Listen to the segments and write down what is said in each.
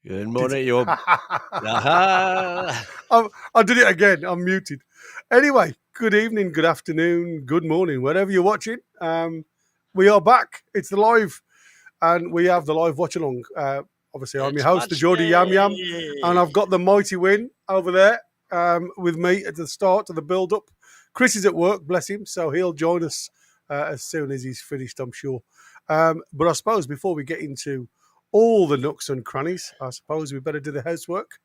Good morning, you. Aha. I did it again. I'm muted. Anyway, good evening, good afternoon, good morning, wherever you're watching. We are back. It's the live, and we have the live watch along. Obviously, I'm your It's host, the match Geordie Yam Yam, and day. I've got the mighty Win over there with me at the start of the build up. Chris is at work, bless him, so he'll join us as soon as he's finished, I'm sure. But I suppose before we get into all the nooks and crannies, I suppose we better do the housework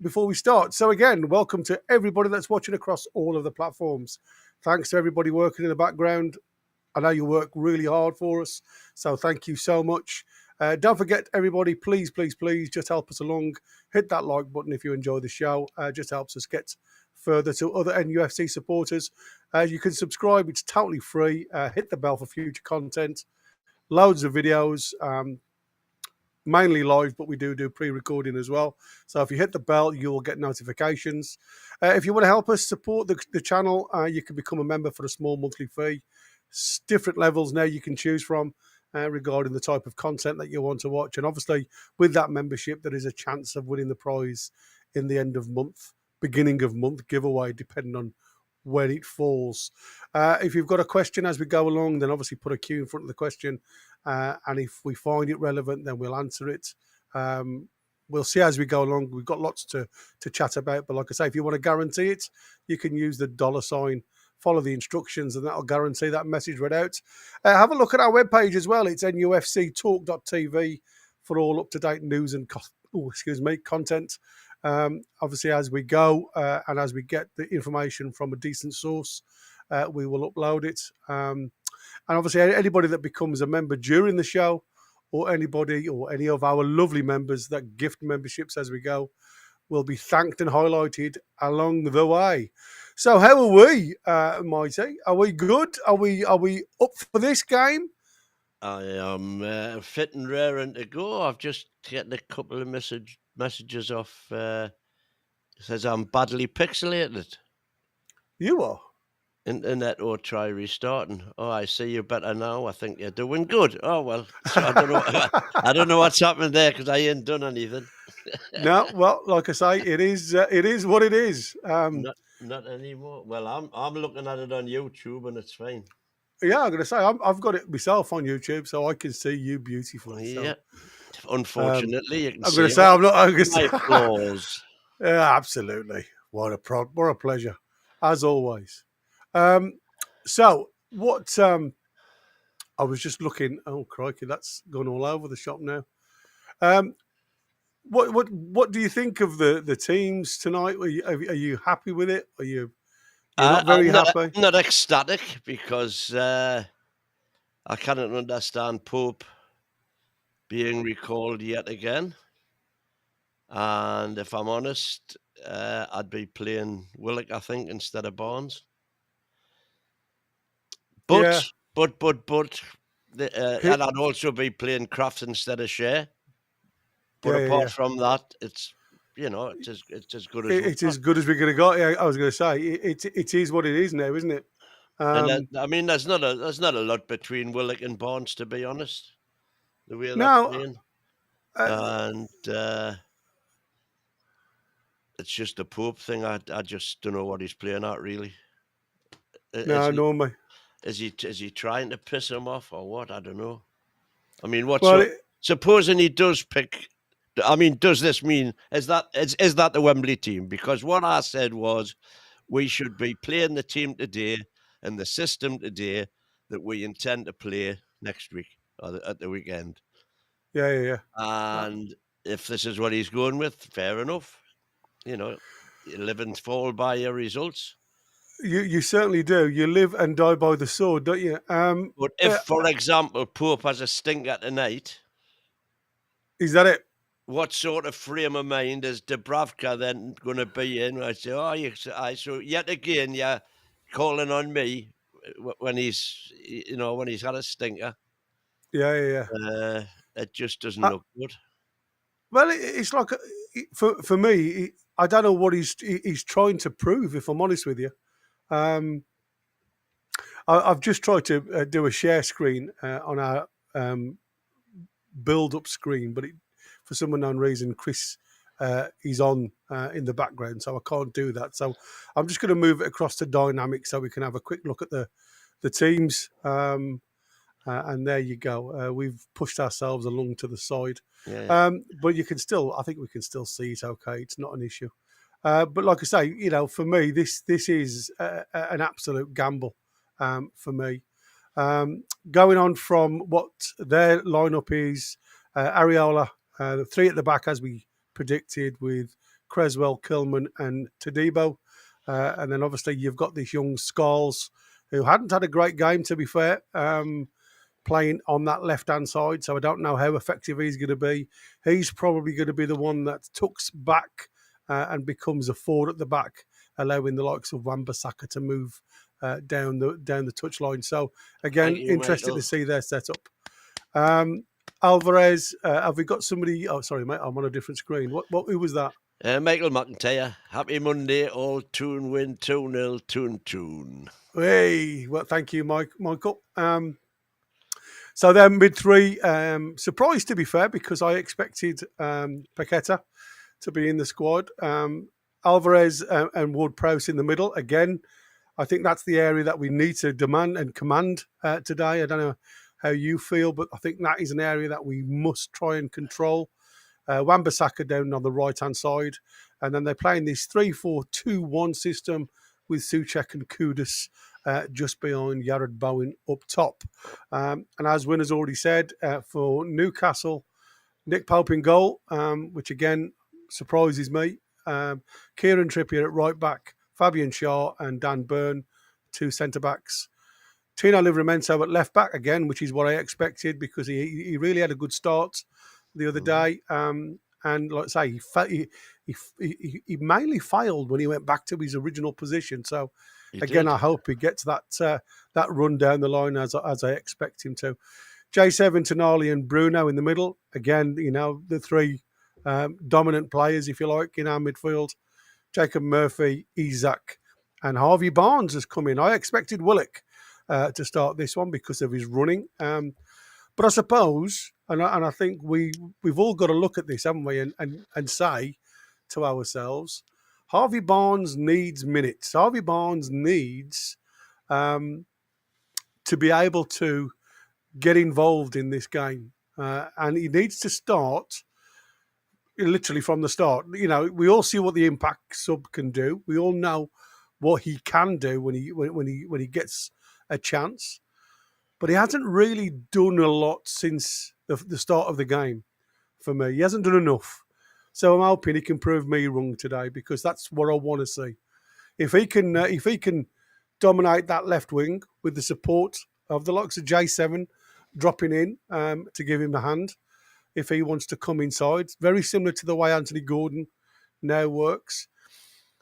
before we start. So again, welcome to everybody that's watching across all of the platforms. Thanks to everybody working in the background. I know you work really hard for us, so thank you so much. Don't forget, everybody, please, please, please, just help us along. Hit that like button if you enjoy the show. Just helps us get further to other NUFC supporters. You can subscribe. It's totally free. Hit the bell for future content. Loads of videos. Mainly live, but we do pre-recording as well. So if you hit the bell, you will get notifications. If you want to help us support the channel, you can become a member for a small monthly fee. Different levels now you can choose from regarding the type of content that you want to watch. And obviously, with that membership, there is a chance of winning the prize in the end of month, beginning of month giveaway, depending on when it falls. If you've got a question as we go along, then obviously put a Q in front of the question. And if we find it relevant, then we'll answer it. We'll see as we go along. We've got lots to chat about. But like I say, if you want to guarantee it, you can use the $sign, follow the instructions, and that'll guarantee that message read out. Have a look at our webpage as well. It's NUFCtalk.tv for all up-to-date news and content. Obviously, as we go and as we get the information from a decent source, we will upload it. And obviously, anybody that becomes a member during the show, or anybody or any of our lovely members that gift memberships as we go, will be thanked and highlighted along the way. So, how are we, Mighty? Are we good? Are we up for this game? I am fit and raring to go. I've just getting a couple of messages off. Says I'm badly pixelated. You are. Internet or try restarting. Oh, I see you better now. I think you're doing good. Oh well, so I don't know. I don't know what's happened there because I ain't done anything. No, well, like I say, it is what it is. Not anymore. Well, I'm looking at it on YouTube and it's fine. Yeah, I'm going to say I've got it myself on YouTube, so I can see you beautifully. Yeah. So, unfortunately, you can I'm see going to say I'm not. I'm going to my say, flaws. yeah, absolutely. What a pleasure, as always. So what? I was just looking. Oh crikey, that's gone all over the shop now. What do you think of the teams tonight? Are you happy with it? You're not very happy? I'm not ecstatic because I cannot understand Pope being recalled yet again. And if I'm honest, I'd be playing Willock, I think, instead of Barnes. But, and I'd also be playing Crafts instead of Shea. But apart from that, it's as good as it's as good as we're going to go. Yeah, I was going to say it is what it is now, isn't it? And I mean, there's not a lot between Willock and Barnes, to be honest. The way they're playing, and it's just a Pope thing. I just don't know what he's playing at, really. Normally. Is he trying to piss him off or what? I don't know. I mean, supposing he does pick? I mean, does this mean is that the Wembley team? Because what I said was we should be playing the team today and the system today that we intend to play next week or at the weekend. Yeah. And if this is what he's going with, fair enough. You live and fall by your results. You certainly do. You live and die by the sword, don't you? But if, for example, Pope has a stinker tonight, is that it? What sort of frame of mind is Dubravka then going to be in? I say, so yet again, you're calling on me when he's had a stinker. Yeah. It just doesn't look good. Well, it's like for me, I don't know what he's trying to prove. If I'm honest with you, I've just tried to do a share screen on our build-up screen, but for some unknown reason, Chris is on in the background, so I can't do that. So I'm just going to move it across to dynamic so we can have a quick look at the teams. And there you go. We've pushed ourselves along to the side. Yeah. But you can still, I think we can still see it okay. It's not an issue. But like I say, for me, this is an absolute gamble for me. Going on from what their lineup is, Areola, the three at the back as we predicted, with Creswell, Kilman and Todibo. And then obviously you've got this young Scholes, who hadn't had a great game, to be fair, playing on that left-hand side. So I don't know how effective he's going to be. He's probably going to be the one that tucks back and becomes a forward at the back, allowing the likes of Wan-Bissaka to move down the touchline. So again, interested to see their setup. Alvarez, have we got somebody? Oh, sorry, mate, I'm on a different screen. Who was that? Michael McIntyre. Happy Monday, all tune win 2-0, tune. Hey, well, thank you, Michael. So then mid three, surprised to be fair, because I expected Paqueta to be in the squad. Alvarez and Ward-Prowse in the middle. Again, I think that's the area that we need to demand and command today. I don't know how you feel, but I think that is an area that we must try and control. Wan-Bissaka down on the right-hand side. And then they're playing this 3-4-2-1 system with Souček and Kudus just behind Jared Bowen up top. And as Win has already said, for Newcastle, Nick Pope in goal, which again surprises me. Kieran Trippier at right back, Fabian Schär and Dan Burn, two centre-backs. Tino Livramento at left back again, which is what I expected, because he really had a good start the other day. And like I say, he mainly failed when he went back to his original position. So I hope he gets that run down the line as I expect him to. J7, Tonali and Bruno in the middle. Again, the three dominant players, if you like, in our midfield. Jacob Murphy, Isak and Harvey Barnes has come in. I expected Willock to start this one because of his running. But I suppose, and I think we've all got to look at this, haven't we, and say to ourselves, Harvey Barnes needs minutes. Harvey Barnes needs to be able to get involved in this game. And he needs to start literally from the start. We all see what the impact sub can do. We all know what he can do when he gets a chance. But he hasn't really done a lot since the start of the game for me. He hasn't done enough. So I'm hoping he can prove me wrong today, because that's what I want to see. If he can dominate that left wing with the support of the likes of J7 dropping in to give him a hand, if he wants to come inside, very similar to the way Anthony Gordon now works.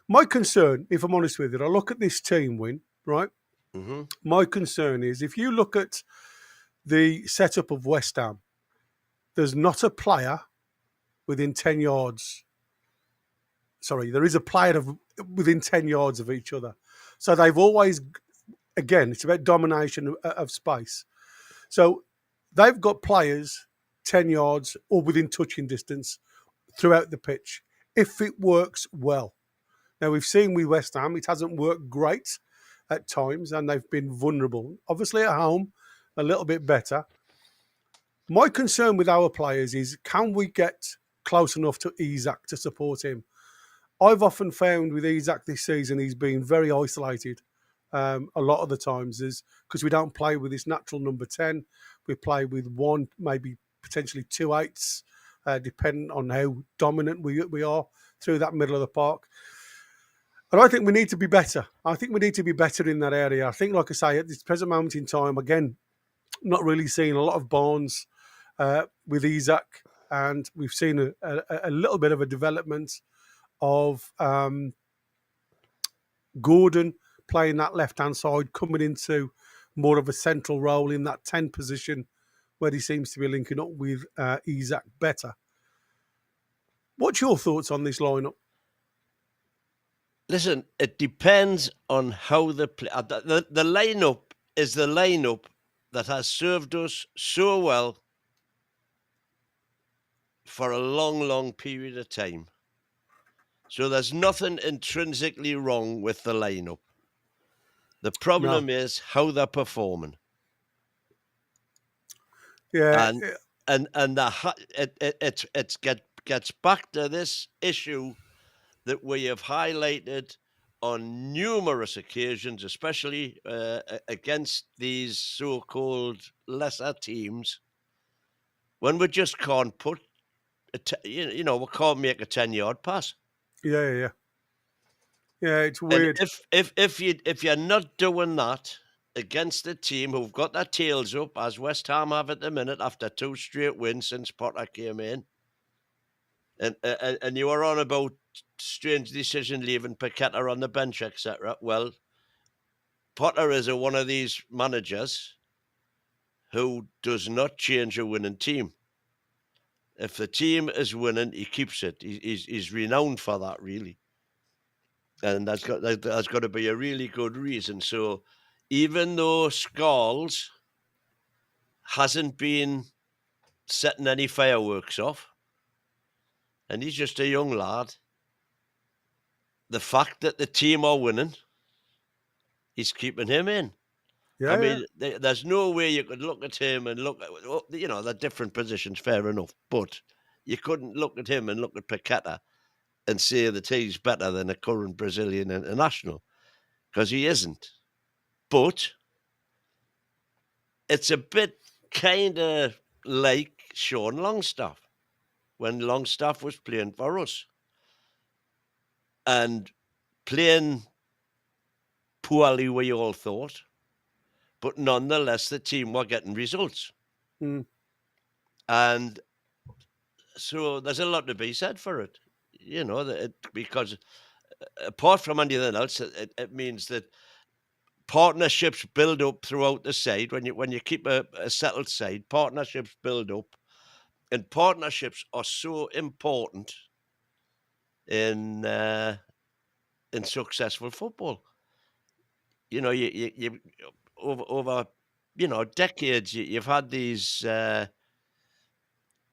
My concern, if I'm honest with you, I look at this team, Win, right? Mm-hmm. My concern is, if you look at the setup of West Ham, there's not a player within 10 yards. Sorry, there is a player within 10 yards of each other. So they've always, again, it's about domination of space. So they've got players 10 yards or within touching distance throughout the pitch, if it works well. Now, we've seen with West Ham, it hasn't worked great at times, and they've been vulnerable. Obviously, at home, a little bit better. My concern with our players is, can we get close enough to Isak to support him? I've often found with Isak this season, he's been very isolated a lot of the times, because we don't play with this natural number 10. We play with one, maybe potentially 2 8s, depending on how dominant we are through that middle of the park. And I think we need to be better. I think we need to be better in that area. I think, like I say, at this present moment in time, again, not really seeing a lot of Barnes with Isak. And we've seen a little bit of a development of Gordon playing that left-hand side, coming into more of a central role in that 10 position, where he seems to be linking up with Isak better. What's your thoughts on this lineup? Listen, it depends on how the lineup is the lineup that has served us so well for a long, long period of time. So there's nothing intrinsically wrong with the lineup. The problem is how they're performing. Yeah, and it gets back to this issue that we have highlighted on numerous occasions, especially against these so-called lesser teams, when we just can't put, we can't make a 10-yard pass. Yeah, it's weird. And if you're not doing that against a team who've got their tails up, as West Ham have at the minute after 2 straight wins since Potter came in, and you were on about strange decision leaving Paqueta on the bench, etc. Well, Potter is one of these managers who does not change a winning team. If the team is winning, he keeps it. He's renowned for that, really. And that's got to be a really good reason. So even though Scholes hasn't been setting any fireworks off, and he's just a young lad, the fact that the team are winning, he's keeping him in. Yeah, I mean, there's no way you could look at him and look at, they're different positions, fair enough, but you couldn't look at him and look at Paqueta and say that he's better than a current Brazilian international, because he isn't. But it's a bit kind of like Sean Longstaff when Longstaff was playing for us and playing poorly, we all thought, but nonetheless the team were getting results. And so there's a lot to be said for it, because apart from anything else, it means that partnerships build up throughout the side. When you keep a settled side, partnerships build up, and partnerships are so important in successful football. You over decades, you've had these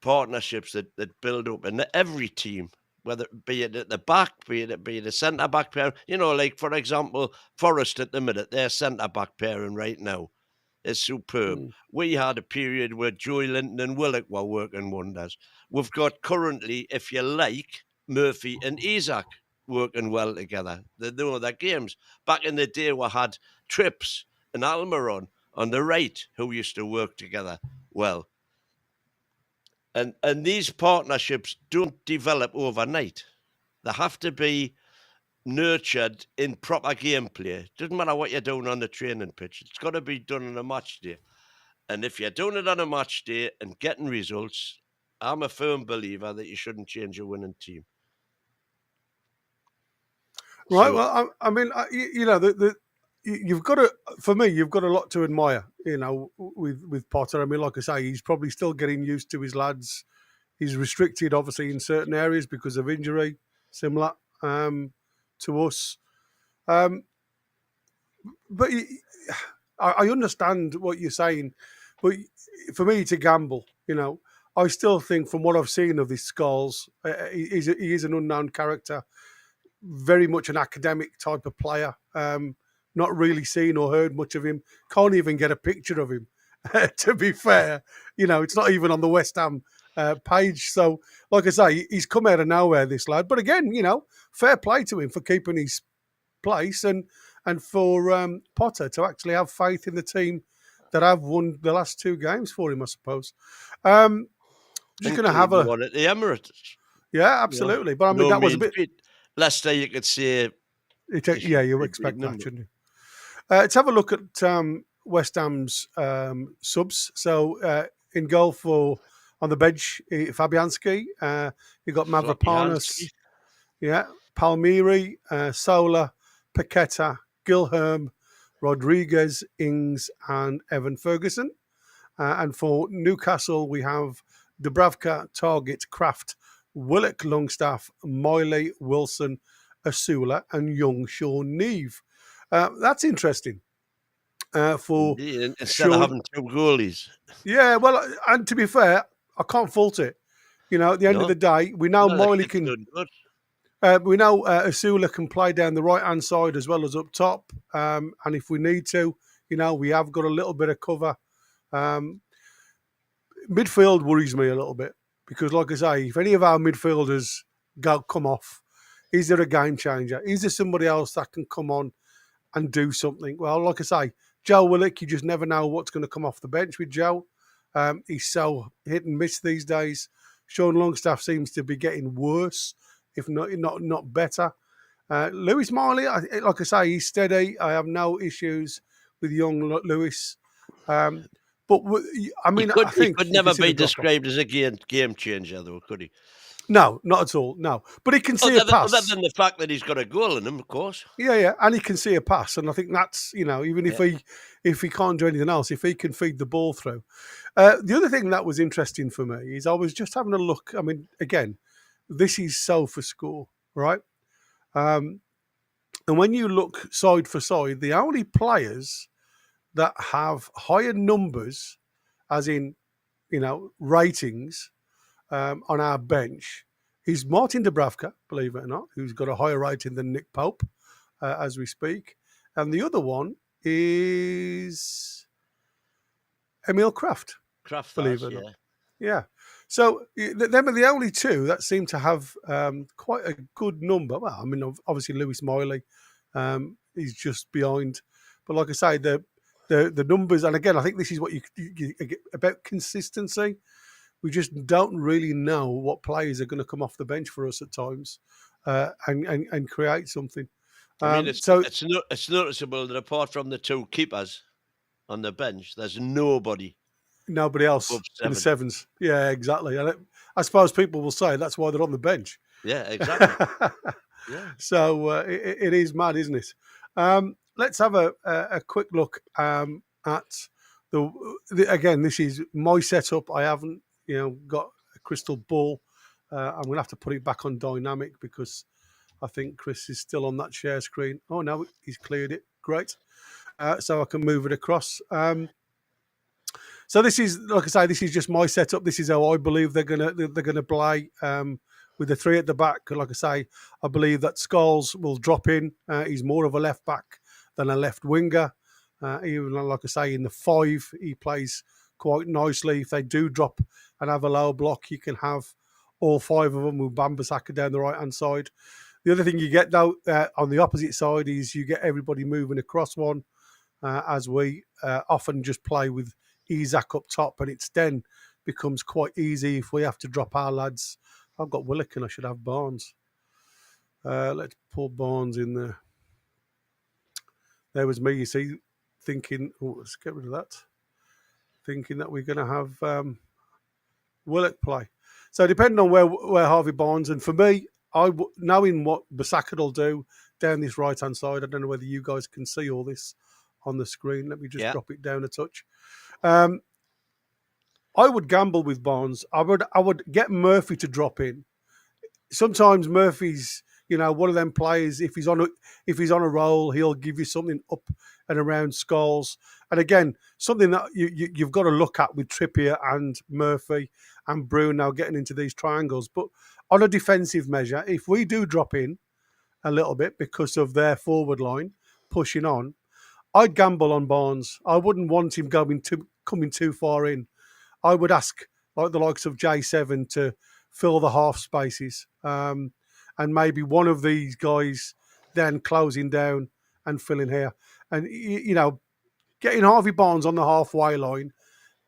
partnerships that build up in every team, whether be it at the back, be it a centre back pair. Like for example, Forest at the minute, their centre back pairing right now is superb. We had a period where Joey Linton and Willock were working wonders. We've got currently, if you like, Murphy and Isak working well together. They know their games. Back in the day, we had Trips and Almiron on the right who used to work together well. And these partnerships don't develop overnight. They have to be nurtured in proper gameplay. Doesn't matter what you're doing on the training pitch. It's got to be done on a match day. And if you're doing it on a match day and getting results, I'm a firm believer that you shouldn't change a winning team. Right. So, well, I mean, you've got to, for me, you've got a lot to admire, with Potter. I mean, like I say, he's probably still getting used to his lads. He's restricted, obviously, in certain areas because of injury, similar to us. But I understand what you're saying. But for me, it's a gamble, I still think from what I've seen of this Scholes, he is an unknown character. Very much an academic type of player. Not really seen or heard much of him. Can't even get a picture of him, to be fair. It's not even on the West Ham page. So, like I say, he's come out of nowhere, this lad. But again, fair play to him for keeping his place and for Potter to actually have faith in the team that have won the last 2 games for him, I suppose. Just going to have one at the Emirates. Yeah, absolutely. But I mean, that was a bit... Leicester, you could say... you expect that, shouldn't you? Let's have a look at West Ham's subs. So in goal on the bench, Fabianski. You've got Mavropanos. Yeah. Palmieri, Sola, Paqueta, Gilherme, Rodriguez, Ings, and Evan Ferguson. And for Newcastle, we have Dubravka, Target, Kraft, Willock, Longstaff, Miley, Wilson, Asula, and young Sean Neve. That's interesting. Instead of having 2 goalies. Yeah, well, and to be fair, I can't fault it. You know, at the end of No, the day, we know no, the Miley kid's can. doing good. We know Asula can play down the right hand side as well as up top, and if we need to, you know, we have got a little bit of cover. Midfield worries me a little bit because, like I say, if any of our midfielders come off, is there a game changer? Is there somebody else that can come on and do something? Well, like I say, Joe Willock, you just never know what's going to come off the bench with Joe. He's so hit and miss these days. Sean Longstaff seems to be getting worse, if not better. Lewis Miley, like I say, he's steady. I have no issues with young Lewis. But I mean, I He think could you can never see the be drop off. described as a game changer, though, could he? No, not at all. No, but he can see a pass. Other than the fact that he's got a goal in him, of course. Yeah, and he can see a pass, and I think that's, you know, even if he can't do anything else, if he can feed the ball through. The other thing that was interesting for me is I was just having a look. I mean, again, this is SofaScore, right? And when you look side for side, the only players that have higher numbers, as in, you know, ratings on our bench, is Martin Dubravka, believe it or not, who's got a higher rating than Nick Pope as we speak. And the other one is Emil Kraft, believe it or not. Yeah. So them are the only two that seem to have quite a good number. Well, I mean, obviously Lewis Miley is just behind. But like I say, the numbers, and again, I think this is what you get about consistency. We just don't really know what players are going to come off the bench for us at times and create something. I mean, it's noticeable that apart from the two keepers on the bench, there's nobody else in the sevens. Yeah, exactly. And I suppose people will say that's why they're on the bench. Yeah, exactly. Yeah. So it is mad, isn't it? Let's have a quick look at the again, this is my setup. I haven't, you know, got a crystal ball. I'm going to have to put it back on dynamic because I think Chris is still on that share screen. Oh, no, he's cleared it. Great. So I can move it across. So this is, like I say, this is just my setup. This is how I believe they're gonna play with the three at the back. Like I say, I believe that Scholes will drop in. He's more of a left back than a left winger. Even like I say, in the five, he plays quite nicely. If they do drop and have a low block, you can have all five of them with Bambasaka down the right hand side. The other thing you get though on the opposite side is you get everybody moving across one, as we often just play with Isaac up top, and it's then becomes quite easy if we have to drop our lads. I've got Willock and I should have Barnes. Let's pull Barnes in there. There was me, you see, thinking, oh, let's get rid of that. Thinking that we're going to have Willock play. So depending on where Harvey Barnes, and for me, knowing what Basaka will do down this right-hand side, I don't know whether you guys can see all this on the screen. Let me just drop it down a touch. I would gamble with Barnes. I would get Murphy to drop in. Sometimes Murphy's, you know, one of them players. If he's on a roll, he'll give you something up and around Scholes. And again, something that you've got to look at with Trippier and Murphy and Bruno getting into these triangles. But on a defensive measure, if we do drop in a little bit because of their forward line pushing on, I'd gamble on Barnes. I wouldn't want him coming too far in. I would ask like the likes of J7 to fill the half spaces, and maybe one of these guys then closing down and filling here, and you know, getting Harvey Barnes on the halfway line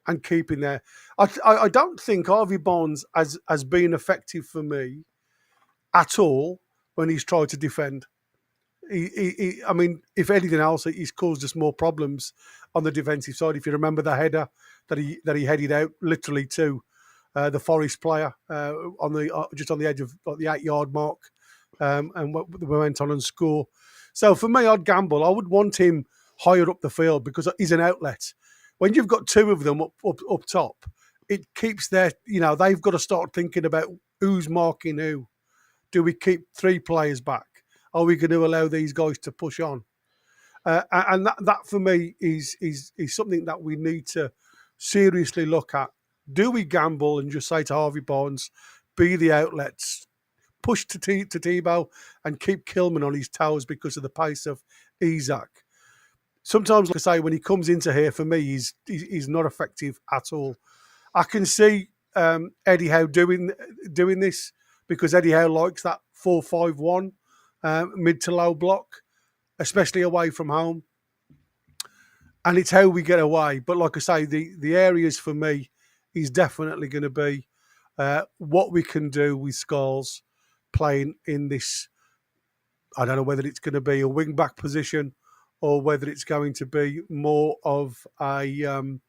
and keeping there. I don't think Harvey Barnes has been effective for me at all when he's tried to defend. I mean, if anything else, he's caused us more problems on the defensive side. If you remember the header that he headed out literally to the Forest player on the just on the edge of like the 8-yard mark, and we went on and score. So for me, I'd gamble. I would want him higher up the field because he's an outlet. When you've got two of them up top, it keeps their, you know, they've got to start thinking about who's marking who. Do we keep three players back? Are we going to allow these guys to push on? And that for me is something that we need to seriously look at Do we gamble and just say to Harvey Barnes, be the outlets, push to Tebow and keep Kilman on his toes because of the pace of Isak? Sometimes, like I say, when he comes into here, for me, he's not effective at all. I can see Eddie Howe doing this because Eddie Howe likes that 4-5-1 mid to low block, especially away from home. And it's how we get away. But like I say, the areas for me is definitely going to be what we can do with Scholes playing in this. I don't know whether it's going to be a wing back position or whether it's going to be more of a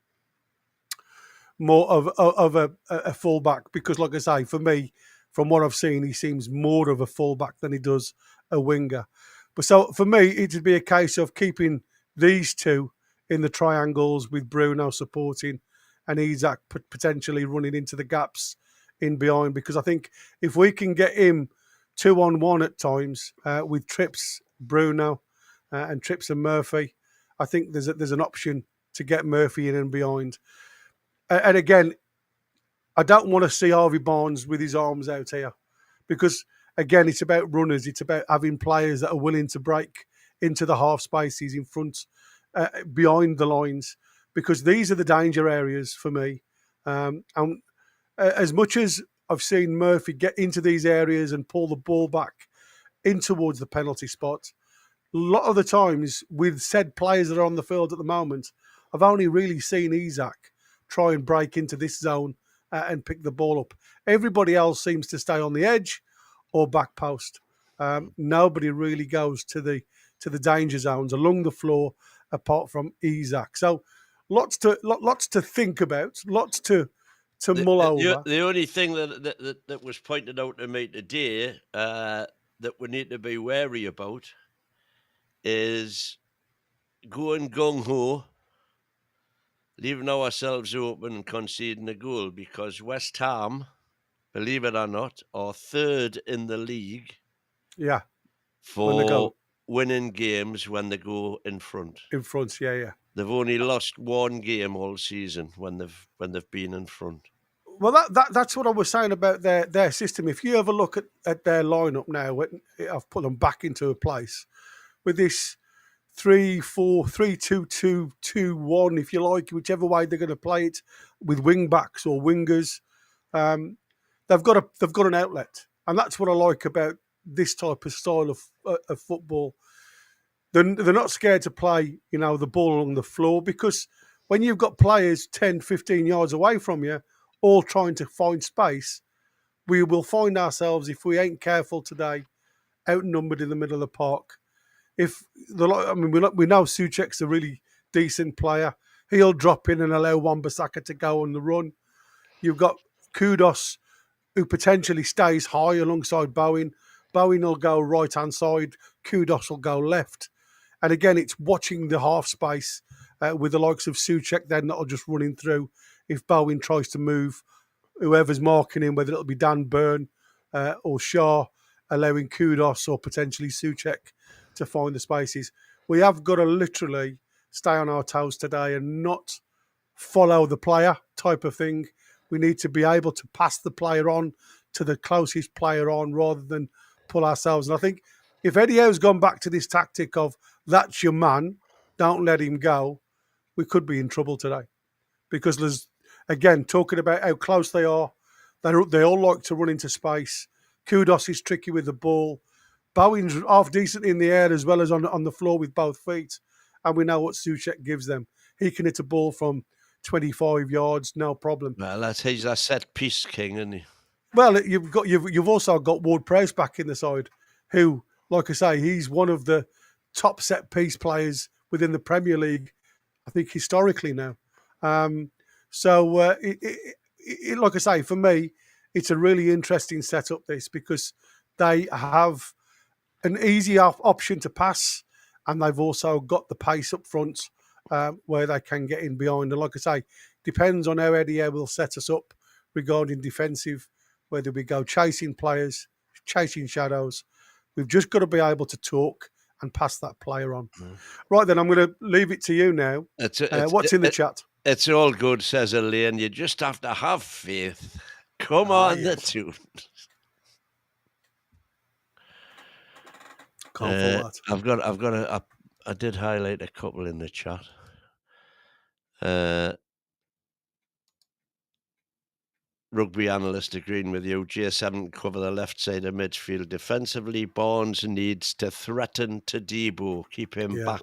fullback. Because, like I say, for me, from what I've seen, he seems more of a fullback than he does a winger. But so for me, it would be a case of keeping these two in the triangles with Bruno supporting and Isak potentially running into the gaps in behind. Because I think if we can get him 2-on-1 at times with Trips, Bruno and Trips and Murphy, I think there's an option to get Murphy in and behind. And again, I don't want to see Harvey Barnes with his arms out here because, again, it's about runners. It's about having players that are willing to break into the half spaces in front, behind the lines, because these are the danger areas for me. And as much as I've seen Murphy get into these areas and pull the ball back in towards the penalty spot, a lot of the times with said players that are on the field at the moment, I've only really seen Isak try and break into this zone and pick the ball up. Everybody else seems to stay on the edge or back post. Nobody really goes to the danger zones along the floor apart from Isak. So lots to think about, lots to mull over. The only thing that was pointed out to me today that we need to be wary about is going gung-ho, leaving ourselves open and conceding a goal, because West Ham, believe it or not, are third in the league for winning games when they go in front. In front, yeah. They've only lost one game all season when they've been in front. Well, that's what I was saying about their system. If you ever look at their lineup now, I've put them back into a place with this 3-4-3-2-2-2-1, if you like, whichever way they're going to play it, with wing backs or wingers. They've got an outlet, and that's what I like about this type of style of football. They're not scared to play, the ball along the floor, because when you've got players 10, 15 yards away from you, all trying to find space, we will find ourselves, if we ain't careful today, outnumbered in the middle of the park. We know Souček's a really decent player. He'll drop in and allow Wan-Bissaka to go on the run. You've got Kudos, who potentially stays high alongside Bowen. Bowen will go right-hand side. Kudos will go left. And again, it's watching the half space with the likes of Souček then that'll just running through. If Bowen tries to move, whoever's marking him, whether it'll be Dan Burn or Shaw, allowing Kudos or potentially Souček to find the spaces. We have got to literally stay on our toes today and not follow the player type of thing. We need to be able to pass the player on to the closest player on rather than pull ourselves. And I think if Eddie Howe's gone back to this tactic of that's your man, don't let him go, we could be in trouble today. Because there's, again, talking about how close they are, they all like to run into space. Kudos is tricky with the ball. Bowen's half decent in the air as well as on the floor with both feet. And we know what Souček gives them. He can hit a ball from 25 yards, no problem. Well, he's a set piece king, isn't he? Well, you've also got Ward-Prowse back in the side, who, like I say, he's one of the top set piece players within the Premier League, I think historically now. Like I say, for me, it's a really interesting setup, this, because they have an easy option to pass, and they've also got the pace up front where they can get in behind. And like I say, depends on how Eddie Howe will set us up regarding defensive, whether we go chasing players, chasing shadows. We've just got to be able to talk and pass that player on. Right then, I'm going to leave it to you now. What's in the chat? It's all good, says Elaine. You just have to have faith. Come on, yes. the tune. Can't fault that. I did highlight a couple in the chat. Rugby analyst agreeing with you. J7 cover the left side of midfield defensively. Barnes needs to threaten to Debo, keep him back.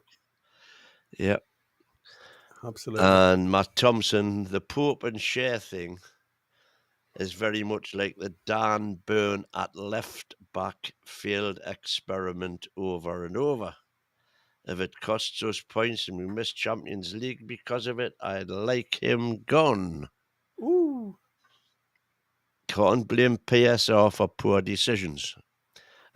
Yeah, absolutely. And Matt Thompson, the Pope and Share thing is very much like the Dan Burn at left back failed experiment over and over. If it costs us points and we miss Champions League because of it, I'd like him gone. Ooh. Can't blame PSR for poor decisions.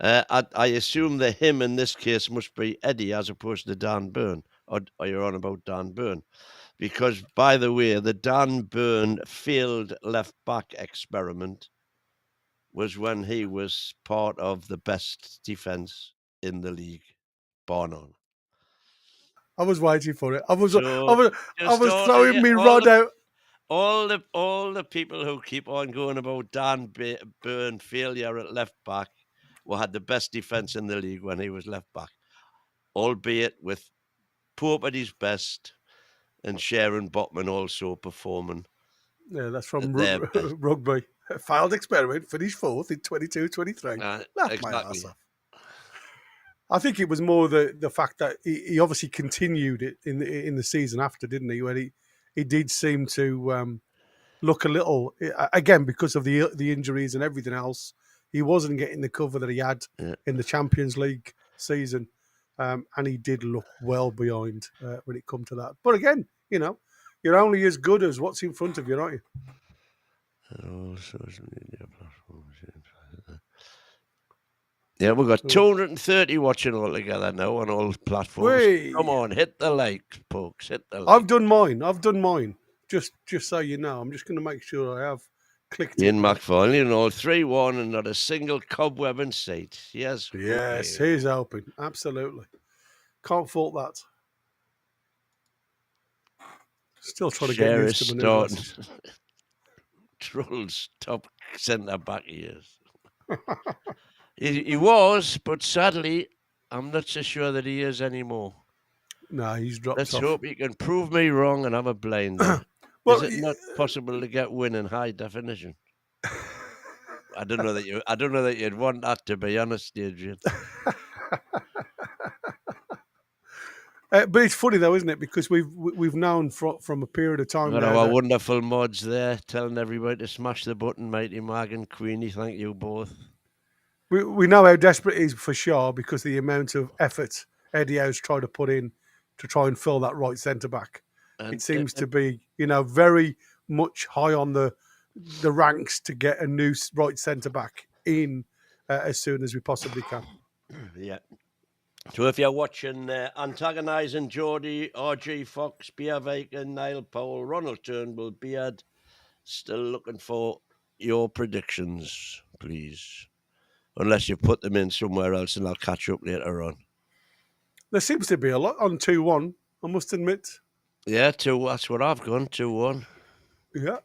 I assume the him in this case must be Eddie as opposed to Dan Burn. Or you're on about Dan Burn? Because, by the way, the Dan Burn failed left-back experiment was when he was part of the best defence in the league, bar none. I was waiting for it. I was So, throwing me rod out. All the people who keep on going about Dan Burn failure at left back had the best defence in the league when he was left back, albeit with Pope at his best and Sharon Botman also performing. Yeah, that's from rugby. Failed experiment, finished fourth in 22-23. Laughed my ass off. I think it was more the fact that he obviously continued it in the season after, didn't he? When he did seem to look a little, again, because of the injuries and everything else, he wasn't getting the cover that he had in the Champions League season. And he did look well behind when it come to that. But again, you're only as good as what's in front of you, aren't you? All social media platforms. Yeah, we've got 230 watching all together now on all platforms. Whee! Come on, hit the like, folks. Hit the like. I've done mine. Just so you know, I'm just going to make sure I have clicked Ian McFarlane, all 3-1 and not a single cobweb in sight. Yes. Yes, he's open. Absolutely. Can't fault that. Still trying to get used to my new glasses. Trull's top centre-back he is. He was, but sadly, I'm not so sure that he is anymore. No, he's dropped off. Let's hope he can prove me wrong and have a blinder. Well, is it not possible to get win in high definition? I don't know that you'd want that, to be honest, Adrian. But it's funny though, isn't it? Because we've known from a period of time. Got our wonderful mods there telling everybody to smash the button, Mighty Mag and Queenie. Thank you both. We know how desperate it is for Shaw because of the amount of effort Eddie Howe's tried to put in to try and fill that right centre back. It seems to be, very much high on the ranks to get a new right centre back in as soon as we possibly can. Yeah. So if you're watching Antagonising Geordie, RG Fox, Beer Viking, Niall Powell, Ronald Turnbull, Beard, still looking for your predictions, please. Unless you put them in somewhere else and I'll catch up later on. There seems to be a lot on 2-1, I must admit. Yeah, 2. That's what I've gone, 2-1. Yeah.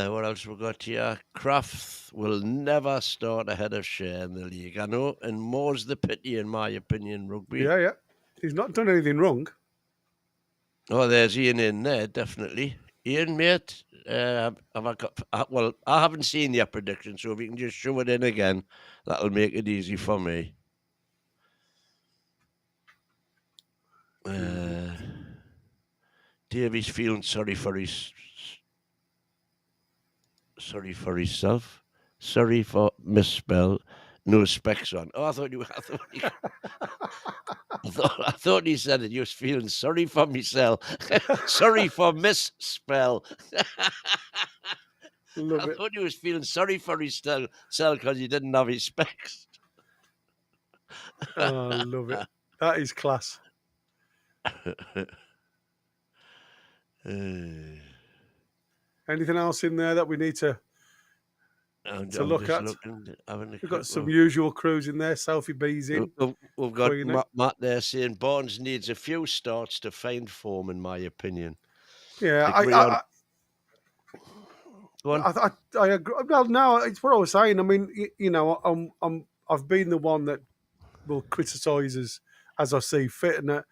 What else we got here? Kraft will never start ahead of Shea in the league. I know, and more's the pity, in my opinion, rugby. Yeah. He's not done anything wrong. Oh, there's Ian in there, definitely. Ian, mate, have I got? Well, I haven't seen your prediction, so if you can just show it in again, that'll make it easy for me. Davy's feeling sorry for himself. Sorry for misspell. No specs on. Oh, I thought he said it. He was feeling sorry for myself. Sorry for misspell. Love I it. thought he was feeling sorry for himself because he didn't have his specs. Oh, I love it. That is class. Anything else in there that we need to I'm look just at. looking. We've got some usual crews in there. Sophie B's in. We've got Matt there saying Barnes needs a few starts to find form, in my opinion. Yeah, Go on. I agree. Well, no, it's what I was saying. I mean, I've been the one that will criticise as I see fit, and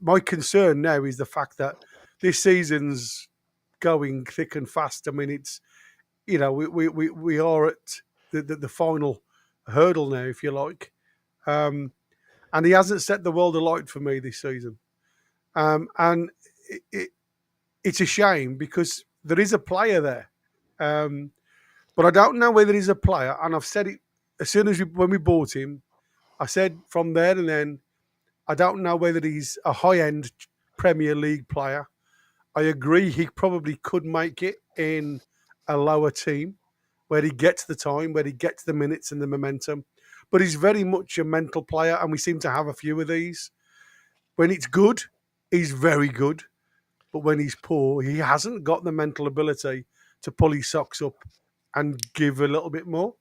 my concern now is the fact that this season's going thick and fast. I mean, it's we are at the final hurdle now, if you like, and he hasn't set the world alight for me this season, and it's a shame because there is a player there, but I don't know whether he's a player. And I've said it as soon as when we bought him, I said from there and then, I don't know whether he's a high-end Premier League player. I agree he probably could make it in a lower team where he gets the time, where he gets the minutes and the momentum. But he's very much a mental player, and we seem to have a few of these. When it's good, he's very good. But when he's poor, he hasn't got the mental ability to pull his socks up and give a little bit more.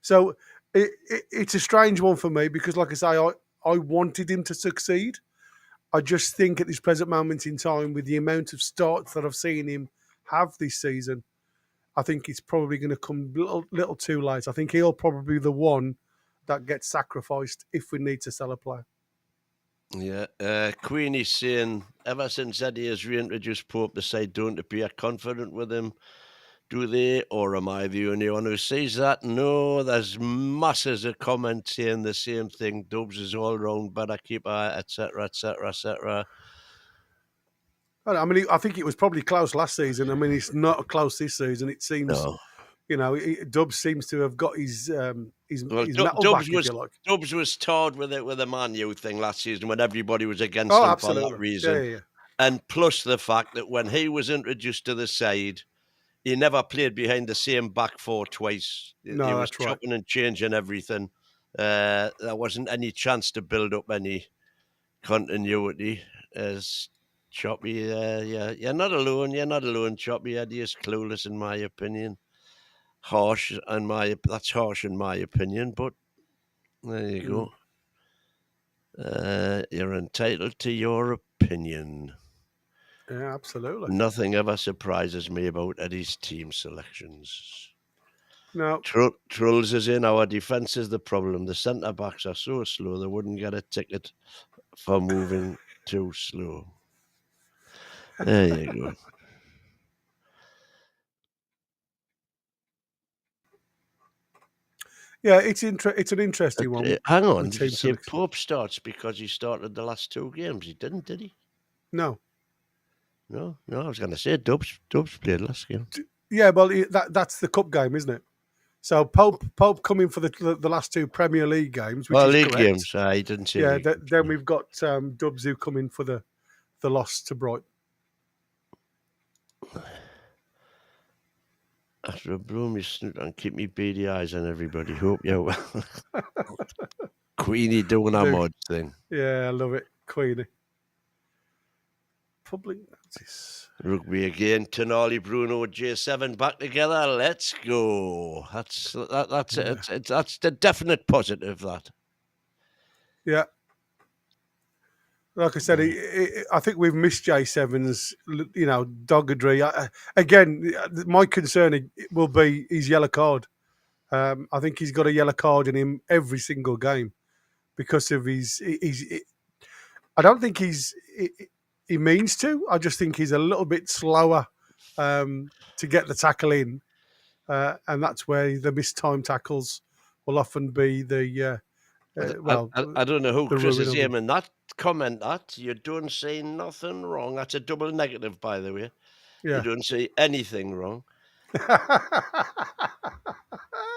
So it's a strange one for me because, like I say, I wanted him to succeed. I just think at this present moment in time, with the amount of starts that I've seen him have this season, I think it's probably going to come a little too late. I think he'll probably be the one that gets sacrificed if we need to sell a player. Yeah, Queenie's saying, ever since Eddie has reintroduced Pope, the side don't appear confident with him. Do they, or am I the only one who sees that? No, there's masses of comments saying the same thing. Dubs is all round better keeper, etc., etc., etc. I mean, I think it was probably close last season. I mean, it's not close this season. It seems, Dubs seems to have got his metal back, if you like. Dubs was tarred with the Man U thing last season when everybody was against him for that reason. Yeah. And plus the fact that when he was introduced to the side, he never played behind the same back four twice. No, he was that's chopping and changing everything. There wasn't any chance to build up any continuity. As Choppy, you're not alone. You're not alone, Choppy. Eddie is clueless, in my opinion. That's harsh in my opinion, but there you go. You're entitled to your opinion. Yeah, absolutely. Nothing ever surprises me about Eddie's team selections. No. Trulls is in. Our defence is the problem. The centre-backs are so slow, they wouldn't get a ticket for moving too slow. There you go. Yeah, it's an interesting one. Hang on, did you say Pope starts because he started the last two games? He didn't, did he? No. No, I was going to say Dubs played last game. Yeah, well, that's the cup game, isn't it? So Pope coming for the last two Premier League games, which is league correct. Games. He didn't say. Yeah, then we've got Dubs who come in for the loss to Brighton. After a blow me snoot and keep me beady eyes on everybody. Hope you're well. Queenie doing her mod thing. Yeah, I love it, Queenie. Public notice. Rugby again. Tonali, Bruno, J7 back together. Let's go. That's it. That's the definite positive. That. Yeah. Like I said, I think we've missed J7's, doggedry. Again, my concern will be his yellow card. I think he's got a yellow card in him every single game because of his. I don't think he means to. I just think he's a little bit slower to get the tackle in, and that's where the missed time tackles will often be the. I don't know who Chris is aiming that. Comment that. You don't say nothing wrong. That's a double negative, by the way. Yeah. You don't say anything wrong.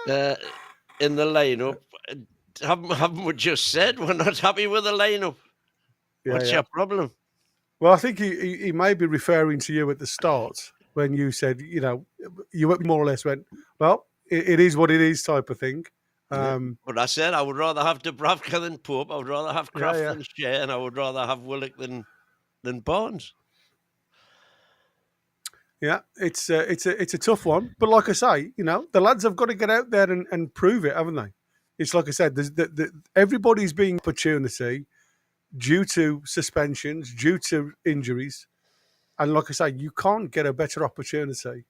In the lineup, haven't we just said we're not happy with the lineup? What's your problem? Well, I think he may be referring to you at the start when you said, you more or less went, well, it is what it is type of thing. But I said I would rather have Dubravka than Pope. I would rather have Kraft than Shea, and I would rather have Willock than Barnes. Yeah, it's a tough one, but like I say, the lads have got to get out there and prove it, haven't they? It's like I said, everybody's being opportunity due to suspensions, due to injuries, and like I say, you can't get a better opportunity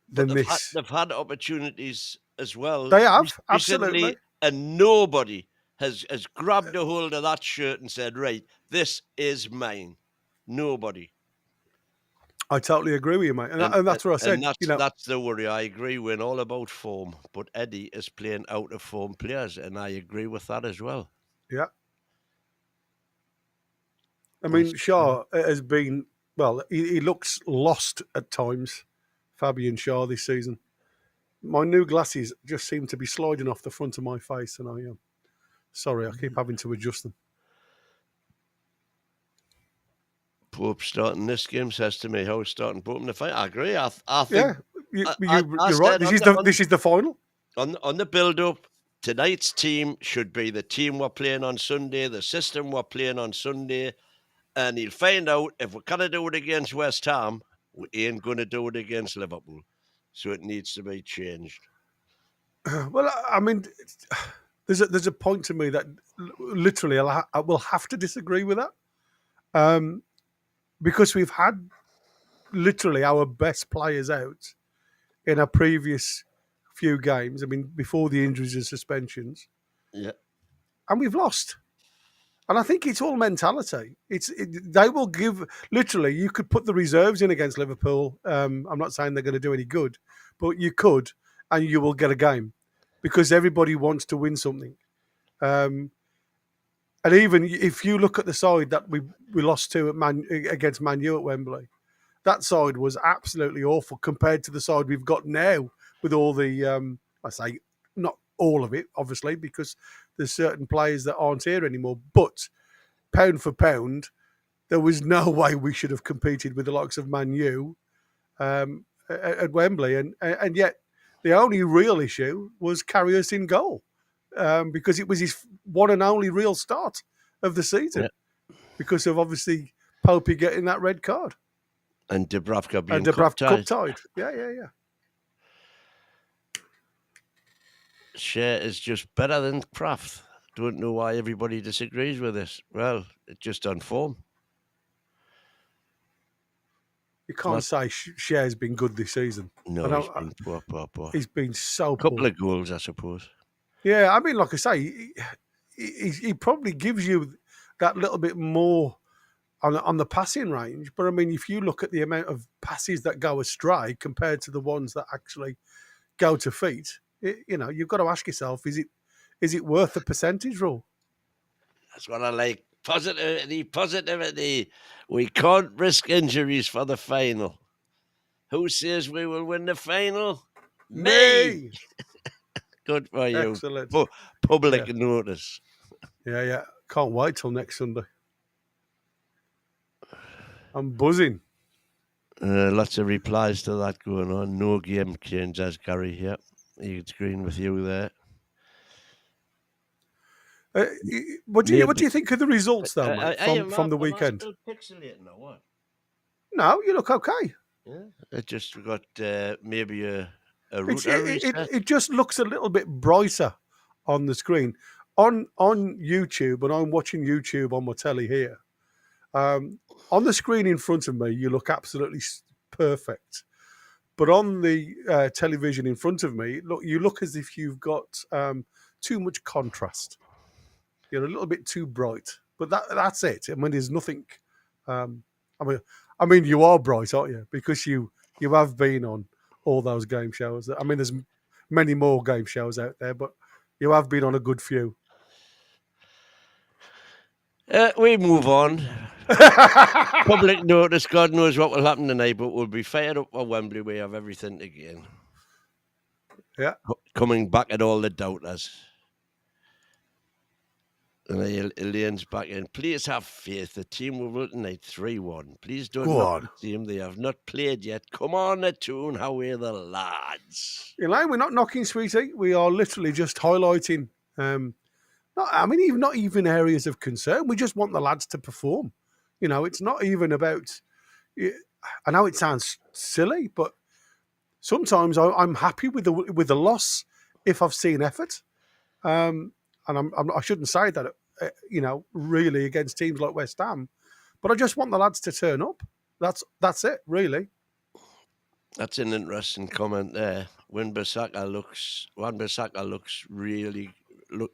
But than this. they've had opportunities as well They have absolutely, recently, and nobody has grabbed a hold of that shirt and said, "Right, this is mine." Nobody. I totally agree with you, mate, and that's what I said. That's the worry. I agree. We're all about form, but Eddie is playing out of form players, and I agree with that as well. Yeah. I mean, Shaw has been, well, he looks lost at times, Fabian Shaw, this season. My new glasses just seem to be sliding off the front of my face, and I am sorry, I keep having to adjust them. Pope starting this game says to me, "How's starting Pope in the fight?" I agree. I think. Yeah, you're right. This is the final. On the build-up, tonight's team should be the team we're playing on Sunday, the system we're playing on Sunday, and he'll find out if we're going to do it against West Ham, we ain't going to do it against Liverpool. So it needs to be changed. Well, I mean, there's a point to me that literally I will have to disagree with that, because we've had literally our best players out in our previous few games. I mean, before the injuries and suspensions, yeah, and we've lost. And I think it's all mentality. They will give, literally, you could put the reserves in against Liverpool. I'm not saying they're going to do any good, but you could, and you will get a game because everybody wants to win something. And even if you look at the side that we lost to against Man U at Wembley, that side was absolutely awful compared to the side we've got now with all the, I say, not all of it, obviously, because there's certain players that aren't here anymore. But pound for pound, there was no way we should have competed with the likes of Man U at Wembley. And yet the only real issue was Karius in goal, because it was his one and only real start of the season, because of obviously Popey getting that red card. And Dubravka being cup-tied. Yeah. Shea is just better than Kraft. Don't know why everybody disagrees with this. Well, it's just on form. You can't say Shea's been good this season. No, he's been poor. He's been so poor. A couple of goals, I suppose. Yeah, I mean, like I say, he probably gives you that little bit more on the passing range. But I mean, if you look at the amount of passes that go astray compared to the ones that actually go to feet, you've got to ask yourself: is it worth the percentage rule? That's what I like. Positivity. We can't risk injuries for the final. Who says we will win the final? Me. Good for you. Excellent. Public notice. Yeah. Can't wait till next Sunday. I'm buzzing. Lots of replies to that going on. No game change, as Gary here. He's agreeing with you there. What do you think of the results, though, mate, from the weekend? Am I still pixelating or what? No, you look okay. Yeah, it just got maybe a it just looks a little bit brighter on the screen. On YouTube, and I'm watching YouTube on my telly here. On the screen in front of me, you look absolutely perfect. But on the television in front of me, you look as if you've got too much contrast. You're a little bit too bright, but that's it. I mean, there's nothing. I mean, you are bright, aren't you? Because you have been on all those game shows. I mean, there's many more game shows out there, but you have been on a good few. We move on. Public notice. God knows what will happen tonight, but we'll be fired up for Wembley. We have everything to gain. Yeah, coming back at all the doubters. And Elaine's back in. Please have faith. The team will win tonight 3-1. Please don't knock the team. They have not played yet. Come on, the tune. How are the lads? Elaine, we're not knocking, sweetie. We are literally just highlighting. Not even areas of concern. We just want the lads to perform. It's not even about. I know it sounds silly, but sometimes I'm happy with the loss if I've seen effort. And I shouldn't say that, really against teams like West Ham, but I just want the lads to turn up. That's it, really. That's an interesting comment there. Wan-Bissaka looks really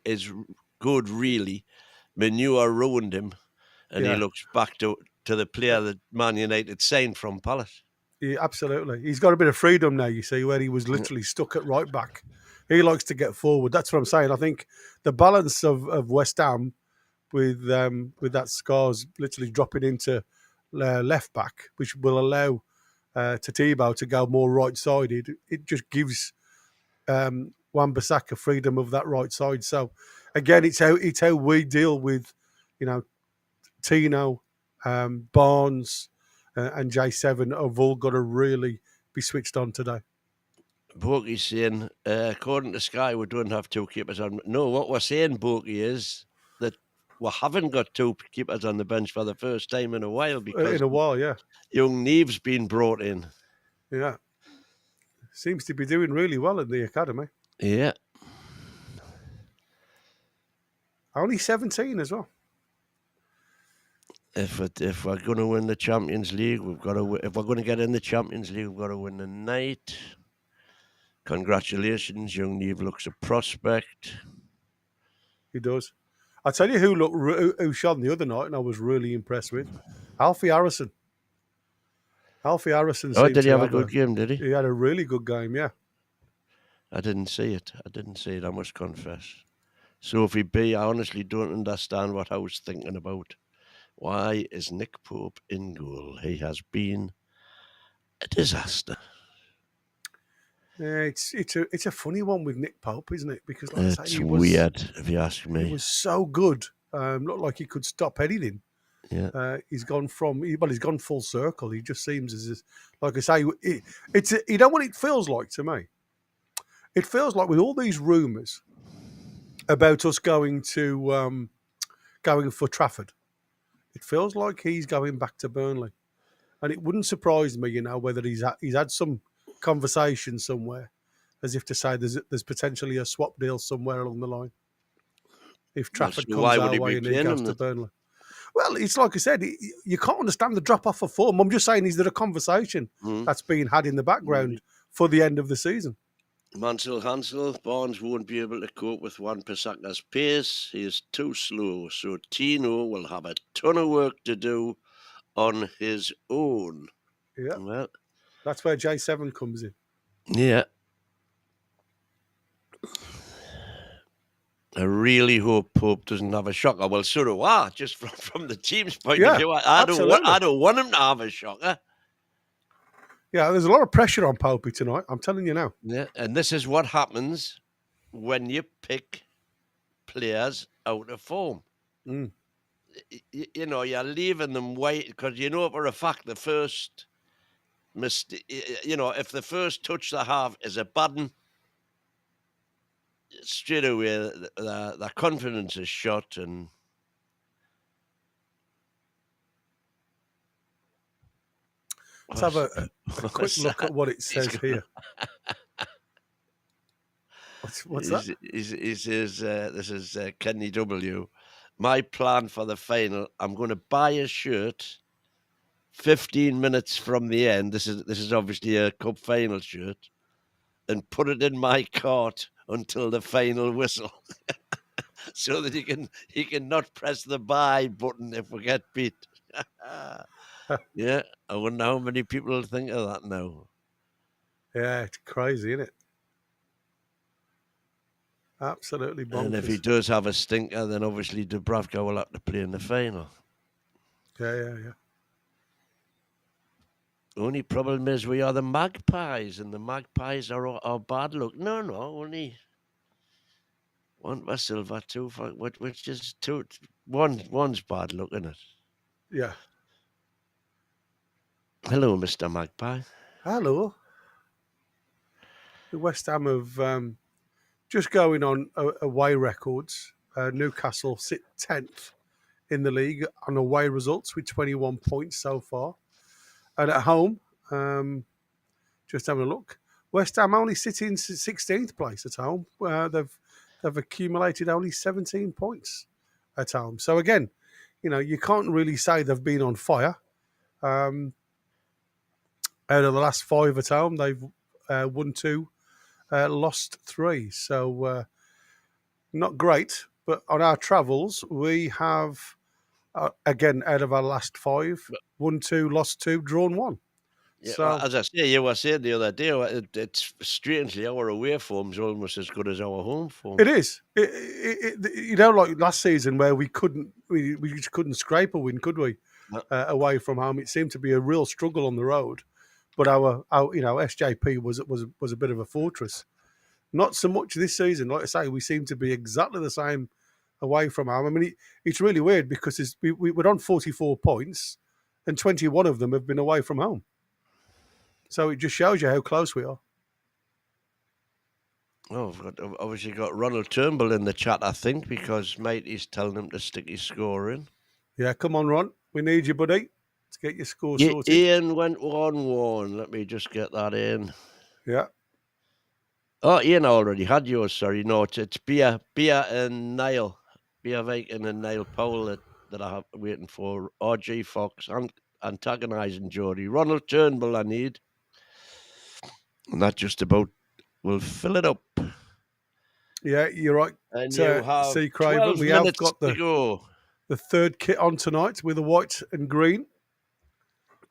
is good. Really, Manure ruined him, and he looks back to the player that Man United signed from Palace. Yeah, absolutely. He's got a bit of freedom now, you see, where he was literally stuck at right back. He likes to get forward. That's what I'm saying. I think the balance of West Ham with that Scars literally dropping into left back, which will allow Tatibo to go more right-sided. It just gives Wan-Bissaka freedom of that right side. So again, it's how we deal with, Tino, Barnes, and J7 have all got to really be switched on today. Borky's saying, according to Sky, we don't have two keepers on. No, what we're saying, Borky, is that we haven't got two keepers on the bench for the first time in a while because young Neve's been brought in. Yeah. Seems to be doing really well in the academy. Yeah. Only 17 as well. If we're going to win the Champions League, if we're going to get in the Champions League, we've got to win tonight. Congratulations, young Neve looks a prospect. He does. I tell you who shone the other night and I was really impressed with. Alfie Harrison. Did he have a good game, did he? He had a really good game, yeah. I didn't see it, I must confess. Sophie B, I honestly don't understand what I was thinking about. Why is Nick Pope in goal? He has been a disaster. Yeah, it's a funny one with Nick Pope, isn't it? Because it's weird, if you ask me. He was so good. Looked like he could stop anything. Yeah, he's gone full circle. He just seems as, like I say, it's you know what it feels like to me. It feels like with all these rumours about us going for Trafford, it feels like he's going back to Burnley, and it wouldn't surprise me, whether he's had some conversation somewhere, as if to say there's potentially a swap deal somewhere along the line. If Trafford comes our way and he goes to Burnley. Well, it's like I said, you can't understand the drop-off of form. I'm just saying, is there a conversation that's being had in the background for the end of the season? Mansell Hansel, Barnes won't be able to cope with Wan-Bissaka's pace. He is too slow, so Tino will have a ton of work to do on his own. Yeah, well, that's where J7 comes in. Yeah. I really hope Pope doesn't have a shocker. Well, so do I, just from the team's point of view. I don't want him to have a shocker. Yeah, there's a lot of pressure on Popey tonight. I'm telling you now. Yeah, and this is what happens when you pick players out of form. You're leaving them wait because for a fact the first mistake. If the first touch they have is a bad one, straight away their confidence is shot and. Let's have a quick look at what it says here. What's that? He says, this is Kenny W. My plan for the final, I'm going to buy a shirt 15 minutes from the end. This is obviously a cup final shirt, and put it in my cart until the final whistle. So that he can not press the buy button if we get beat. Yeah, I wonder how many people think of that now. Yeah, it's crazy, isn't it? Absolutely bonkers. And if he does have a stinker, then obviously Dubravka will have to play in the final. Yeah. Only problem is we are the Magpies, and the Magpies are bad luck. No, only one for silver, two for which is two. One's bad luck, isn't it? Yeah. Hello, Mr. Magpie. Hello. The West Ham have just going on away records. Newcastle sit 10th in the league on away results with 21 points so far. And at home, just having a look, West Ham only sit in 16th place at home. They've accumulated only 17 points at home. So again, you can't really say they've been on fire. Out of the last 5 at home, they've won 2, lost 3. So not great. But on our travels, we have, again, out of our last 5, won 2, lost 2, drawn 1. Yeah, So, well, as I say, you were saying the other day, it's strangely our away form's almost as good as our home form. it is. Like last season where we just couldn't scrape a win, could we? No. Away from home, it seemed to be a real struggle on the road. But our SJP was a bit of a fortress. Not so much this season. Like I say, we seem to be exactly the same away from home. I mean, it's really weird because we're on 44 points, and 21 of them have been away from home. So it just shows you how close we are. Oh, I've obviously got Ronald Turnbull in the chat, I think, because Matey's telling him to stick his score in. Yeah, come on, Ron. We need you, buddy. Let's get your score sorted. Ian went 1-1. Let me just get that in. Yeah. Oh, Ian already had yours, sorry. No, it's Bia and Niall. Bia Viking and Niall Powell that I have waiting for. RG Fox, antagonising Geordie. Ronald Turnbull I need. And that just about will fill it up. Yeah, you're right. And you have C. Craven. We have got the third kit on tonight with the white and green.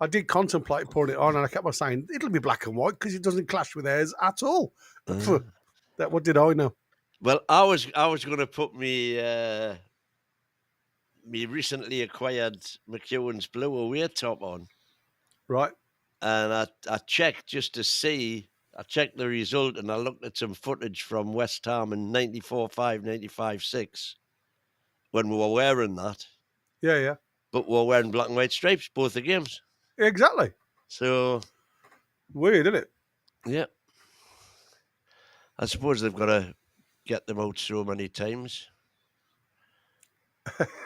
I did contemplate putting it on, and I kept on saying it'll be black and white because it doesn't clash with theirs at all. What did I know? Well, I was going to put me recently acquired McEwen's blue away top on, right? And I checked just to see. I checked the result, and I looked at some footage from West Ham in 94-5, 95-6 when we were wearing that. Yeah. But we were wearing black and white stripes both the games. Exactly. So weird, isn't it? Yeah. I suppose they've got to get them out so many times.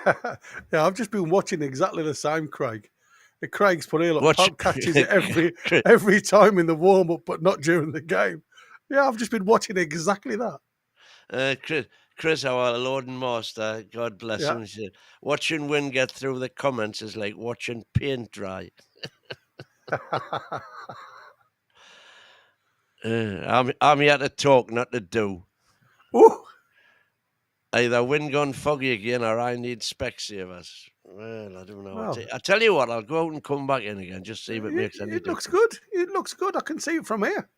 Yeah, I've just been watching exactly the same, Craig. Craig's put here, look, Pop catches it every time in the warm-up, but not during the game. Yeah, I've just been watching exactly that. Chris, our Lord and Master, God bless him, said, watching Win get through the comments is like watching paint dry. I'm here to talk, not to do. Ooh. Either Win gone foggy again or I need spec savers. Well, I don't know. Well, I tell you what, I'll go out and come back in again, just see if it makes any difference. It looks good. I can see it from here.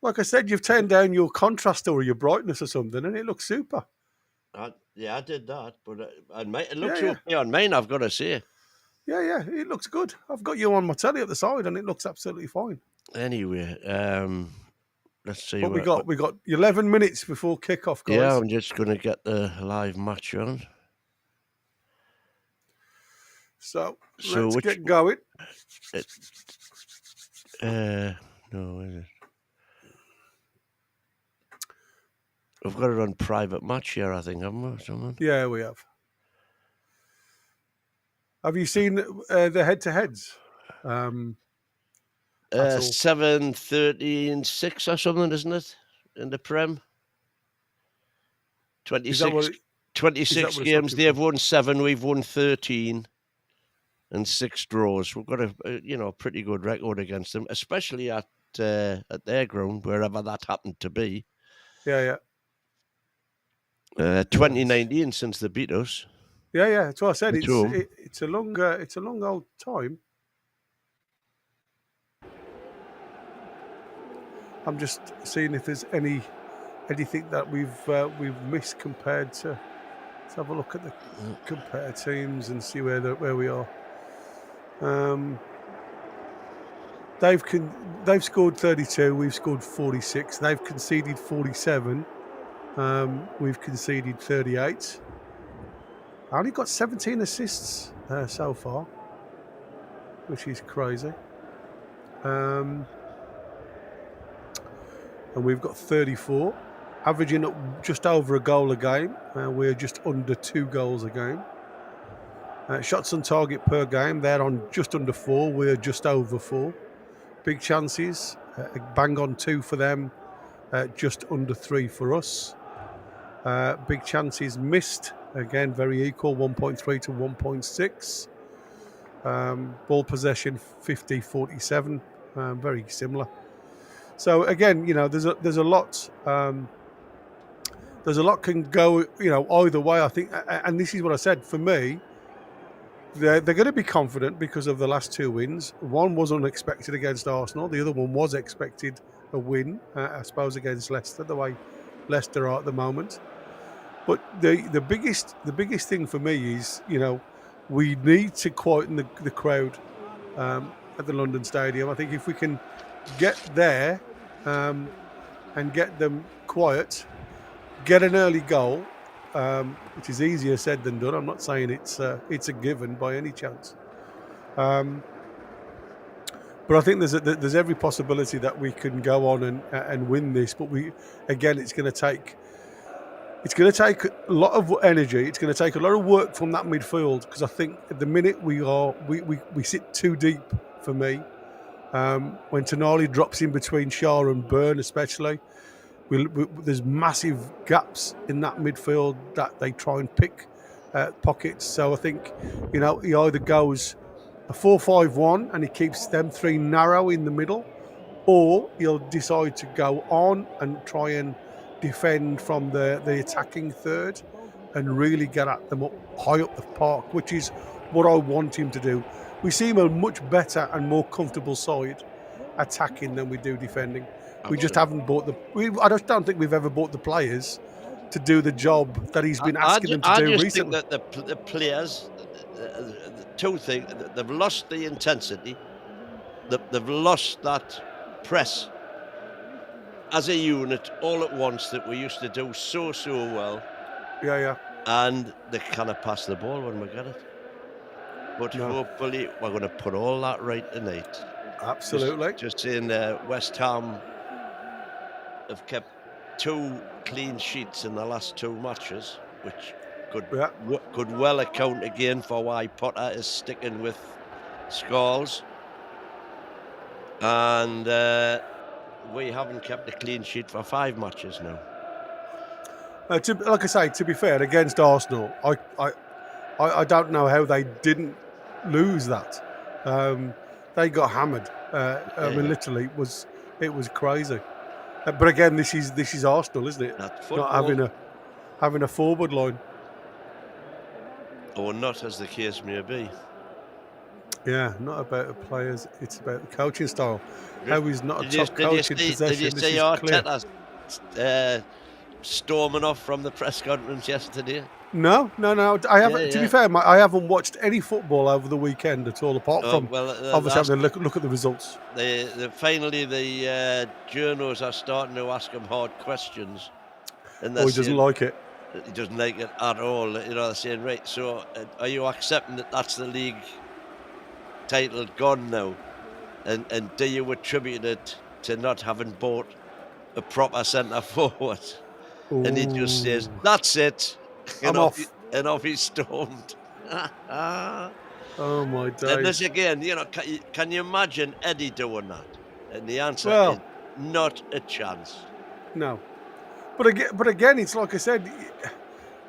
Like I said, you've turned down your contrast or your brightness or something, and it looks super. I did that, but it looks okay on mine, I've got to say. Yeah, it looks good. I've got you on my telly at the side, and it looks absolutely fine. Anyway, let's see. What we got 11 minutes before kickoff, guys. Yeah, I'm just going to get the live match on. So let's get going. No, is it? We've got it on private match here, I think, haven't we? Someone? Yeah, we have. Have you seen the head-to-heads? 7-13-6 or something, isn't it? In the Prem. 26 games. They've won 7. We've won 13. And 6 draws. We've got a pretty good record against them, especially at their ground, wherever that happened to be. Yeah. 2019 since they beat us. Yeah. That's what I said. It's a long old time. I'm just seeing if there's anything that we've missed compared to. Let's have a look at the compare teams and see where we are. They've scored 32. We've scored 46. They've conceded 47. We've conceded 38. I only got 17 assists so far, which is crazy. And we've got 34, averaging just over a goal a game. We're just under 2 goals a game. Shots on target per game, they're on just under 4. We're just over 4. Big chances, bang on 2 for them, just under 3 for us. Big chances missed, again, very equal, 1.3 to 1.6. Ball possession, 50-47, very similar. So again, there's a lot. There's a lot can go, either way. I think, and this is what I said. For me, they're going to be confident because of the last 2 wins. One was unexpected against Arsenal. The other one was expected a win, I suppose, against Leicester. The way Leicester are at the moment. But the biggest thing for me is, we need to quieten the crowd at the London Stadium. I think if we can get there and get them quiet, get an early goal, which is easier said than done. I'm not saying it's a given by any chance, but I think there's every possibility that we can go on and win this. But it's going to take. It's going to take a lot of energy. It's going to take a lot of work from that midfield, because I think at the minute we sit too deep for me. When Tonali drops in between Shaw and Byrne, especially, there's massive gaps in that midfield that they try and pick pockets. So I think he either goes a 4-5-1 and he keeps them 3 narrow in the middle, or he'll decide to go on and try and defend from the attacking third and really get at them high up the park, which is what I want him to do. We seem a much better and more comfortable side attacking than we do defending. Absolutely. We just haven't bought I just don't think we've ever bought the players to do the job that he's been asking them to do recently. I just think that the players, the 2 things, they've lost the intensity, they've lost that press as a unit all at once that we used to do so well. Yeah. And they cannot pass the ball when we get it. But hopefully we're going to put all that right tonight. Absolutely. Just saying, West Ham have kept 2 clean sheets in the last 2 matches, which could well account again for why Potter is sticking with Scholes. And we haven't kept a clean sheet for 5 matches now. Like I say, to be fair, against Arsenal, I don't know how they didn't lose that. They got hammered. I mean, literally, it was crazy. But again, this is Arsenal, isn't it? Not having a forward line, or not, as the case may be. Yeah, not about the players; it's about the coaching style. How he's not a top coach in possession. Did you see Arteta storming off from the press conference yesterday? No. I haven't. To be fair, I haven't watched any football over the weekend at all, apart from obviously having a look at the results. Finally, the journos are starting to ask him hard questions. And he doesn't like it. He doesn't like it at all. They're saying, right, so are you accepting that that's the league title gone now? And do you attribute it to not having bought a proper centre forward? Ooh. And he just says, that's it. I'm off. And off he stormed. Oh my days. And this again, can you imagine Eddie doing that? And the answer is not a chance. No. But again, it's like I said,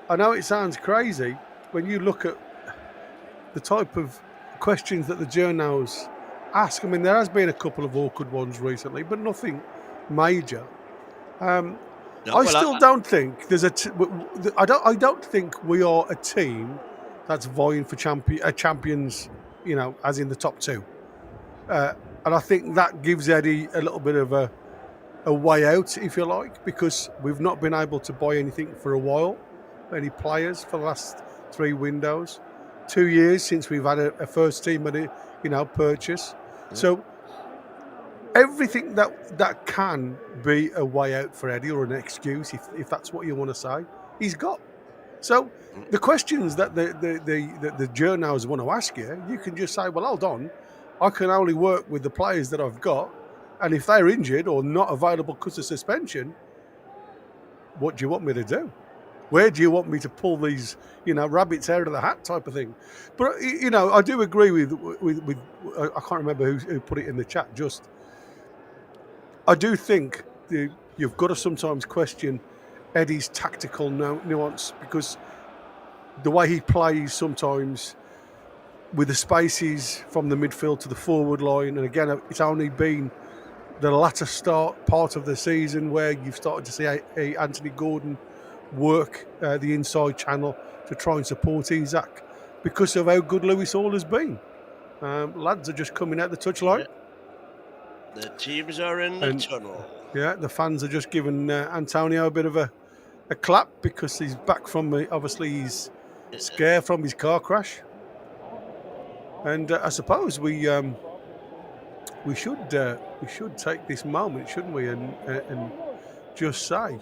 I know it sounds crazy when you look at the type of questions that the journos ask. I mean, there has been a couple of awkward ones recently, but nothing major. I still don't think there's I don't think we are a team that's vying for champions, as in the top 2. And I think that gives Eddie a little bit of a way out, if you like, because we've not been able to buy anything for a while, any players for the last 3 windows, 2 years since we've had a first team purchase. Yeah. So everything that can be a way out for Eddie, or an excuse, if that's what you want to say, he's got. So the questions that the journos want to ask you, you can just say, well, hold on, I can only work with the players that I've got, and if they're injured or not available because of suspension, what do you want me to do? where do you want me to pull these, rabbits out of the hat type of thing? But, I do agree with I can't remember who put it in the chat, just, I do think you've got to sometimes question Eddie's tactical nuance, because the way he plays sometimes with the spaces from the midfield to the forward line, and again, it's only been the latter part of the season where you've started to see Anthony Gordon work the inside channel to try and support Isak, because of how good Lewis Hall has been. Lads are just coming out the touchline. Yeah. The teams are in the tunnel. Yeah, the fans are just giving Antonio a bit of a clap, because he's back from obviously he's scared from his car crash. And I suppose we should take this moment, shouldn't we, and just say,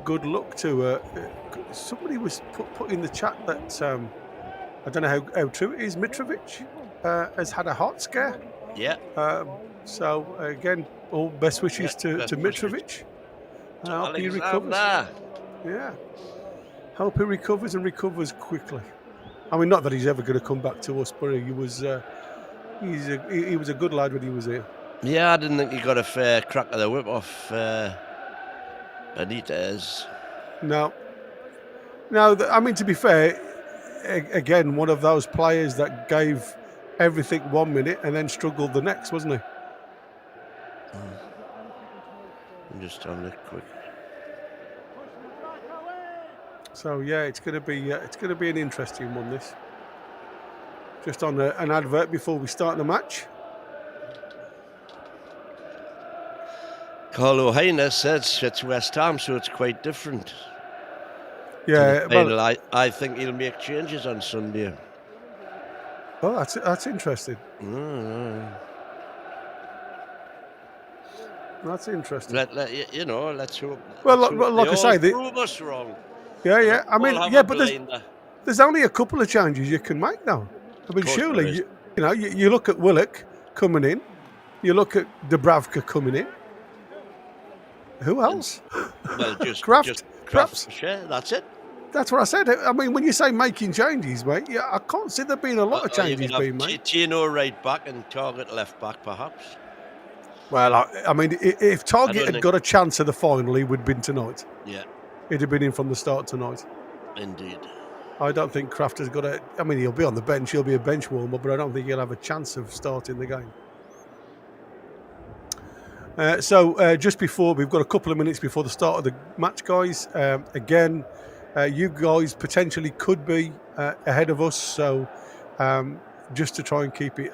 good luck to somebody was put in the chat that I don't know how true it is. Mitrovic has had a heart scare. Yeah. So again, all best wishes to Mitrovic. I hope he recovers. Yeah. Hope he recovers quickly. I mean, not that he's ever going to come back to us, but he was a good lad when he was here. Yeah, I didn't think he got a fair crack of the whip off Benitez. No, I mean, to be fair, again, one of those players that gave everything 1 minute and then struggled the next, wasn't he? I'm just having a quick. So yeah, it's going to be an interesting one. This, just on an advert before we start the match. Carlo Haynes says it's West Ham, so it's quite different. Yeah, well, I think he'll make changes on Sunday. Oh, that's interesting. That's interesting. Let's hope. Well, like I say, prove us wrong. Yeah. I mean, yeah, but there's only a couple of changes you can make now. I mean, surely you look at Willock coming in, you look at Dubravka coming in. Who else? Well, just Kraft. Sure, that's it. That's what I said. I mean, when you say making changes, mate, yeah, I can't see there being a lot of changes being made. Tino right back and Target left back, perhaps. Well, I mean, if Target had got a chance at the final, he would have been tonight. Yeah. He'd have been in from the start tonight. Indeed. I don't think Kraft has got I mean, he'll be on the bench. He'll be a bench warmer, but I don't think he'll have a chance of starting the game. So just before, we've got a couple of minutes before the start of the match, guys. Again, you guys potentially could be ahead of us. So just to try and keep it,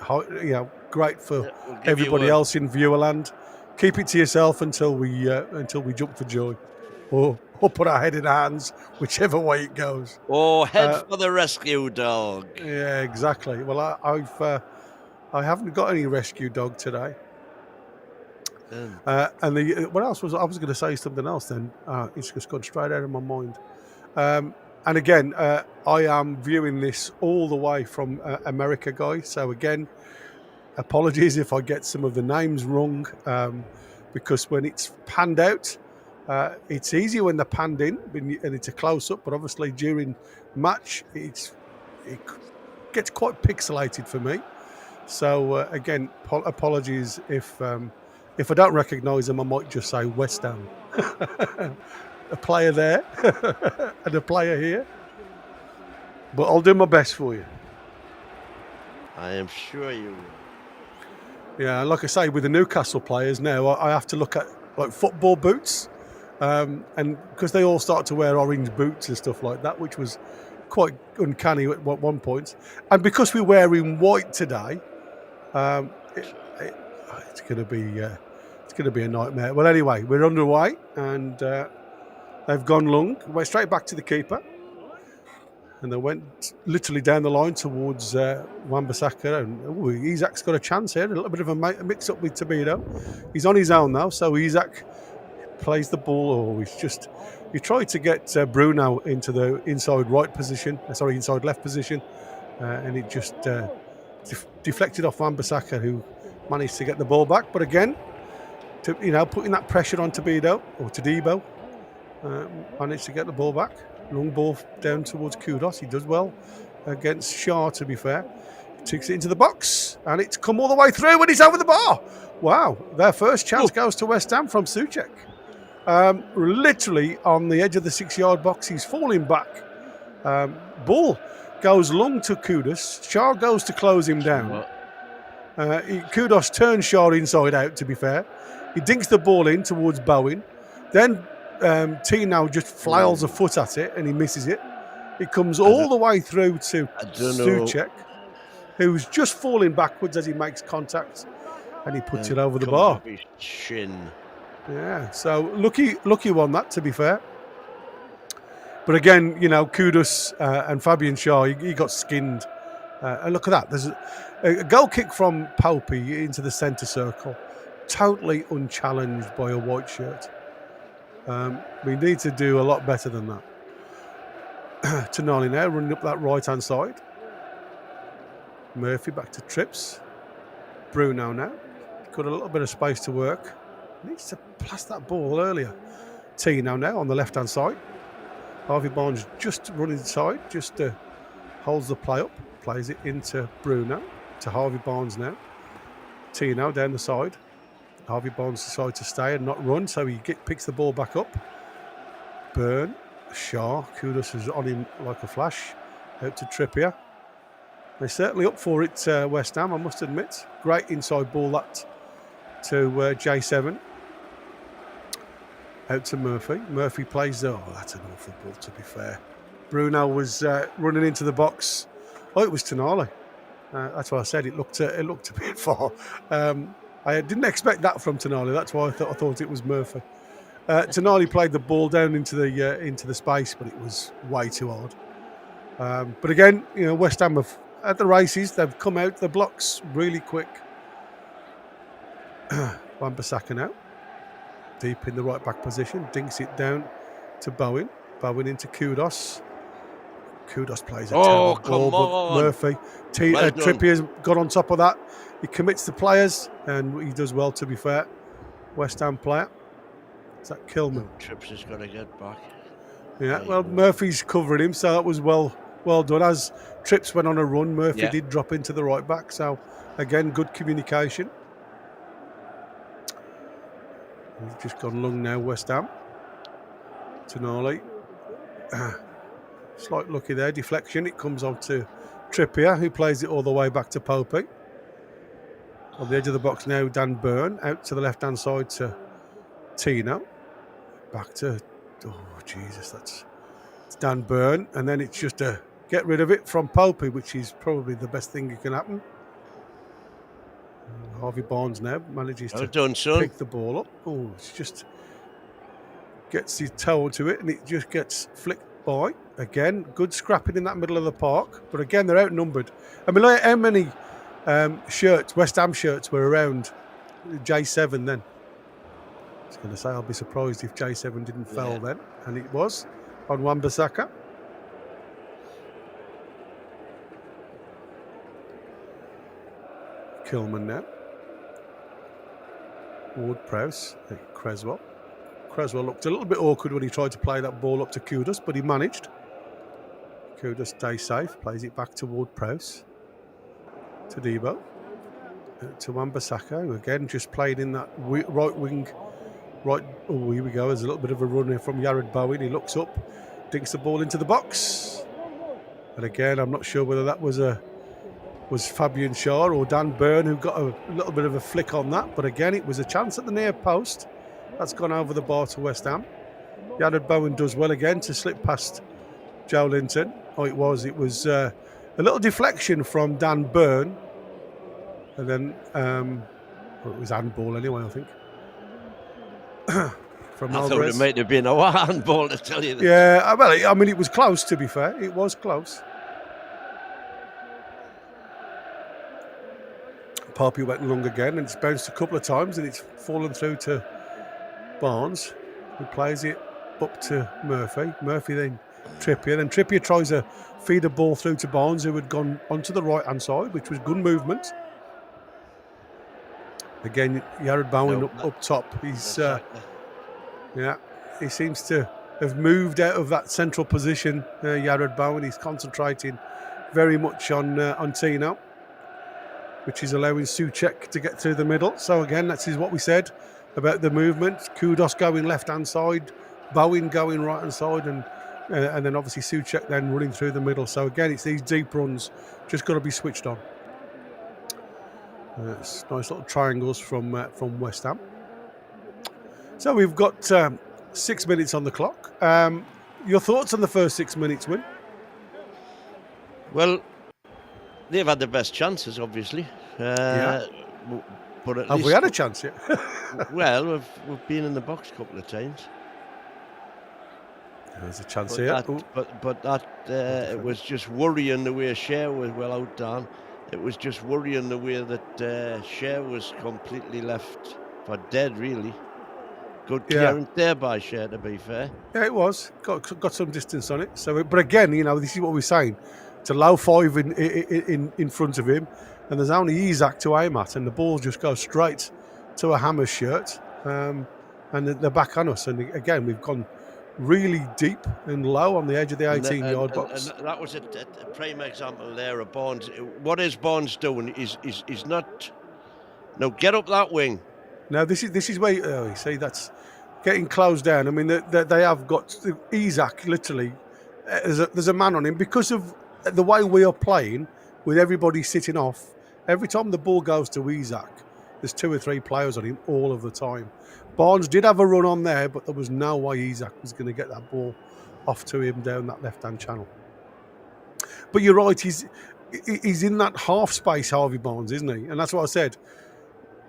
great for everybody else in viewerland. Keep it to yourself until we jump for joy, or put our head in our hands, whichever way it goes. Or head for the rescue dog. Yeah, exactly. Well, I haven't got any rescue dog today. And what else was I was going to say something else then? It's just gone straight out of my mind. And again, I am viewing this all the way from America, guys. So again, apologies if I get some of the names wrong, because when it's panned out, it's easier when they're panned in and it's a close up. But obviously during match, it gets quite pixelated for me. So again, apologies if I don't recognise them. I might just say West Ham. A player there and a player here. But I'll do my best for you. I am sure you will. Yeah, like I say, with the Newcastle players now, I have to look at like football boots, and because they all start to wear orange boots and stuff like that, which was quite uncanny at one point. And because we're wearing white today, it's going to be a nightmare. Well, anyway, we're underway, and they've gone long, went straight back to the keeper, and they went literally down the line towards Wan-Bissaka, and Isak's got a chance here. A little bit of a mix-up with Tobido. He's on his own now, so Isak plays the ball. He tried to get Bruno into the inside left position, and it just deflected off Wan-Bissaka, who managed to get the ball back. But again, putting that pressure on Todibo, Managed to get the ball back. Long ball down towards Kudos. He does well against Shah, to be fair. Takes it into the box, and it's come all the way through, and he's over the bar. Wow, their first chance goes to West Ham from Souček. Literally on the edge of the 6-yard box. He's falling back. Ball goes long to Kudos. Shah goes to close him down. Kudos turns Shah inside out, to be fair. He dinks the ball in towards Bowen. Then Tino just flails a foot at it, and he misses it. It comes all the way through to Souček, who's just falling backwards as he makes contact, and he puts it over the bar. Shin. Yeah, so lucky one that, to be fair. But again, you know, Kudos and Fabian Shah, he got skinned. And look at that. There's a goal kick from Popey into the centre circle. Totally unchallenged by a white shirt. We need to do a lot better than that. Tonali now running up that right-hand side. Murphy back to Trips. Bruno now. Got a little bit of space to work. Needs to pass that ball earlier. Tino now on the left-hand side. Harvey Barnes just running inside, just holds the play up. Plays it into Bruno. To Harvey Barnes now. Tino down the side. Harvey Barnes decides to stay and not run, so he picks the ball back up. Burn. Shah. Kudos is on him like a flash. Out to Trippier. They're certainly up for it, West Ham, I must admit. Great inside ball that to J7. Out to Murphy. Murphy plays that's an awful ball, to be fair. Bruno was running into the box. Oh, it was Tonali. That's why I said it looked a bit far. I didn't expect that from Tonali. That's why I thought it was Murphy. Tonali played the ball down into the space, but it was way too hard. But again, you know, West Ham have at the races. They've come out the blocks really quick. Wan-Bissaka now, deep in the right back position, dinks it down to Bowen. Bowen into Kudos. Kudos plays a terrible ball, but Murphy. Trippier's got on top of that. He commits the players, and he does well, to be fair. West Ham player. Is that Kilman? Trips has got to get back. Yeah, well, Murphy's covering him, so that was well done. As Trips went on a run, Murphy did drop into the right back. So, again, good communication. We've just gone long now, West Ham. Tonali. Slight lucky there, deflection. It comes on to Trippier, who plays it all the way back to Popey. On the edge of the box now, Dan Burn. Out to the left-hand side to Tino. Back to, Jesus, it's Dan Burn. And then it's just a get rid of it from Popey, which is probably the best thing that can happen. Harvey Barnes now manages to pick the ball up. Oh, it's just gets his toe to it, and it just gets flicked by. Again, good scrapping in that middle of the park. But again, they're outnumbered. I mean, look at how many West Ham shirts were around J7 then. I was going to say, I'll be surprised if J7 didn't foul then. And it was on Wan-Bissaka. Kilman now. Ward-Prowse. Creswell. Creswell looked a little bit awkward when he tried to play that ball up to Kudos, but he managed. Kudos stays safe. Plays it back to Ward-Prowse. To Debo. To Wan-Bissaka, who again just played in that right wing. Right, oh, here we go. There's a little bit of a run here from Jared Bowen. He looks up, dinks the ball into the box. And again, I'm not sure whether that was Fabian Shah or Dan Burn who got a little bit of a flick on that. But again, it was a chance at the near post. That's gone over the bar to West Ham. Jared Bowen does well again to slip past Joe Linton. Oh, it was a little deflection from Dan Burn. And then, it was handball anyway, I think. From I Alvarez. thought it might have been a handball, to tell you that. Yeah, well, I mean, it was close, to be fair. It was close. Poppy went long again, and it's bounced a couple of times, and it's fallen through to Barnes, who plays it up to Murphy. Murphy then Trippier. Then Trippier tries to feed a ball through to Barnes, who had gone onto the right-hand side, which was good movement. Again, Jared Bowen up top. He's he seems to have moved out of that central position. Jared Bowen, he's concentrating very much on Tino, which is allowing Souček to get through the middle. So again, that is what we said about the movement. Kudos going left-hand side, Bowen going right-hand side, and then obviously Souček then running through the middle. So again, it's these deep runs, just got to be switched on. It's nice little triangles from West Ham. So we've got 6 minutes on the clock. Your thoughts on the first 6 minutes, Win? Well, they've had the best chances, obviously. Yeah. But at Have least, we had a chance yet? well, we've been in the box a couple of times. There's a chance But here. it was just worrying the way Cher was well outdone. It was just worrying the way that Cher was completely left for dead, really. Good clearance there by Cher, to be fair. Yeah, it was. Got some distance on it. So, but again, this is what we're saying. It's a low 5 in front of him, and there's only Isak to aim at, and the ball just goes straight to a Hammers shirt, and they're back on us. And again, we've gone really deep and low on the edge of the 18-yard box. And that was a prime example there of Barnes. What is Barnes doing? He's not. No, get up that wing. Now this is where you see that's getting closed down. I mean, they have got Isak literally. There's a man on him because of the way we are playing with everybody sitting off. Every time the ball goes to Isak, there's 2 or 3 players on him all of the time. Barnes did have a run on there, but there was no way Isak was going to get that ball off to him down that left-hand channel. But you're right, he's in that half space, Harvey Barnes, isn't he? And that's what I said.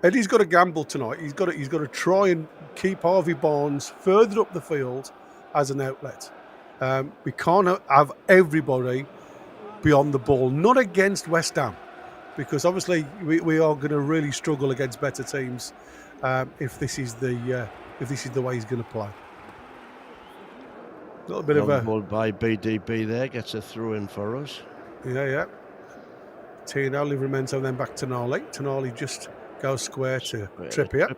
Eddie's got to gamble tonight. He's got to try and keep Harvey Barnes further up the field as an outlet. We can't have everybody beyond the ball, not against West Ham, because obviously we are going to really struggle against better teams if this is the way he's going to play. A little bit of a ball by BDB there, gets a throw in for us. Yeah. Tino, Livramento, then back to Tonali. Tonali just goes square to Trippier.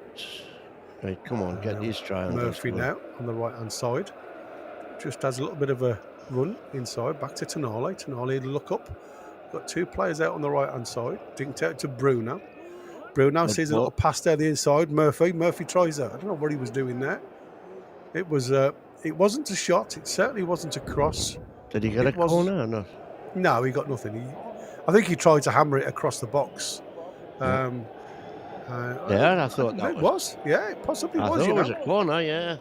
Right, come on, get these triangles. Murphy now on the right hand side. Just has a little bit of a run inside, back to Tonali. Tonali look up. Got 2 players out on the right hand side. Dinked out to Bruno. Bruno sees a little pass down the inside. Murphy tries that. I don't know what he was doing there. It wasn't a shot. It certainly wasn't a cross. Did he get a corner or not? No, he got nothing. I think he tried to hammer it across the box. I thought that was. Yeah, it possibly was. I thought it was a corner. Yeah.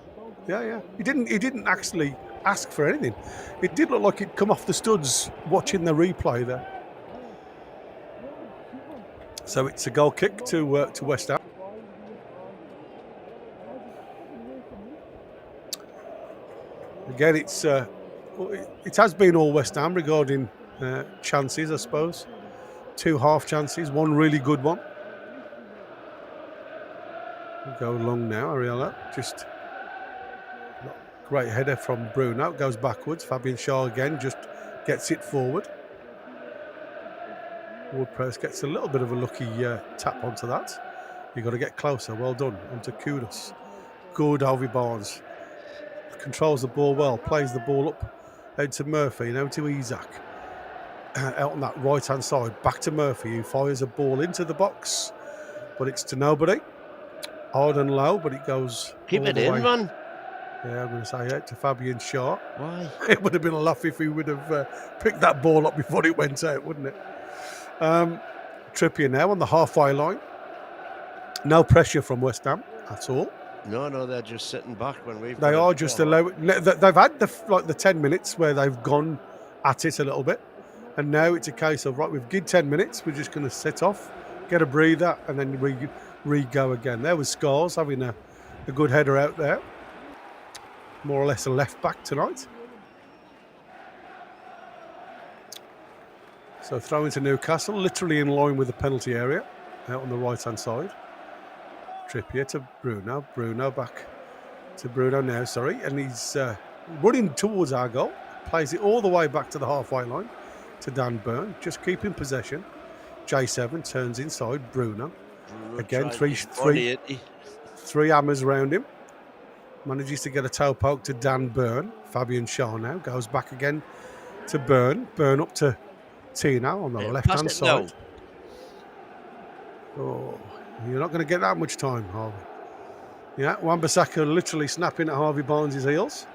He didn't actually ask for anything. It did look like it'd come off the studs watching the replay there. So it's a goal kick to West Ham. Again, it has been all West Ham regarding chances, I suppose. 2 half chances, 1 really good one. We'll go long now, Ariella. Just great header from Bruno. Goes backwards. Fabian Shaw again just gets it forward. Ward-Prowse gets a little bit of a lucky tap onto that. You've got to get closer. Well done. Onto Kudos. Good Harvey Barnes. Controls the ball well. Plays the ball up. Out to Murphy. Now to Isak. Out on that right-hand side. Back to Murphy, who fires a ball into the box. But it's to nobody. Hard and low, but it goes. Keep it in, man. Yeah, I'm going to say out to Fabian Shaw. Why? It would have been a laugh if he would have picked that ball up before it went out, wouldn't it? Trippier now on the halfway line. No pressure from West Ham at all. No, they're just sitting back when we've. They are just allowing. They've had the 10 minutes where they've gone at it a little bit, and now it's a case of right. We've given 10 minutes. We're just going to sit off, get a breather, and then re-go again. There was Scholes having a good header out there. More or less a left back tonight. So throw into Newcastle, literally in line with the penalty area, out on the right-hand side. Trippier to Bruno. Bruno back to Bruno now, and he's running towards our goal. Plays it all the way back to the halfway line to Dan Burn, just keeping possession. J7 turns inside, Bruno. Again, three hammers around him. Manages to get a toe poke to Dan Byrne. Fabian Shaw now goes back again to Byrne. Byrne up to Tino on the left-hand side. Oh, you're not going to get that much time, Harvey. Yeah, Wan-Bissaka literally snapping at Harvey Barnes' heels.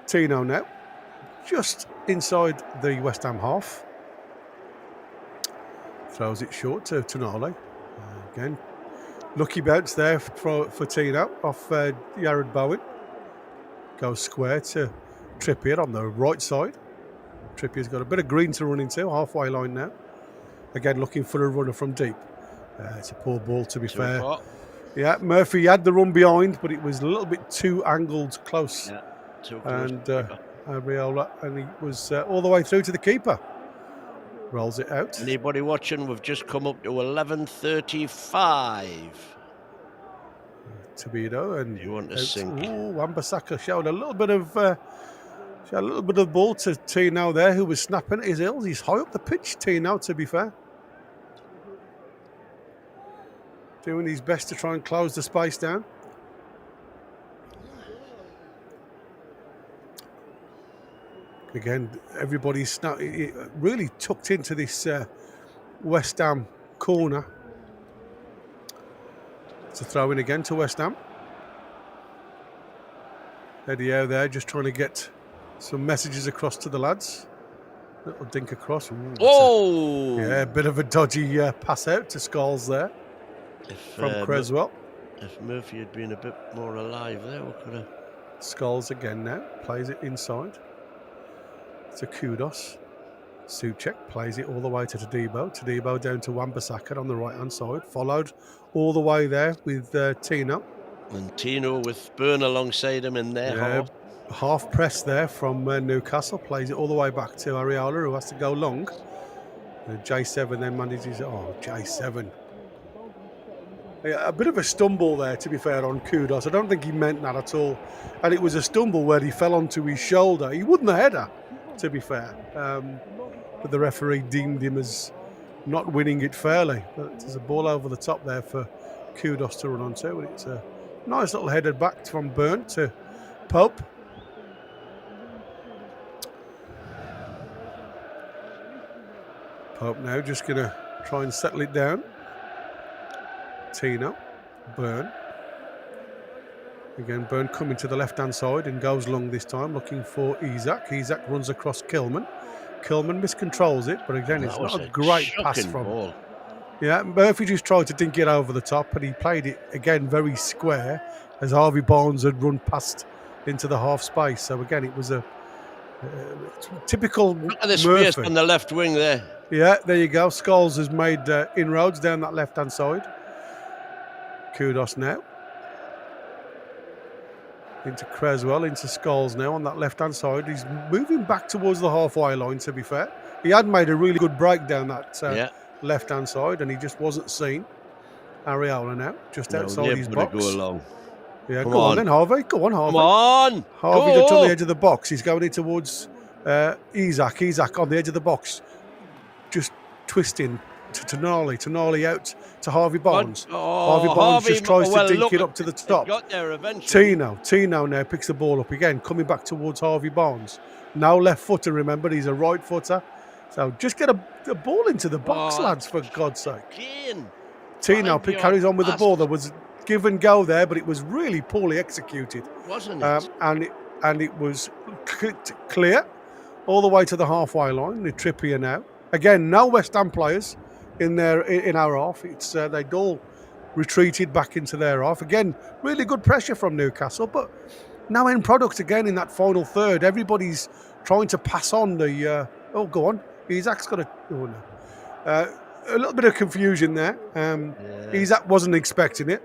Tino now, just inside the West Ham half. Throws it short to Tonali. Again, lucky bounce there for Tino off Jared Bowen. Goes square to Trippier on the right side. Trippier's got a bit of green to run into, halfway line now. Again, looking for a runner from deep. It's a poor ball, to be fair. Yeah, Murphy had the run behind, but it was a little bit too angled close. Yeah, too close. And Areola, and he was all the way through to the keeper. Rolls it out. Anybody watching? We've just come up to 11:35. Tabido and you want to sink? Wan-Bissaka showed a little bit of ball to Tino there, who was snapping at his heels. He's high up the pitch, Tino, to be fair. Doing his best to try and close the space down. Again, everybody's really tucked into this West Ham corner. It's a throw in again to West Ham. Eddie Howe there just trying to get some messages across to the lads. Little dink across. A bit of a dodgy pass out to Scholes there from Creswell. If Murphy had been a bit more alive there, we could have. Scholes again now, plays it inside to Kudos. Souček plays it all the way to Todibo. Todibo down to Wan-Bissaka on the right-hand side. Followed all the way there with Tino. And Tino with Byrne alongside him in there. Half press there from Newcastle. Plays it all the way back to Areola, who has to go long. And J7 then manages... J7. Yeah, a bit of a stumble there, to be fair, on Kudos. I don't think he meant that at all. And it was a stumble where he fell onto his shoulder. He wouldn't have header, to be fair. But the referee deemed him as not winning it fairly. But there's a ball over the top there for Kudos to run onto. And it's a nice little header back from Byrne to Pope. Pope now just going to try and settle it down. Tino, Byrne. Again, Byrne coming to the left-hand side and goes long this time, looking for Isak. Isak runs across Kilman. Kilman miscontrols it, but again, it's not a great pass from him. Yeah, Murphy just tried to dink it over the top, and he played it, again, very square, as Harvey Barnes had run past into the half space. So again, it was a typical Look at the space on the left wing there. Yeah, there you go. Scholes has made inroads down that left-hand side. Kudos now. Into Creswell, into Scholes now on that left-hand side. He's moving back towards the halfway line, to be fair. He had made a really good break down that left-hand side, and he just wasn't seen. Areola now, just outside his box. Go along. Yeah, go on then, Harvey. Go on, Harvey. Come on. Harvey just on the edge of the box. He's going in towards Isak. Isak on the edge of the box. Just twisting to Tonali. Tonali out to Harvey Barnes. Harvey Barnes just tries to dink it up to the top. Got there eventually. Tino now picks the ball up again, coming back towards Harvey Barnes. Now left footer, remember, he's a right footer. So just get a ball into the box, lads, for God's sake. Tino carries on with the ball. There was give and go there, but it was really poorly executed. Wasn't it? And it was clear all the way to the halfway line. The Trippier now. Again, no West Ham players in our half. It's they'd all retreated back into their half. Again, really good pressure from Newcastle, but no end product again in that final third. Everybody's trying to pass on the... go on. Isak's got a... Oh, no. A little bit of confusion there. Isak wasn't expecting it.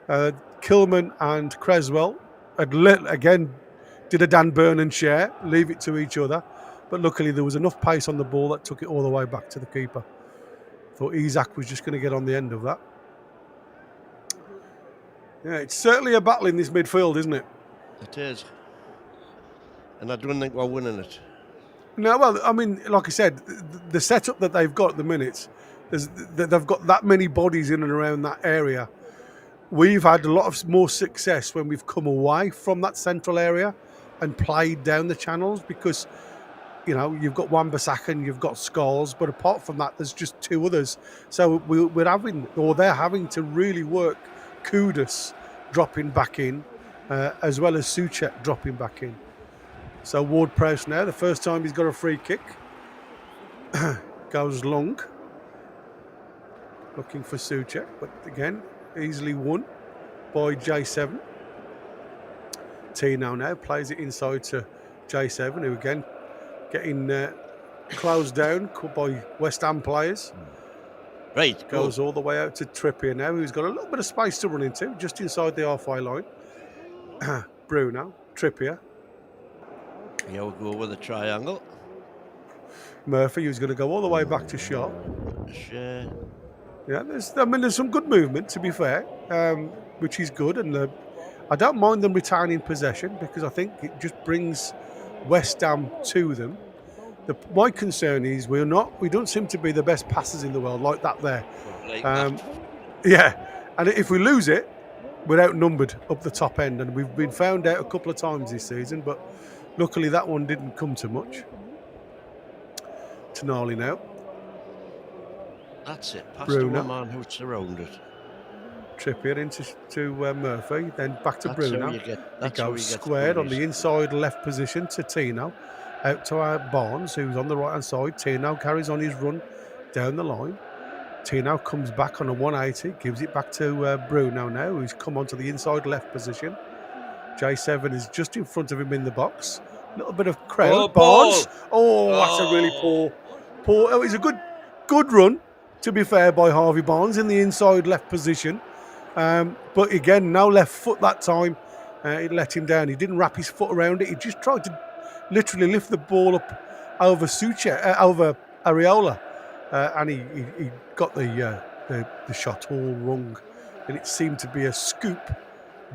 Kilman and Creswell again did a Dan Byrne and share, leave it to each other. But luckily there was enough pace on the ball that took it all the way back to the keeper. Thought Isak was just going to get on the end of that. Yeah, it's certainly a battle in this midfield, isn't it? It is. And I don't think we're winning it. No, well, I mean, like I said, the setup that they've got at the minute, they've got that many bodies in and around that area. we've had a lot of more success when we've come away from that central area and played down the channels, because you know you've got Wan-Bissaka and you've got Scholes, but apart from that, there's just two others. So they're having to really work Kudus dropping back in, as well as Souček dropping back in. So Ward-Prowse now, the first time he's got a free kick, goes long, looking for Souček, but again, easily won by J7. Tino now plays it inside to J7, who again getting closed down by West Ham players. Right. Goes all the way out to Trippier now, who's got a little bit of space to run into, just inside the halfway line. Bruno, Trippier. Here we go with a triangle. Murphy, who's going to go all the way back to Shaw. Sure. Yeah, there's some good movement, to be fair, which is good, and I don't mind them retaining possession because I think it just brings West Ham to them. My concern is we don't seem to be the best passers in the world like that there. Yeah, and if we lose it, we're outnumbered up the top end, and we've been found out a couple of times this season, but luckily that one didn't come to much. Tonali now. That's it. Past Bruno. the man who's surrounded. Trippier into Murphy, then back to That's Bruno. He goes squared on the inside left position to Tino. Out to our Barnes, who's on the right-hand side. Tino carries on his run down the line. Tino comes back on a 180, gives it back to Bruno now, who's come onto the inside left position. J7 is just in front of him in the box. A little bit of crowd. Oh, Barnes. That's a really poor. Oh, it's a good run, to be fair, by Harvey Barnes in the inside left position. But again, no left foot that time. It let him down. He didn't wrap his foot around it. He just tried to literally lift the ball up over over Areola, and he got the shot all wrong, and it seemed to be a scoop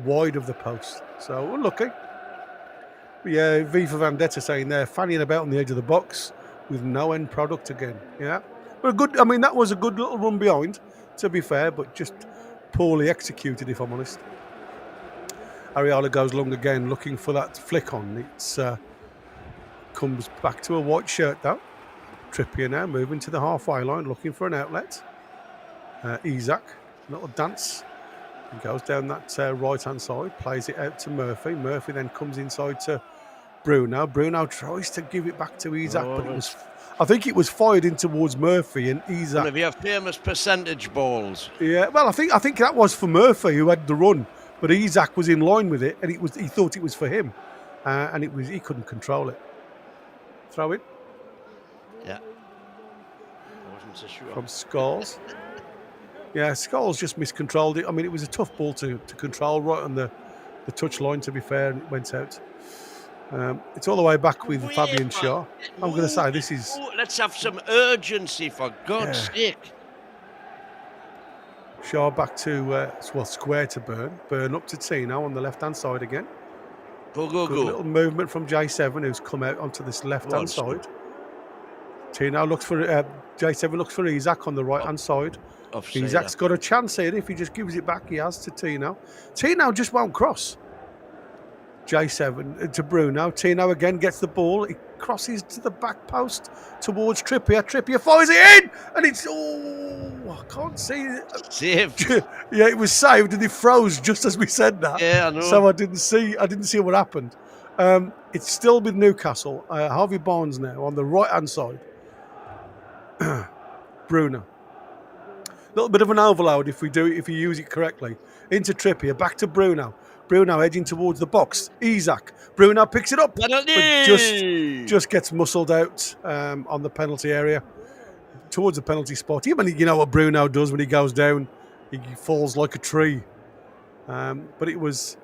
wide of the post. So unlucky. Yeah, V for Vendetta saying there, fanning about on the edge of the box with no end product again. Yeah, but that was a good little run behind, to be fair, but just poorly executed, if I'm honest. Areola goes long again, looking for that flick on. It's comes back to a white shirt though. Trippier now moving to the halfway line, looking for an outlet. Isak, little dance. He goes down that right-hand side, plays it out to Murphy. Murphy then comes inside to Bruno. Bruno tries to give it back to Isak, but I think it was fired in towards Murphy, and Isak. One of your famous percentage balls. Yeah, well, I think that was for Murphy, who had the run, but Isak was in line with it, and he thought it was for him, and he couldn't control it. Throw it. Yeah. I wasn't so sure. From Scholes. Yeah, Scholes just miscontrolled it. I mean, it was a tough ball to control right on the touch line, to be fair, and it went out. It's all the way back with Fabian Shaw. I'm going to say this is... let's have some urgency, for God's sake. Shaw back to, square to Burn. Burn up to Tino on the left-hand side again. Go. Little movement from J7, who's come out onto this left-hand side. Tino looks for... J7 looks for Isak on the right-hand side. Isak's got a chance here. If he just gives it back, he has to Tino. Tino just won't cross. J7 to Bruno. Tino again gets the ball. He crosses to the back post towards Trippier. Trippier fires it in, and it's I can't see it. Saved. Yeah, it was saved, and it froze just as we said that. Yeah, I know. So I didn't see what happened. It's still with Newcastle. Harvey Barnes now on the right hand side. Bruno. A little bit of an overload if you use it correctly. Into Trippier, back to Bruno. Bruno edging towards the box. Isak. Bruno picks it up. Penalty! But just gets muscled out on the penalty area. Towards the penalty spot. Even you know what Bruno does when he goes down. He falls like a tree. But it was...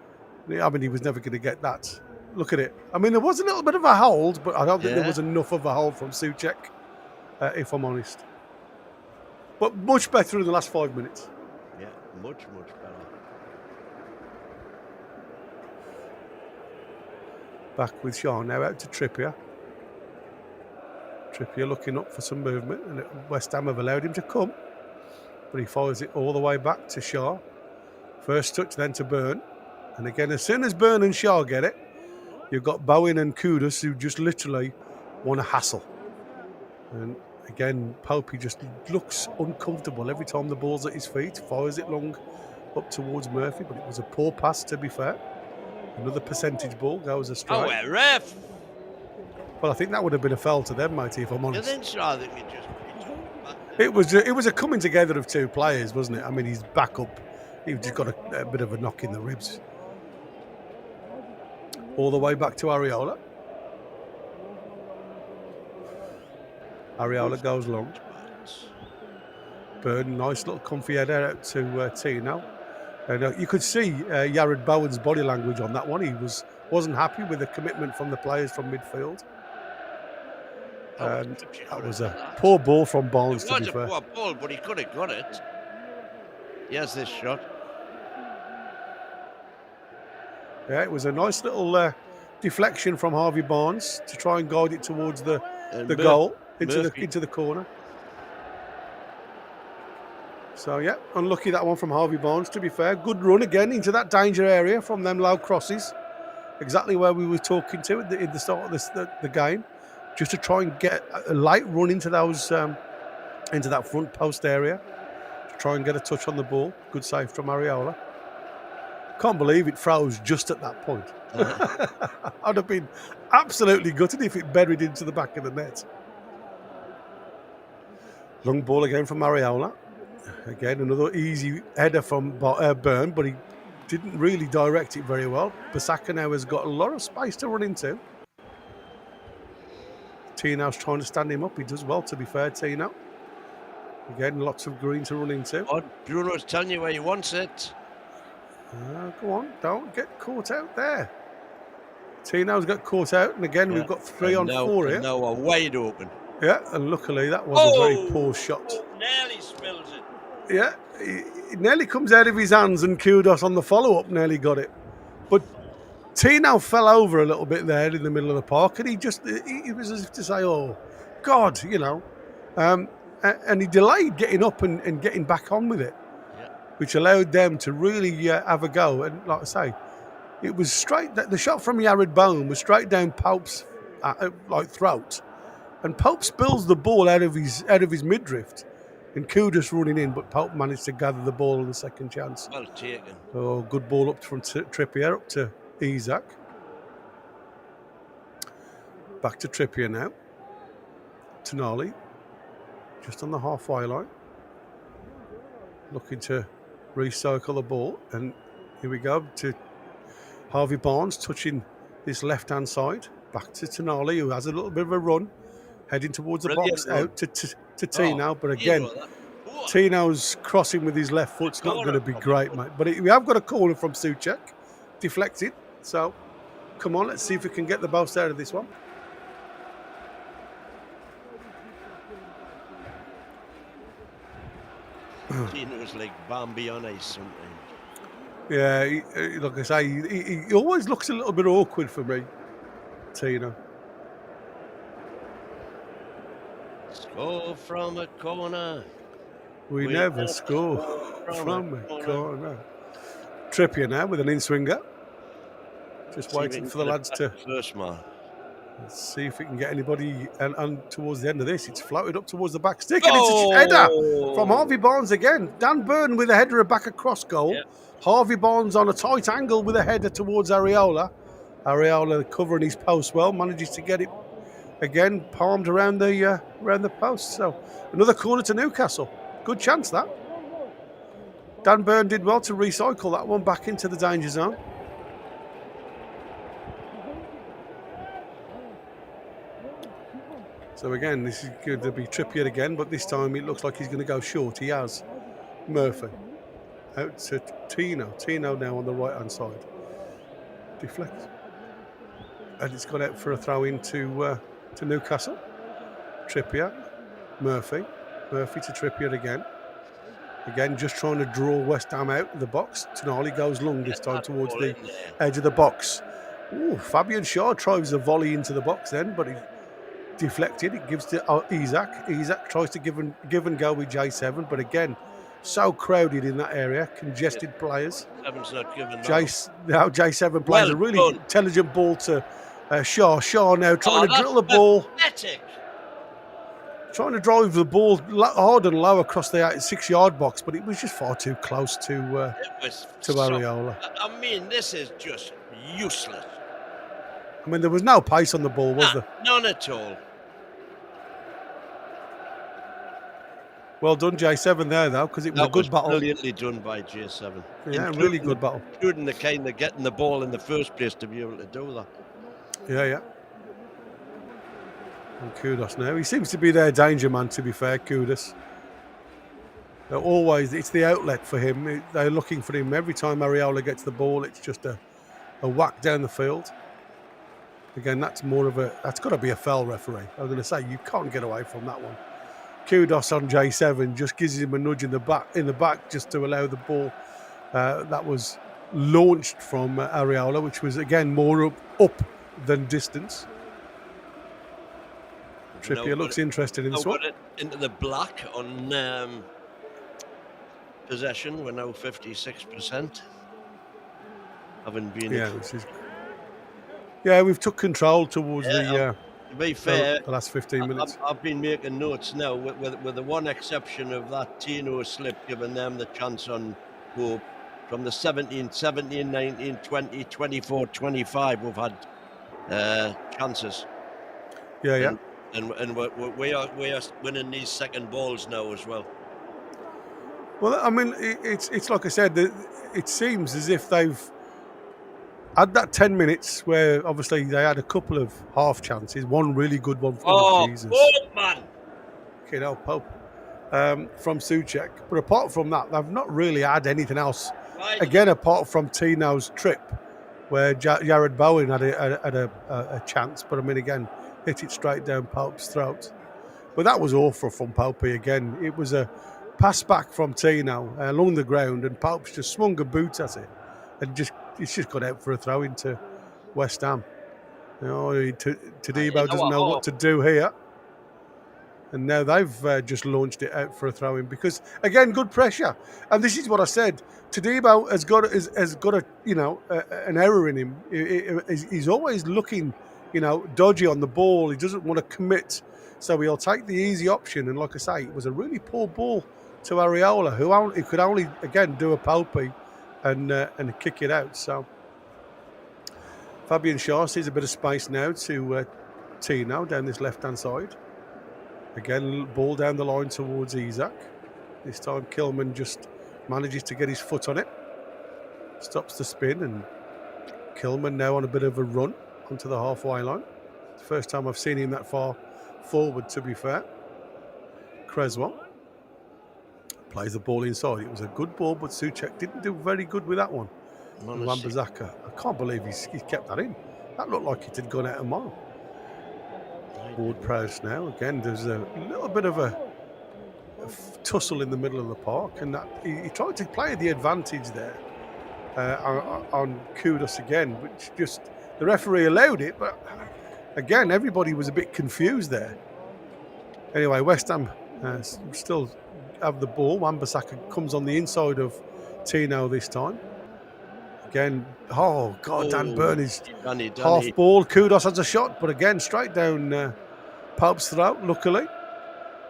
I mean, he was never going to get that. Look at it. I mean, there was a little bit of a hold, but I don't think there was enough of a hold from Souček, if I'm honest. But much better in the last 5 minutes. Yeah, much better. Back with Shaw now out to Trippier. Trippier looking up for some movement, and West Ham have allowed him to come. But he fires it all the way back to Shaw. First touch then to Byrne. And again, as soon as Byrne and Shaw get it, you've got Bowen and Kudus who just literally want to hassle. And again, Popey just looks uncomfortable every time the ball's at his feet, fires it long up towards Murphy, but it was a poor pass, to be fair. Another percentage ball goes astray. Oh, ref! Well, I think that would have been a foul to them, matey, if I'm honest. You think so? I think we just It was a coming together of two players, wasn't it? I mean, he's back up. He's just got a bit of a knock in the ribs. All the way back to Areola. Areola goes long. Byrne, nice little comfy header out to Tino. And you could see Yared Bowen's body language on that one. He wasn't happy with the commitment from the players from midfield. And that was a poor ball from Barnes, to be fair. It was a poor ball, but he could have got it. Here's this shot. Yeah, it was a nice little deflection from Harvey Barnes to try and guide it towards the goal, into the corner. So, yeah, unlucky that one from Harvey Barnes, to be fair. Good run again into that danger area from them low crosses. Exactly where we were talking to at the start of the game. Just to try and get a light run into those, into that front post area. To try and get a touch on the ball. Good save from Areola. Can't believe it froze just at that point. I'd have been absolutely gutted if it buried into the back of the net. Long ball again from Areola. Again, another easy header from Byrne, but he didn't really direct it very well. Basaka now has got a lot of space to run into. Tino's trying to stand him up. He does well, to be fair, Tino. Again, lots of green to run into. Oh, Bruno's telling you where he wants it. Go on, don't get caught out there. Tino's got caught out, and again, we've got 3 on 4 here. Now we're wide open. Yeah, and luckily that was a very poor shot. Nearly spills it. Yeah, it nearly comes out of his hands, and Kudos on the follow-up nearly got it. But Tino fell over a little bit there in the middle of the park, and he was as if to say, oh, God, you know. And he delayed getting up and getting back on with it, which allowed them to really have a go. And like I say, it was straight, the shot from Yared Bowen was straight down Pope's throat. And Pope spills the ball out of his midriff. And Kudus running in, but Pope managed to gather the ball on the second chance. Well taken. Oh, good ball up from Trippier, up to Isaac. Back to Trippier now. Tonali, just on the halfway line. Looking to recycle the ball. And here we go to Harvey Barnes touching this left-hand side. Back to Tonali, who has a little bit of a run. Heading towards the box, out to Tino. But again, Tino's crossing with his left foot's not going to be great, mate. But we have got a corner from Souček. Deflected. So, come on, let's see if we can get the most out of this one. Tino's like Bambi on ice sometimes. Yeah, like I say, he always looks a little bit awkward for me, Tino. Score from a corner. We never score from a corner. Trippier now with an in-swinger. Just waiting for the lads to first man. Let's see if we can get anybody. And towards the end of this, it's floated up towards the back stick. And it's a header from Harvey Barnes again. Dan Byrne with a header back across goal. Yep. Harvey Barnes on a tight angle with a header towards Areola. Areola covering his post well, manages to get it again, palmed around the post. So another corner to Newcastle. Good chance that. Dan Byrne did well to recycle that one back into the danger zone. So again, this is going to be Trippier again, but this time it looks like he's going to go short. He has. Murphy. Out to Tino. Tino now on the right-hand side. Deflect. And it's gone out for a throw-in to Newcastle. Trippier. Murphy. Murphy to Trippier again. Again, just trying to draw West Ham out of the box. Tonali goes long this time towards the edge of the box. Ooh, Fabian Shaw tries a volley into the box then, but he deflected. It gives to Isaac. Isaac tries to give and go with J7, but again, So crowded in that area, congested players. Seven's not given now. J7 plays a really intelligent ball to Shaw. Shaw now trying to drill the ball. Pathetic. Trying to drive the ball hard and low across the 6-yard box, but it was just far too close to Areola. I mean, this is just useless. I mean, there was no pace on the ball, was there? None at all. Well done, J7 there, though, because it was a good battle. Brilliantly done by J7. Yeah, really good battle. Including the kind of getting the ball in the first place to be able to do that. Yeah. And Kudos now. He seems to be their danger man, to be fair, Kudos. They're always, it's the outlet for him. They're looking for him. Every time Areola gets the ball, it's just a whack down the field. Again, that's got to be a foul, referee. I was going to say, you can't get away from that one. Kudos on J7 just gives him a nudge in the back just to allow the ball that was launched from Areola, which was again more up than distance. Trippier looks interested in this one. It into the black on possession. We're now 56%. Haven't been. We've took control towards to be fair, the last 15 minutes. I've been making notes now with the one exception of that Tino slip, giving them the chance on goal. From the 17, 19, 20, 24, 25, we've had chances. Yeah. And we are winning these second balls now as well. Well, I mean, it's like I said, it seems as if they've had that 10 minutes where obviously they had a couple of half chances, one really good one from Jesus. Pope, man! Pope from Souček. But apart from that, they've not really had anything else. Right. Again, apart from Tino's trip, where Jared Bowen had a chance, but I mean, again, hit it straight down Pope's throat. But that was awful from Pope again. It was a pass back from Tino along the ground, and Pope's just swung a boot at it, and it's just got out for a throw into West Ham. Tadibo doesn't know what to do here. And now they've just launched it out for a throw-in because, again, good pressure. And this is what I said. Tadibo has got an error in him. He's always looking, dodgy on the ball. He doesn't want to commit. So he'll take the easy option. And like I say, it was a really poor ball to Areola, who could only, again, do a Pope and kick it out. So Fabian Shaw sees a bit of space now to Tino down this left-hand side. Again, ball down the line towards Isak. This time Kilman just manages to get his foot on it. Stops the spin, and Kilman now on a bit of a run onto the halfway line. It's the first time I've seen him that far forward, to be fair. Creswell plays the ball inside. It was a good ball, but Souček didn't do very good with that one. Wan-Bissaka. I can't believe he's kept that in. That looked like it had gone out a mile. Ward-Prowse now. Again, there's a little bit of a tussle in the middle of the park, and that he tried to play the advantage there on Kudos again, which just the referee allowed it, but again, everybody was a bit confused there. Anyway, West Ham still have the ball. Wan-Bissaka comes on the inside of Tino this time. Again, Dan Burney's half ball. Kudos has a shot, but again, straight down Pope's throat, luckily.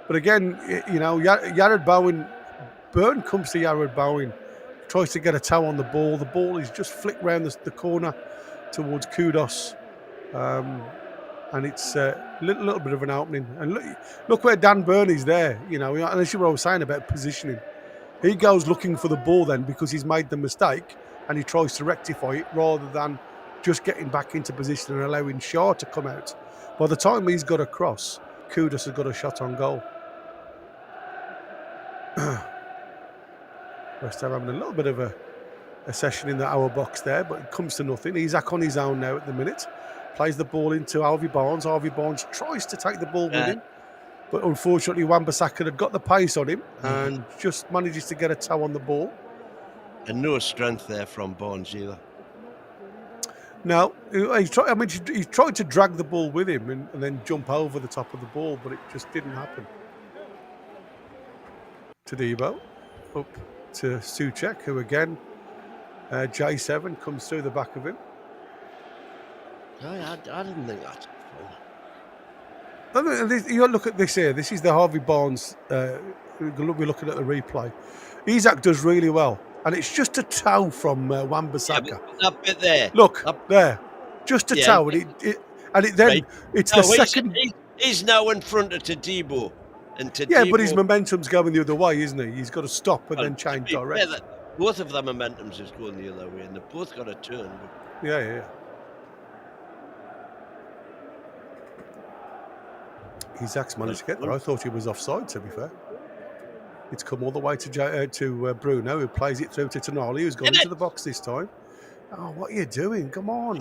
But again, Jared Bowen, Burn comes to Jared Bowen, tries to get a toe on the ball. The ball is just flicked round the corner towards Kudos. And it's a little bit of an opening. And look where Dan Burney's there. And this is what I was saying about positioning. He goes looking for the ball then because he's made the mistake, and he tries to rectify it rather than just getting back into position and allowing Shaw to come out. By the time he's got a cross, Kudos has got a shot on goal. West Ham having a little bit of a session in the hour box there, but it comes to nothing. Isak on his own now at the minute. Plays the ball into Harvey Barnes. Harvey Barnes tries to take the ball with him, but unfortunately Wan-Bissaka had got the pace on him and just manages to get a toe on the ball. And no strength there from Barnes either. No, he tried to drag the ball with him and then jump over the top of the ball, but it just didn't happen. Tadibo up to Souček, who again, J7 comes through the back of him. I didn't think that. You look at this here. This is the Harvey Barnes. We're looking at the replay. Isak does really well, and it's just a toe from Wan-Bissaka. Yeah, that bit there. Look there, just a toe, and it's the second. He's now in front of Tadibo. But his momentum's going the other way, isn't he? He's got to stop and then change direction. Both of their momentums is going the other way, and they've both got a turn. Yeah. Isak's managed to get there. I thought he was offside, to be fair. It's come all the way to Bruno, who plays it through to Tonali, who's gone into the box this time. Oh, what are you doing? Come on.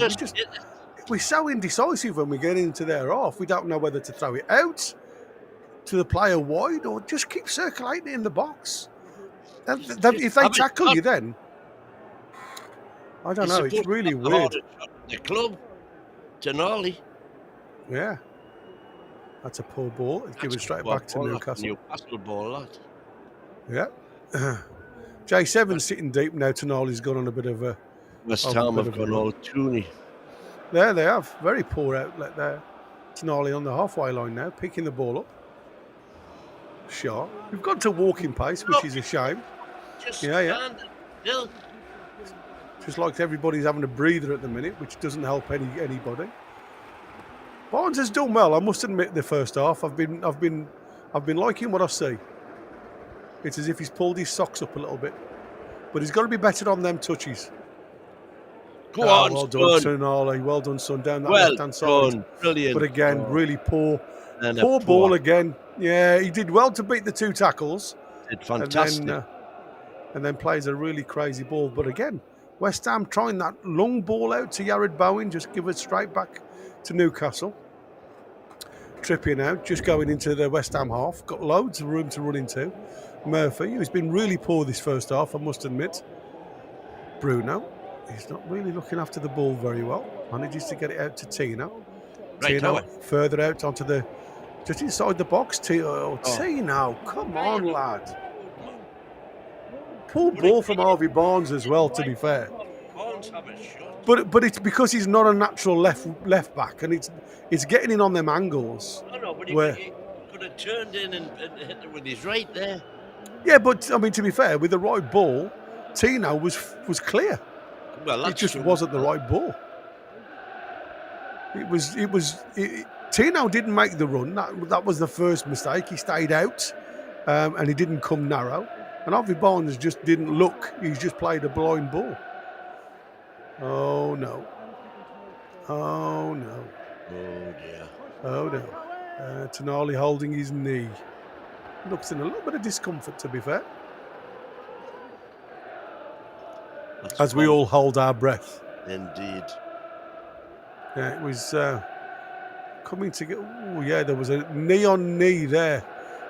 We're so indecisive when we get into their half. We don't know whether to throw it out to the player wide or just keep circulating it in the box. If they tackle you, then I don't know. It's really weird. The club, Tonali. Yeah. That's a poor ball. It's given straight back to Newcastle. Newcastle ball, that. Yeah. J7's sitting deep now. Tonali's gone on a bit of a... West Ham have gone all toony. There they have. Very poor outlet there. Tonali on the halfway line now, picking the ball up. Shot. We've got to walking pace, which is a shame. Just like everybody's having a breather at the minute, which doesn't help anybody. Barnes has done well, I must admit. The first half, I've been liking what I see. It's as if he's pulled his socks up a little bit, but he's got to be better on them touches. Go on, well done, Tonali. Well done, son. Down that left-hand side. Brilliant. But again, really poor ball again. Yeah, he did well to beat the two tackles. Did fantastic. And then plays a really crazy ball. But again, West Ham trying that long ball out to Jared Bowen, just give it straight back to Newcastle. Trippier now, just going into the West Ham half. Got loads of room to run into. Murphy, who's been really poor this first half, I must admit. Bruno, he's not really looking after the ball very well. Manages to get it out to Tino. Tino further out onto the... Just inside the box, Tino, come on, lad. Poor ball from Harvey Barnes as well, to be fair. But it's because he's not a natural left back, and it's getting in on them angles. But he could have turned in and hit it with his right there. Yeah, but I mean, to be fair, with the right ball, Tino was clear. Well, it just wasn't the right ball. Tino didn't make the run. That was the first mistake. He stayed out, and he didn't come narrow. And Harvey Barnes just didn't look. He's just played a blind ball. Oh no. Oh no. Oh dear. Oh no. Tonali holding his knee. Looks in a little bit of discomfort, to be fair. As we all hold our breath. Indeed. Yeah, it was coming to get... Oh, yeah, there was a knee-on-knee there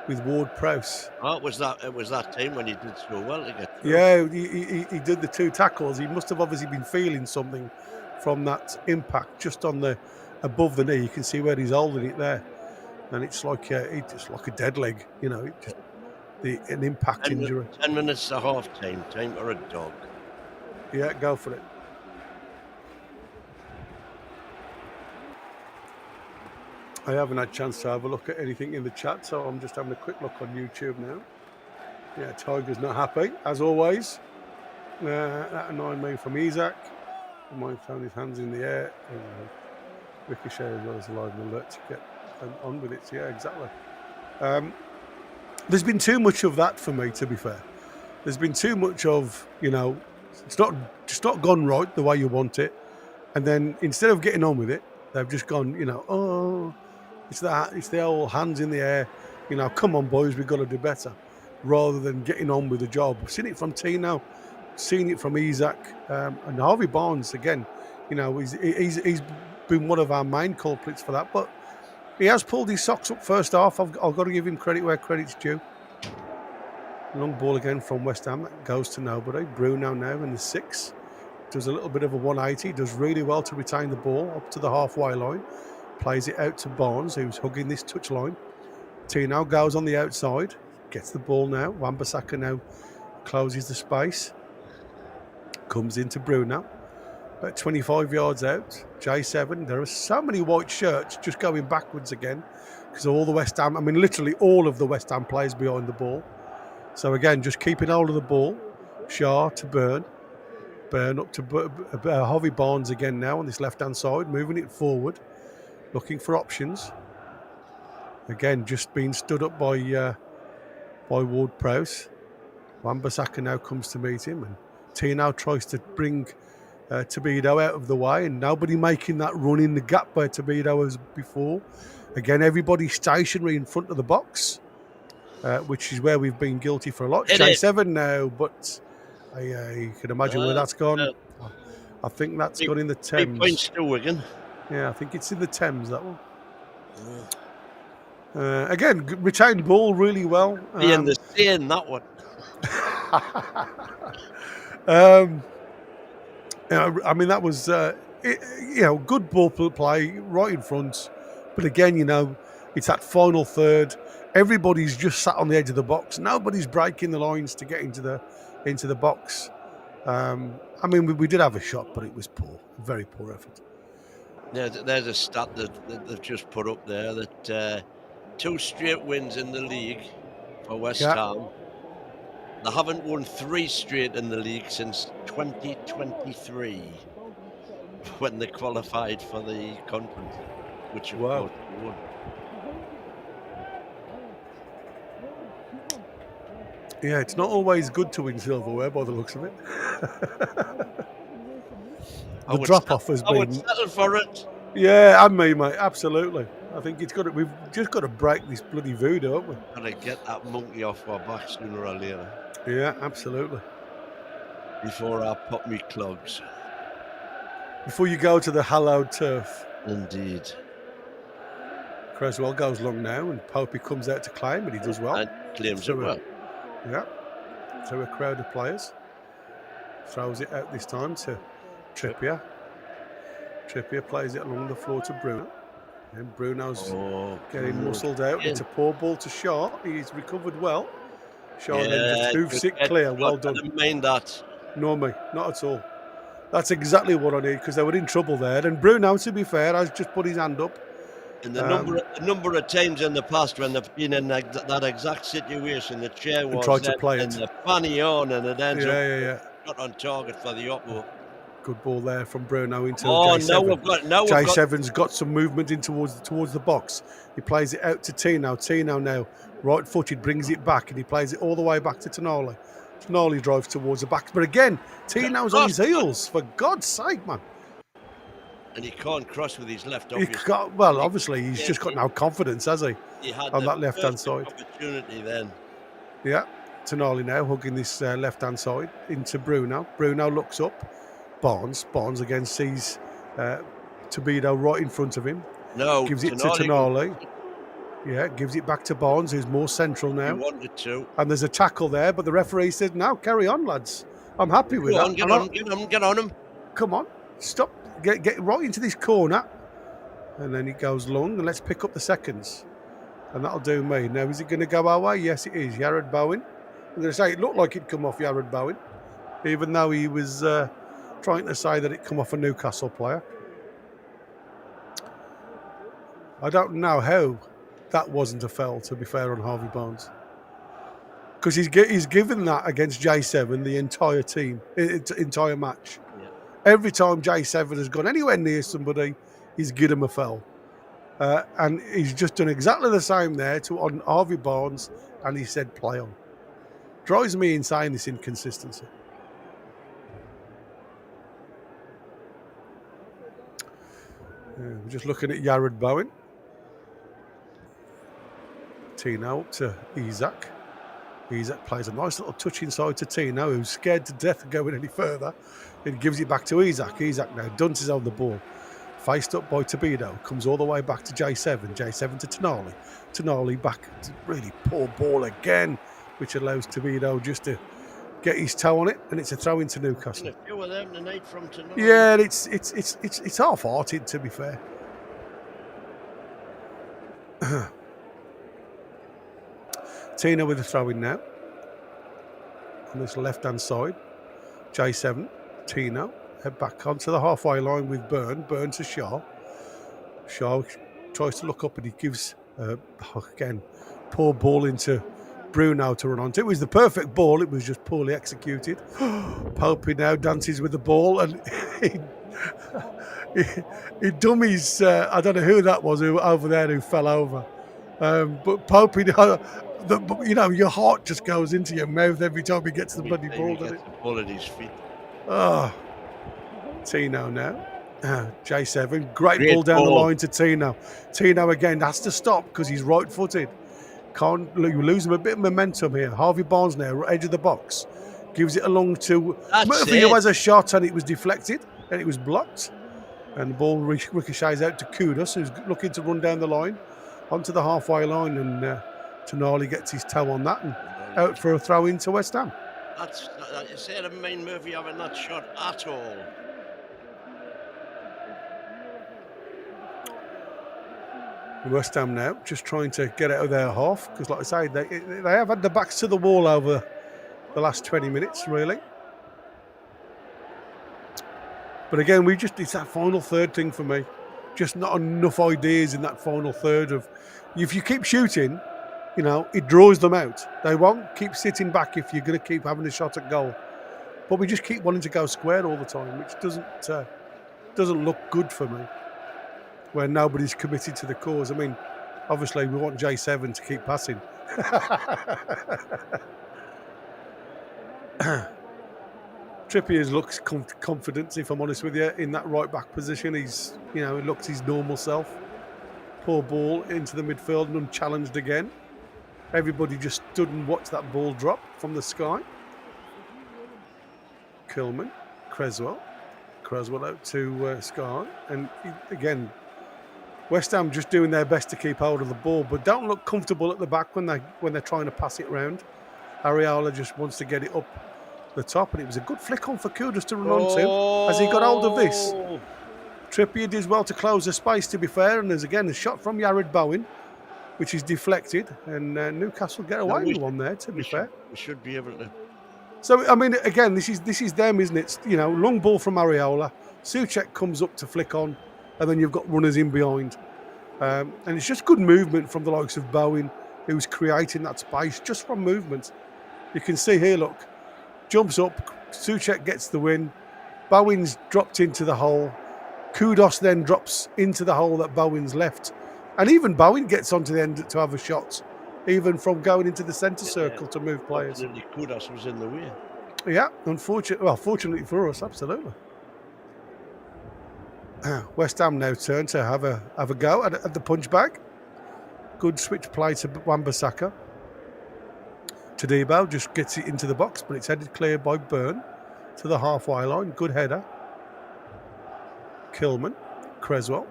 with Ward-Prowse. Oh, it was that time when he did so well to get through. Yeah, he did the two tackles. He must have obviously been feeling something from that impact just on the above the knee. You can see where he's holding it there. And it's like a dead leg, you know, an impact injury. 10 minutes to half time for a dog. Yeah, go for it. I haven't had a chance to have a look at anything in the chat, so I'm just having a quick look on YouTube now. Yeah, Tiger's not happy, as always. That annoyed me from Isak. Mine found his hands in the air. Ricochet as well as a live alert to get on with it. Yeah, exactly. There's been too much of that for me, to be fair. There's been too much of, it's not gone right the way you want it. And then instead of getting on with it, they've just gone, it's the old hands in the air, come on boys, we've got to do better. Rather than getting on with the job. I've seen it from Tino, seen it from Isak, and Harvey Barnes again. He's been one of our main culprits for that, but he has pulled his socks up first half. I've got to give him credit where credit's due. Long ball again from West Ham. That goes to nobody. Bruno now in the 6. Does a little bit of a 180. Does really well to retain the ball up to the halfway line. Plays it out to Barnes, who's hugging this touchline. Tino goes on the outside. Gets the ball now. Wan-Bissaka now closes the space, comes into Bruno, about 25 yards out. J7, there are so many white shirts just going backwards again because all the West Ham, I mean, literally all of the West Ham players behind the ball. So again, just keeping hold of the ball. Shaw to Burn up to Harvey Barnes again now on this left-hand side, moving it forward, looking for options. Again, just being stood up by Ward-Prowse. Wan-Bissaka now comes to meet him, and Tino tries to bring Tobido out of the way, and nobody making that run in the gap where Tobido was before. Again, everybody stationary in front of the box, which is where we've been guilty for a lot. J7 now, but you can imagine where that's gone. I think that's gone in the Thames. 3 points to Wigan. Yeah, I think it's in the Thames, that one. Again, retained ball really well. In the Seine, that one. I mean, that was, good ball play right in front. But again, it's that final third. Everybody's just sat on the edge of the box. Nobody's breaking the lines to get into the box. I mean, we did have a shot, but it was poor. Very poor effort. Yeah, there's a stat that they've just put up there that 2 straight wins in the league for West Ham. They haven't won 3 straight in the league since 2023, when they qualified for the conference, which of course they won. Yeah, it's not always good to win silverware by the looks of it. The drop-off has been... I would settle for it. Yeah, and me, mate, absolutely. I think we've just got to break this bloody voodoo, haven't we? Got to get that monkey off our back sooner or later. Yeah, absolutely. Before I pop me clogs. Before you go to the hallowed turf. Indeed. Creswell goes long now, and Popey comes out to claim, and he does well. And claims it well. Yeah. Through a crowd of players. Throws it out this time to Trippier. Trippier plays it along the floor to Bruno. And Bruno's getting muscled out. It's a poor ball to Shaw. He's recovered well. Shaw then just hoofs it clear. Well done. I didn't mind that. No, me. Not at all. That's exactly what I need, because they were in trouble there. And Bruno, to be fair, has just put his hand up. And the number of times in the past when they've been in that exact situation, the chair was tried to play and the fanny on, and it ends up not on target for the oppo. Good ball there from Bruno into J7. J7's got some movement in towards the box. He plays it out to Tino. Tino now, right-footed, brings it back, and he plays it all the way back to Tonali. Tonali drives towards the back. But again, Tino's on his heels, for God's sake, man. And he can't cross with his left, obviously, he's just got no confidence, has he? He had on that left-hand side. Opportunity then. Yeah, Tonali now hugging this left-hand side into Bruno. Bruno looks up. Barnes again sees Tobido right in front of him. No, gives it to Tonali. Yeah, gives it back to Barnes, who's more central now. He wanted to. And there's a tackle there, but the referee said, "No, carry on, lads. I'm happy with that. Get on him. Come on, stop. Get right into this corner." And then he goes long, and let's pick up the seconds. And that'll do me. Now, is it going to go our way? Yes, it is. Yared Bowen. I'm going to say it looked like it'd come off Yared Bowen, even though he was trying to say that it come off a Newcastle player. I don't know how that wasn't a foul, to be fair, on Harvey Barnes. Because he's given that against J7 the entire team, entire match. Yeah. Every time J7 has gone anywhere near somebody, he's given him a foul. And he's just done exactly the same there on Harvey Barnes, and he said play on. Drives me insane, this inconsistency. We're just looking at Yared Bowen. Tino up to Isak. Isak plays a nice little touch inside to Tino, who's scared to death of going any further. It gives it back to Isak. Isak now dunces on the ball. Faced up by Tobido. Comes all the way back to J7. J7 to Tonali. Tonali back to really poor ball again, which allows Tobido just to get his toe on it, and it's a throw into Newcastle. A few of them tonight from Tonali. Yeah, it's half-hearted, to be fair. Tina with the throw in now. on this left-hand side. J7, Tino, head back onto the halfway line with Byrne. Byrne to Shaw. Shaw tries to look up and he gives, again, poor ball into Bruno to run onto. It was the perfect ball. It was just poorly executed. Popey now dances with the ball and he dummies. I don't know who that was over there who fell over. But Popey, you know, your heart just goes into your mouth every time he gets the bloody ball, doesn't it? The ball at his feet. Oh, Tino now. J7, great ball down the line to Tino. Tino again has to stop because he's right-footed. Can't lose him a bit of momentum here. Harvey Barnes now, edge of the box, gives it along to Murphy, who has a shot, and it was deflected and it was blocked. And the ball ricochets out to Kudus, who's looking to run down the line onto the halfway line, and Tonali gets his toe on that and out for a throw into West Ham. That's instead of main Murphy having that shot at all. West Ham now just trying to get out of their half because, like I say, they have had the backs to the wall over the last 20 minutes, really. But again, it's that final third thing for me. Just not enough ideas in that final third of, if you keep shooting, you know, it draws them out. They won't keep sitting back if you're going to keep having a shot at goal. But we just keep wanting to go square all the time, which doesn't look good for me, where nobody's committed to the cause. I mean, obviously we want J7 to keep passing. Trippier looks confident, if I'm honest with you, in that right back position. He's, you know, he looks his normal self. Poor ball into the midfield and unchallenged again. Everybody just stood and watched that ball drop from the sky. Kilman, Creswell out to Sky, and again, West Ham just doing their best to keep hold of the ball, but don't look comfortable at the back when they're trying to pass it round. Areola just wants to get it up the top, and it was a good flick on for Kudus to run onto as he got hold of this. Trippier did well to close the space, to be fair, and there's again a shot from Yared Bowen, which is deflected, and Newcastle get away with one there, to be fair. We should be able to. So, I mean, again, this is them, isn't it? You know, long ball from Areola. Souček comes up to flick on, and then you've got runners in behind. And it's just good movement from the likes of Bowen, who's creating that space just from movement. You can see here, look, jumps up, Souček gets the win. Bowen's dropped into the hole. Kudus then drops into the hole that Bowen's left. And even Bowen gets onto the end to have a shot, even from going into the centre circle to move players. Kudus was in the way. Yeah, fortunately for us, absolutely. West Ham now turn to have a go at the punch bag. Good switch play to Wan-Bissaka. Todibo just gets it into the box, but it's headed clear by Byrne to the halfway line. Good header. Kilman, Creswell.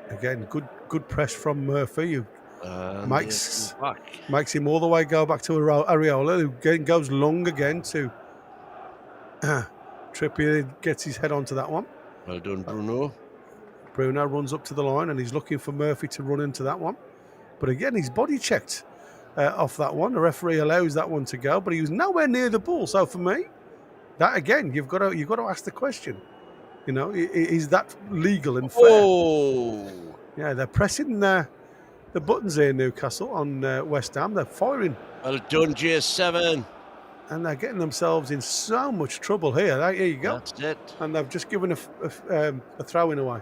Again, good press from Murphy, who makes him all the way go back to Areola, who again goes long again to Trippier, gets his head onto that one. Well done, Bruno. Bruno runs up to the line and he's looking for Murphy to run into that one. But again, he's body checked off that one. The referee allows that one to go, but he was nowhere near the ball. So for me, that again, you've got to ask the question. You know, is that legal and fair? Oh, yeah, they're pressing the buttons here, Newcastle, on West Ham. They're firing. Well done, J7. And they're getting themselves in so much trouble here. Here you go. That's it. And they've just given a throw-in away.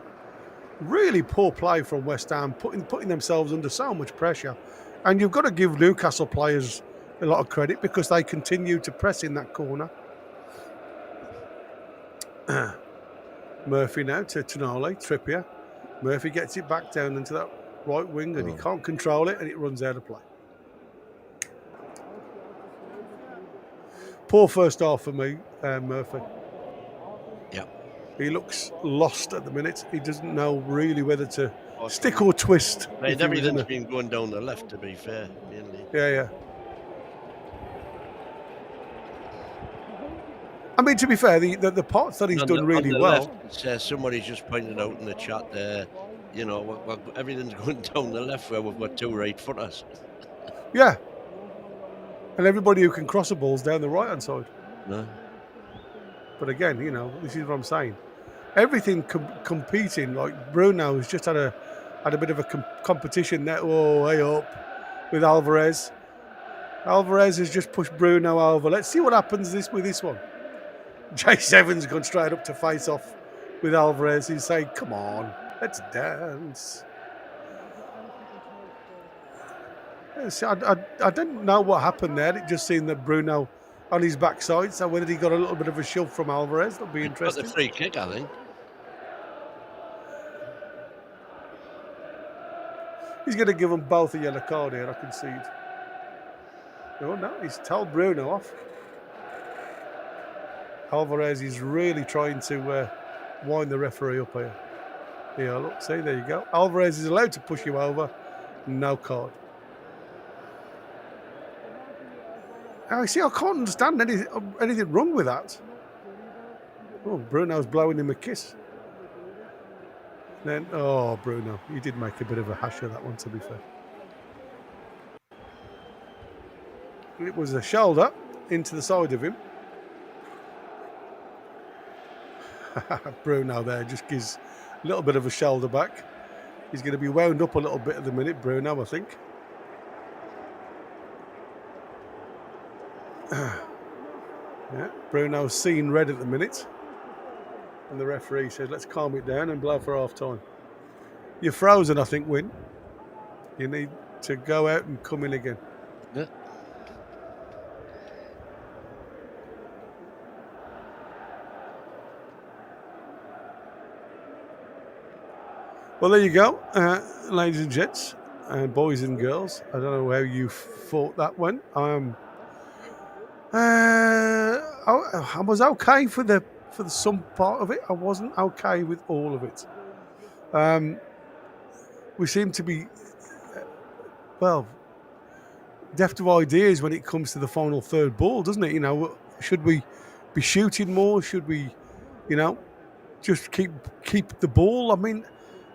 Really poor play from West Ham, putting themselves under so much pressure. And you've got to give Newcastle players a lot of credit because they continue to press in that corner. Murphy now to Tonali, Trippier. Murphy gets it back down into that right wing and he can't control it and it runs out of play. Poor first half for me, Murphy. Yeah. He looks lost at the minute. He doesn't know really whether to stick or twist. Right, everything's been going down the left, to be fair, mainly. Yeah. I mean, to be fair, the parts that he's done really well. Left, somebody's just pointed out in the chat there, you know, everything's going down the left where we've got two right footers. Yeah. And everybody who can cross a ball's down the right-hand side. No. But again, this is what I'm saying. Everything competing, like Bruno has just had a bit of a competition there. Oh, way up with Alvarez. Alvarez has just pushed Bruno over. Let's see what happens with this one. J7's gone straight up to face off with Alvarez. He's saying, come on, let's dance. See, I didn't know what happened there. It just seemed that Bruno on his backside. So whether he got a little bit of a shove from Alvarez, that'll be interesting. Got the free kick, I think. He's going to give them both a yellow card here, I can see it. No, he's told Bruno off. Alvarez is really trying to wind the referee up here. Yeah, look, see, there you go. Alvarez is allowed to push you over. No card. I see, I can't understand anything wrong with that. Oh, Bruno's blowing him a kiss. Then, oh, Bruno, he did make a bit of a hash of that one, to be fair. It was a shoulder into the side of him. Bruno there just gives a little bit of a shoulder back. He's going to be wound up a little bit at the minute, Bruno, I think. Yeah, Bruno's seen red at the minute. And the referee says, let's calm it down and blow for half time. You're frozen, I think, Win. You need to go out and come in again. Yeah. Well, there you go, ladies and gents, and boys and girls. I don't know how you thought that went. I was okay for the some part of it. I wasn't okay with all of it. We seem to be, deaf to ideas when it comes to the final third ball, doesn't it? Should we be shooting more? Should we, just keep the ball? I mean,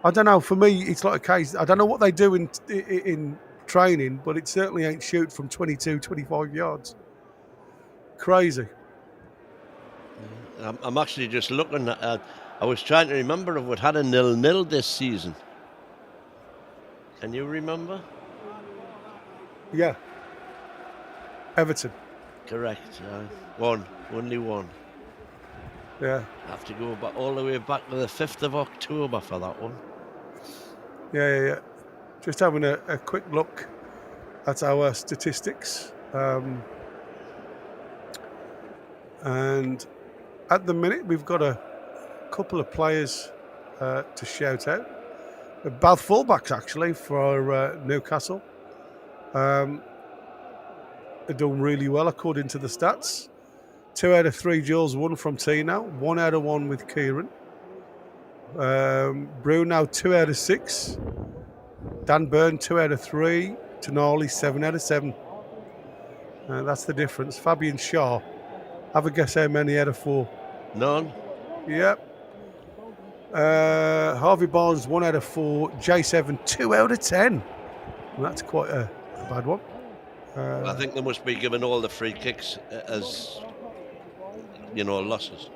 I don't know. For me, it's like a case. I don't know what they do in training, but it certainly ain't shoot from 22, 25 yards. Crazy. I'm actually just looking at. I was trying to remember if we'd had a 0-0 this season. Can you remember? Yeah. Everton. Correct. Only one. Yeah. I have to go back all the way back to the 5th of October for that one. Yeah. Just having a quick look at our statistics. And at the minute, we've got a couple of players to shout out. Both fullbacks, actually, for Newcastle. They're doing really well, according to the stats. 2 out of 3 duels won from Tino. 1 out of 1 with Kieran. Bruno, 2 out of 6. Dan Burn, 2 out of 3. Tonali, 7 out of 7. That's the difference. Fabian Shaw, have a guess how many out of 4? None. Yep. Harvey Barnes, 1 out of 4. J7, 2 out of 10. And that's quite a bad one. I think they must be given all the free kicks as, losses.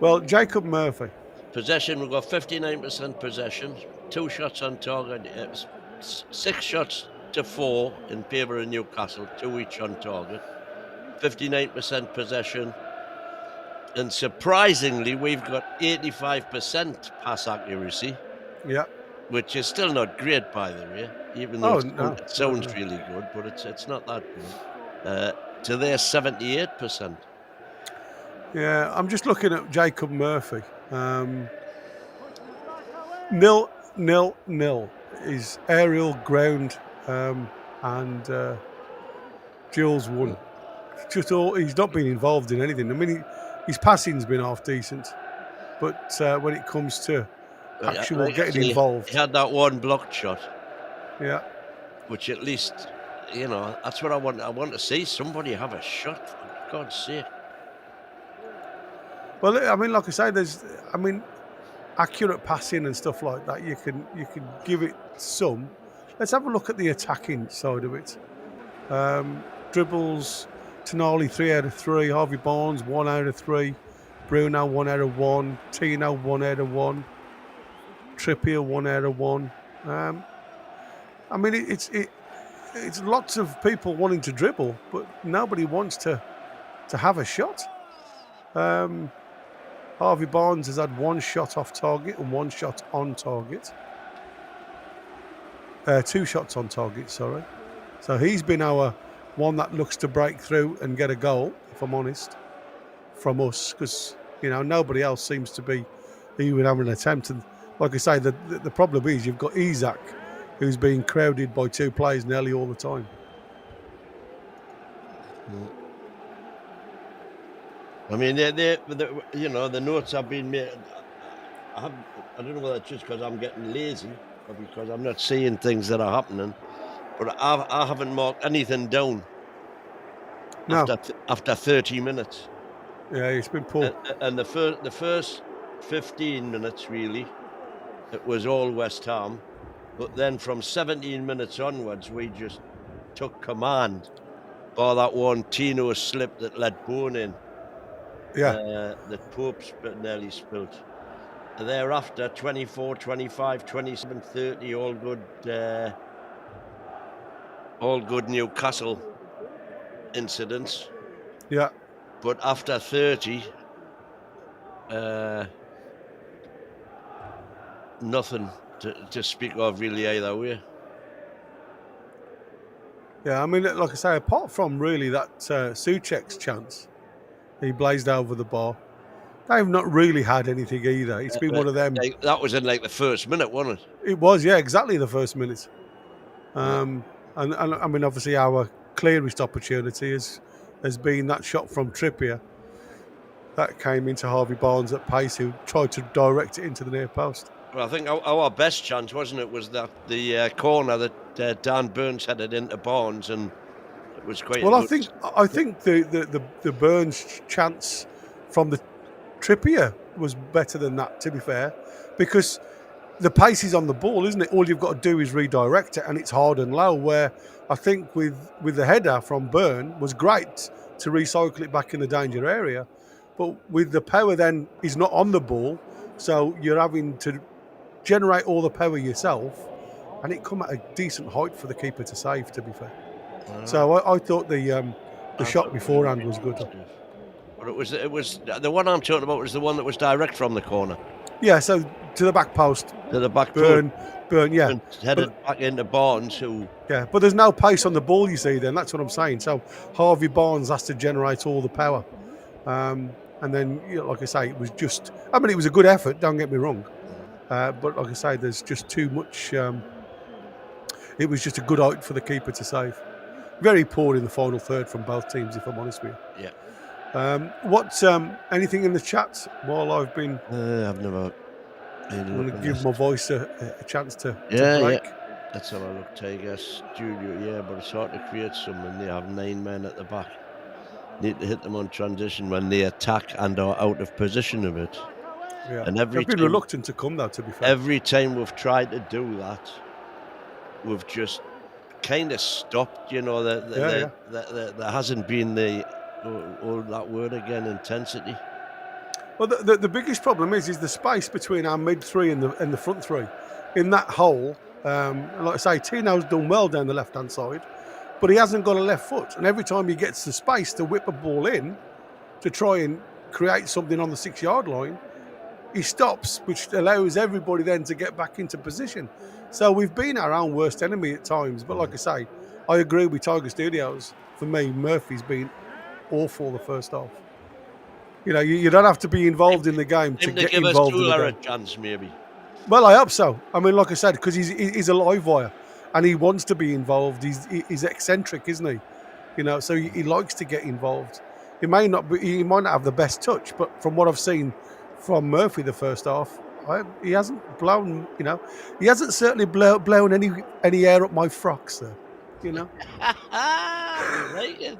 Well, Jacob Murphy. Possession, we've got 59% possession. 2 shots on target. 6 shots to 4 in favour of Newcastle. 2 each on target. 59% possession. And surprisingly, we've got 85% pass accuracy. Yeah. Which is still not great, by the way, even though it sounds really good, but it's not that good. To their 78%. Yeah, I'm just looking at Jacob Murphy. 0-0-0 is aerial, ground, and duels won. Just he's not been involved in anything. I mean, his passing's been half decent, but when it comes to actual getting involved, he had that one blocked shot. Yeah, which at least, that's what I want. I want to see somebody have a shot, for God's sake. Well, I mean, like I say, accurate passing and stuff like that. You can give it some. Let's have a look at the attacking side of it. dribbles. Tonali 3 out of 3. Harvey Barnes 1 out of 3. Bruno 1 out of 1. Tino 1 out of 1. Trippier 1 out of 1. I mean, it's lots of people wanting to dribble, but nobody wants to have a shot. Harvey Barnes has had 1 shot off target and 1 shot on target. 2 shots on target, sorry. So he's been our one that looks to break through and get a goal, if I'm honest, from us, because, you know, nobody else seems to be even having an attempt. And like I say, the problem is you've got Isak, who's being crowded by 2 players nearly all the time. I mean, you know, the notes have been made. I don't know whether it's just because I'm getting lazy or because I'm not seeing things that are happening, but I haven't marked anything down after 30 minutes. Yeah, it's been poor. And the first 15 minutes, really, it was all West Ham. But then from 17 minutes onwards, we just took command. Bar that one Tino slip that let Bone in. Yeah. That Pope nearly spilt. Thereafter, 24, 25, 27, 30, all good Newcastle incidents. Yeah. But after 30, nothing to speak of really either way. Yeah, I mean, like I say, apart from really that Souček's chance, he blazed over the bar. They've not really had anything either. It's been one of them. That was in like the first minute, wasn't it? It was, yeah, exactly the first minute. And I mean, obviously, our clearest opportunity has been that shot from Trippier that came into Harvey Barnes at pace, who tried to direct it into the near post. Well, I think our best chance, wasn't it, was that the corner that Dan Burns headed into Barnes, and it was quite. Well, I think the Burns chance from the Trippier was better than that, to be fair, because the pace is on the ball, isn't it? All you've got to do is redirect it, and it's hard and low. Where I think with the header from Burn was great to recycle it back in the danger area, but with the power then is not on the ball, so you're having to generate all the power yourself, and it come at a decent height for the keeper to save, to be fair. So I thought the shot beforehand was good. But it was the one I'm talking about was the one that was direct from the corner. Yeah, so to the back post. To the back Burn, yeah. And headed back into Barnes, who. Yeah, but there's no pace on the ball, you see. Then that's what I'm saying. So Harvey Barnes has to generate all the power, and then, you know, like I say, it was just. I mean, it was a good effort. Don't get me wrong, but like I say, there's just too much. It was just a good out for the keeper to save. Very poor in the final third from both teams, if I'm honest with you. Yeah. What's anything in the chat while I've been? I've never. I'm going to give my voice a chance to break. Yeah. Let's have a look. Tiger Studio. Yeah, but it's hard to create some when they have 9 men at the back. Need to hit them on transition when they attack and are out of position a bit. Yeah. And I've been reluctant to come, though, to be fair. Every time we've tried to do that, we've just kind of stopped. You know, there hasn't been the. All that word again, intensity. Well, the biggest problem is the space between our mid three and the front three. In that hole, like I say, Tino's done well down the left-hand side, but he hasn't got a left foot. And every time he gets the space to whip a ball in to try and create something on the 6-yard line, he stops, which allows everybody then to get back into position. So we've been our own worst enemy at times. But like I say, I agree with Tiger Studios. For me, Murphy's been awful the first half. You know, you don't have to be involved in the game to get involved in the game. A chance, maybe. Well, I hope so. I mean, like I said, because he's a live wire and he wants to be involved. He's eccentric, isn't he? You know, so he likes to get involved. He might not have the best touch, but from what I've seen from Murphy the first half, he hasn't blown. You know, he hasn't certainly blown any air up my frock, sir. You know. I like it.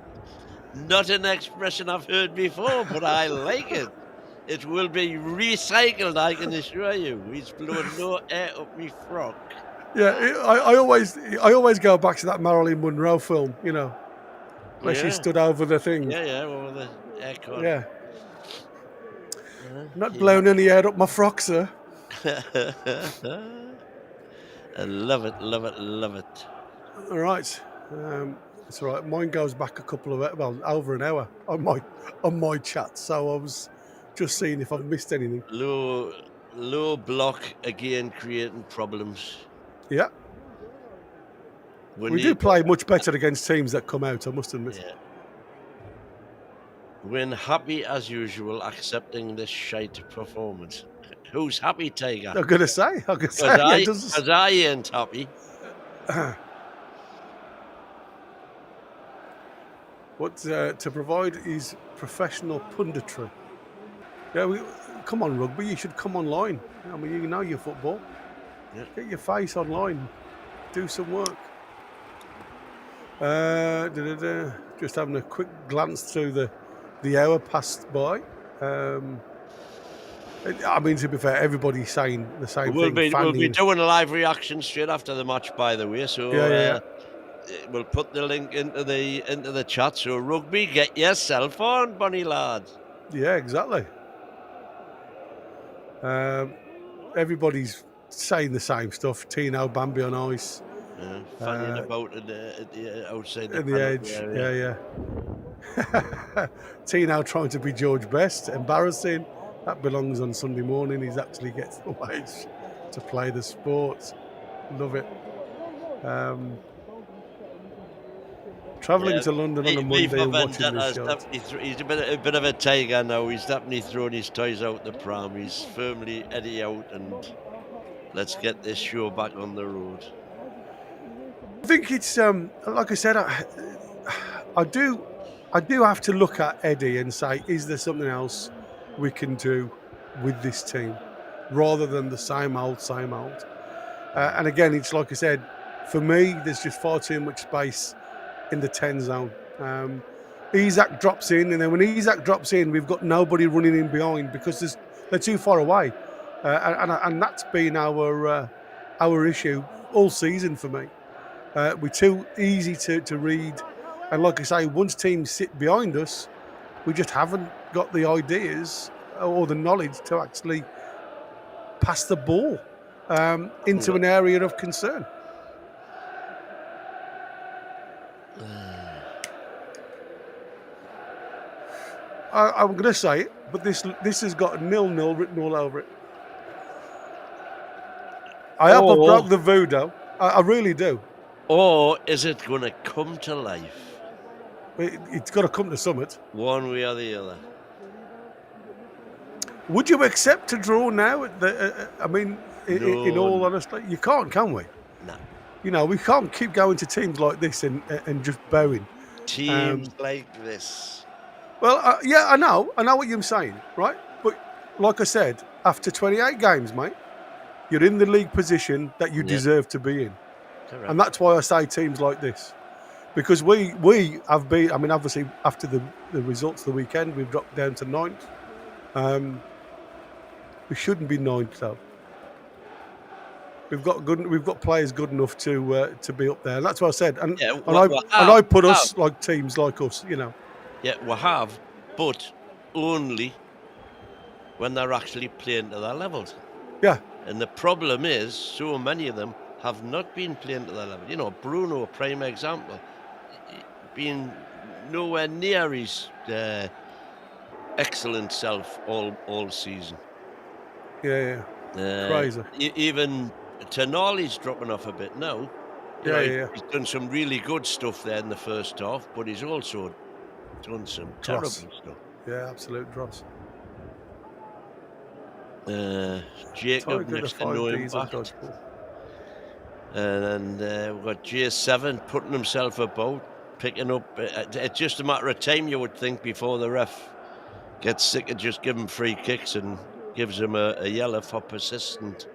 Not an expression I've heard before, but I like it. It will be recycled, I can assure you. He's blown no air up me frock. Yeah, I always go back to that Marilyn Monroe film, you know. where she stood over the thing. Yeah, over the aircon. Yeah. Not blowing any air up my frock, sir. I love it, love it, love it. All right. It's all right. Mine goes back over an hour on my chat. So I was just seeing if I've missed anything. Low block again, creating problems. Yeah. We do play much better against teams that come out, I must admit. Yeah. When happy as usual, accepting this shite performance. Who's happy, Tiger? I'm going to say. Because I ain't happy. What to provide is professional punditry. Yeah, come on, rugby. You should come online. I mean, you know your football. Yeah. Get your face online. Do some work. Just having a quick glance through the hour passed by. I mean, to be fair, everybody's saying the same thing. We'll be doing a live reaction straight after the match, by the way. So we'll put the link into the chat. So rugby, get yourself on, bunny lad. Yeah, exactly. Everybody's saying the same stuff. Tino, Bambi on ice. Fanning about outside the edge. Area. Yeah. Tino trying to be George Best. Embarrassing. That belongs on Sunday morning. He actually gets the wage to play the sport. Love it. Travelling to London on a Monday and watching this show. He's a bit of a tiger now. He's definitely thrown his toys out the pram. He's firmly Eddie out, and let's get this show back on the road. I think it's like I said. I do have to look at Eddie and say, is there something else we can do with this team rather than the same old? And again, it's like I said, for me, there's just far too much space in the 10 zone. Isaac drops in, and then when Isaac drops in, we've got nobody running in behind because they're too far away, and that's been our issue all season for me. We're too easy to read, and like I say, once teams sit behind us, we just haven't got the ideas or the knowledge to actually pass the ball into an area of concern. I'm going to say it, but this has got 0-0 written all over it. I hope I've broke the voodoo. I really do. Or is it going to come to life? It's got to come to summit. One way or the other. Would you accept a draw now? In all honesty, you can't, can we? No. You know, we can't keep going to teams like this and just bowing. Teams like this. Well, I know what you're saying, right? But like I said, after 28 games, mate, you're in the league position that you deserve to be in. Correct. And that's why I say teams like this. Because we have been, I mean, obviously, after the results of the weekend, we've dropped down to 9th. We shouldn't be 9th, though. We've got players good enough to be up there. And that's what I said. And I put us like teams like us, you know. Yeah, we have, but only when they're actually playing to their levels. Yeah. And the problem is, so many of them have not been playing to their level. You know, Bruno, prime example, being nowhere near his excellent self all season. Yeah. Crazy. Even Tonali's dropping off a bit now. He's done some really good stuff there in the first half, but he's also done some terrible stuff. Yeah, absolute dross. Jacob next to no impact. And we've got J7 putting himself about, picking up. It's just a matter of time, you would think, before the ref gets sick of just giving free kicks and gives him a yellow for persistent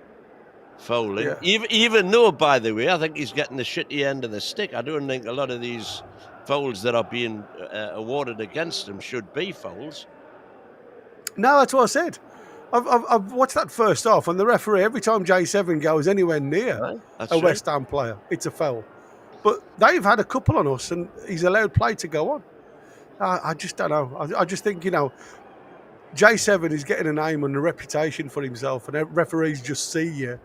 fouling. Yeah. Even though, by the way, I think he's getting the shitty end of the stick. I don't think a lot of these fouls that are being awarded against him should be fouls. No, that's what I said. I've watched that first half, and the referee, every time J7 goes anywhere near a West Ham player, it's a foul. But they've had a couple on us, and he's allowed play to go on. I just don't know. I just think, J7 is getting a name and a reputation for himself, and referees just see you,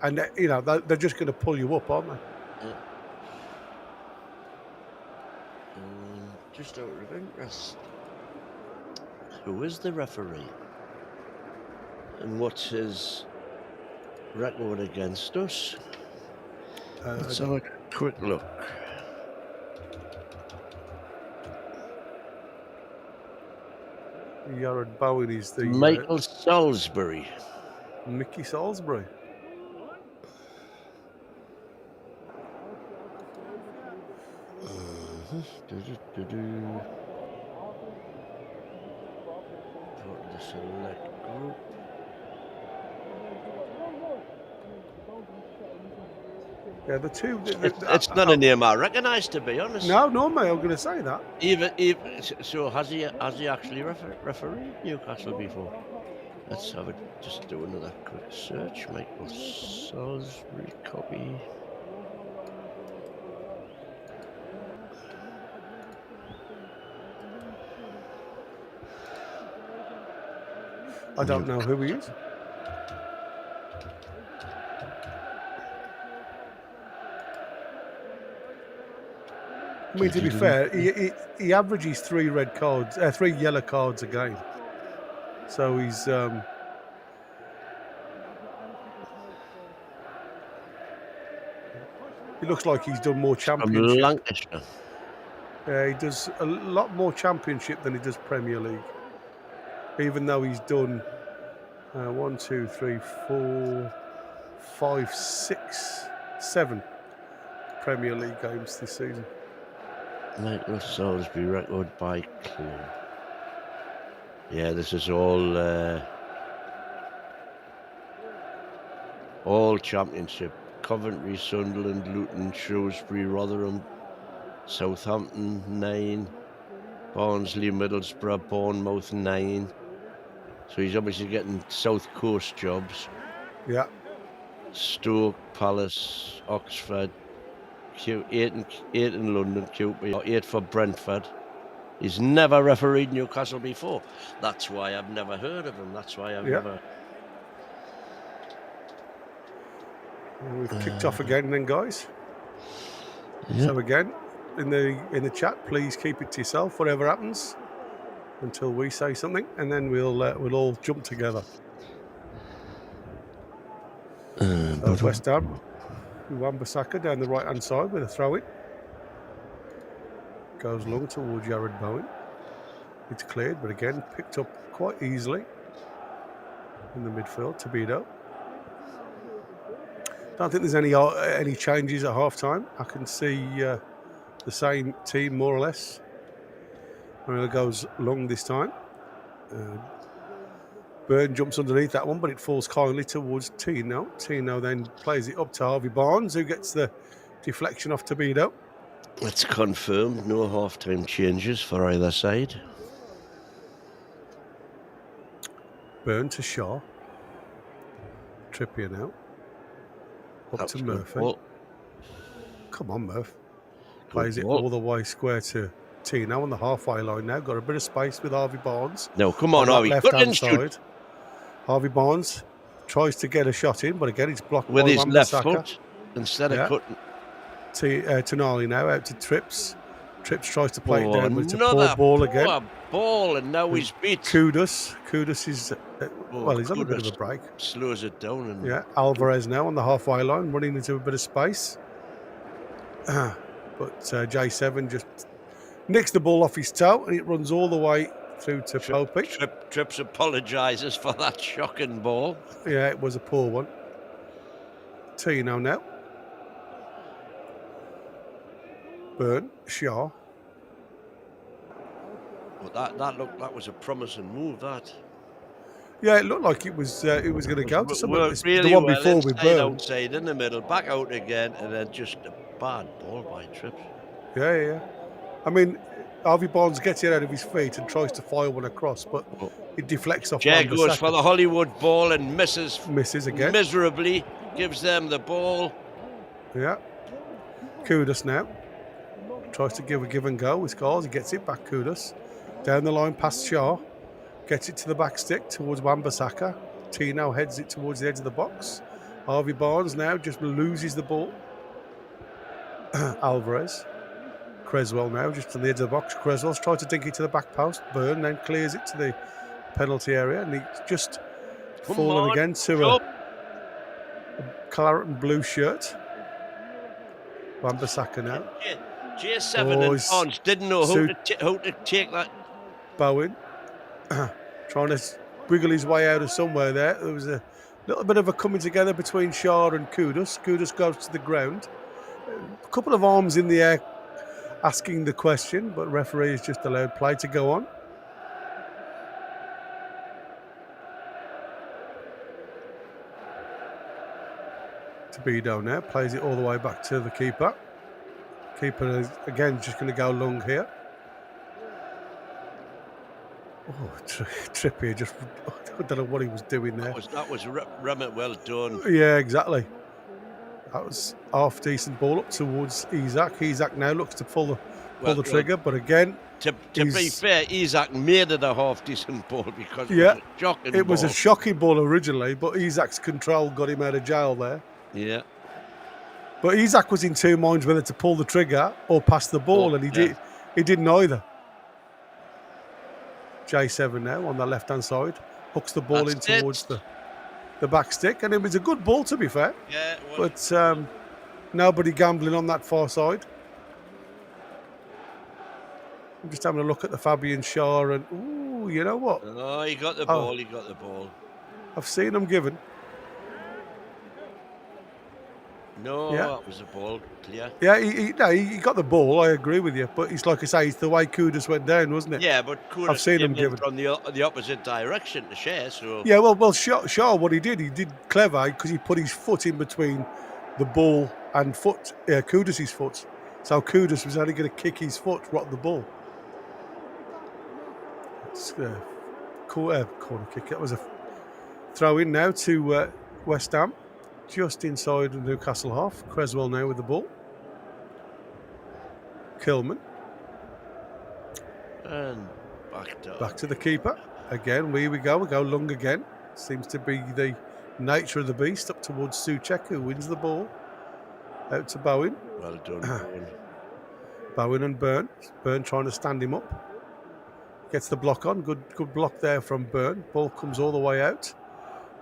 and they're just going to pull you up, aren't they? Yeah. Just out of interest, who is the referee, and what's his record against us? Let's have a quick look. Jared Bowen is the Michael Salisbury. Mickey Salisbury. Put the select group. Yeah, the two. It's not a name I recognise, to be honest. No, mate. I'm going to say that. Even so, has he actually refereed Newcastle before? Let's have it. Just do another quick search. Michael Salisbury, copy. I don't know who he is. I mean, to be fair, he averages 3 yellow cards a game. So he's he looks like he's done more championship. From Lancashire. Yeah, he does a lot more championship than he does Premier League. Even though he's done 1, 2, 3, 4, 5, 6, 7 Premier League games this season. Michael Salisbury record by club. Yeah, this is all championship. Coventry, Sunderland, Luton, Shrewsbury, Rotherham, Southampton 9, Barnsley, Middlesbrough, Bournemouth 9. So he's obviously getting South Coast jobs. Yeah. Stoke, Palace, Oxford, 8 in London, QP, 8 for Brentford. He's never refereed Newcastle before. That's why I've never heard of him. That's why I've never. We've kicked off again, then, guys. Yeah. So again, in the chat, please keep it to yourself, whatever happens, until we say something, and then we'll all jump together. West Ham, Wan-Bissaka down the right hand side with a throw in. Goes long towards Jared Bowen. It's cleared, but again picked up quite easily in the midfield. Tobido. Don't think there's any changes at half time. I can see the same team more or less. It goes long this time. Byrne jumps underneath that one, but it falls kindly towards Tino. Tino then plays it up to Harvey Barnes, who gets the deflection off Tobido. It's confirmed. No half-time changes for either side. Byrne to Shaw. Trippier now. Up to Murphy. Ball. Come on, Murph. Plays it all the way square to Tino on the halfway line now. Got a bit of space with Harvey Barnes. No, come on, Harvey. Left-hand side. Harvey Barnes tries to get a shot in, but again, it's blocked with by his left Wan-Bissaka. foot instead of cutting. Tonali now out to Trips. Trips tries to play it down, but it's a poor ball again. Ball, and now he's beat. Kudus is he's on a bit of a break. Slows it down. And Alvarez now on the halfway line, running into a bit of space. But J7 just nicks the ball off his toe, and it runs all the way through to Popic. Trips apologises for that shocking ball. Yeah, it was a poor one. Tino now. Byrne, Shaw. Well, that was a promising move. That. Yeah, it looked like it was going to go to someone. Really the one before with Byrne. Outside in the middle, back out again, and then just a bad ball by Trips. Yeah. I mean, Harvey Barnes gets it out of his feet and tries to fire one across, but it deflects off. Jay goes for the Hollywood ball and misses. Misses again. Miserably. Gives them the ball. Yeah. Kudus now tries to give and go with scores. He gets it back. Kudus down the line past Shaw, gets it to the back stick towards Wan-Bissaka. Tino heads it towards the edge of the box. Harvey Barnes now just loses the ball. Alvarez. Creswell now just on the edge of the box. Creswell's tried to dink it to the back post. Burn then clears it to the penalty area, and he's just fallen again to a claret and blue shirt. Wan-Bissaka now. J7 and Barnes didn't know how to take that. Bowen trying to wiggle his way out of somewhere there. There was a little bit of a coming together between Shaw and Kudus. Kudus goes to the ground. A couple of arms in the air asking the question, but referee has just allowed play to go on. Tabido now plays it all the way back to the keeper. Keeper is again just going to go long here. Oh, Trippier just, I don't know what he was doing there. That was Remit well done. Yeah, exactly. That was half decent ball up towards Isak. Isak now looks to pull the trigger, but again, to be fair, Isak made it a half decent ball because it was a shocking ball originally, but Isak's control got him out of jail there. Yeah. But Isak was in two minds whether to pull the trigger or pass the ball, and he didn't either. J7 now on the left-hand side. Hooks the ball in towards the back stick. And it was a good ball, to be fair. Yeah, it was. But nobody gambling on that far side. I'm just having a look at the Fabian Shaw and, ooh, you know what? Oh, he got the ball, he got the ball. I've seen him given. No, that was a ball, clear. Yeah, he got the ball, I agree with you. But it's like I say, it's the way Kudus went down, wasn't it? Yeah, but Kudus I've seen him given from the opposite direction to share, so... Yeah, well, Shaw, what he did clever because he put his foot in between the ball and Kudus' foot. So Kudus was only going to kick his foot, rock the ball. It's a corner kick. That was a throw in now to West Ham. Just inside the Newcastle half. Creswell now with the ball. Kilman. And back to the keeper. Again, here we go. We go long again. Seems to be the nature of the beast. Up towards Souček, who wins the ball. Out to Bowen. Well done, Bowen. Bowen and Byrne. Byrne trying to stand him up. Gets the block on. Good block there from Byrne. Ball comes all the way out.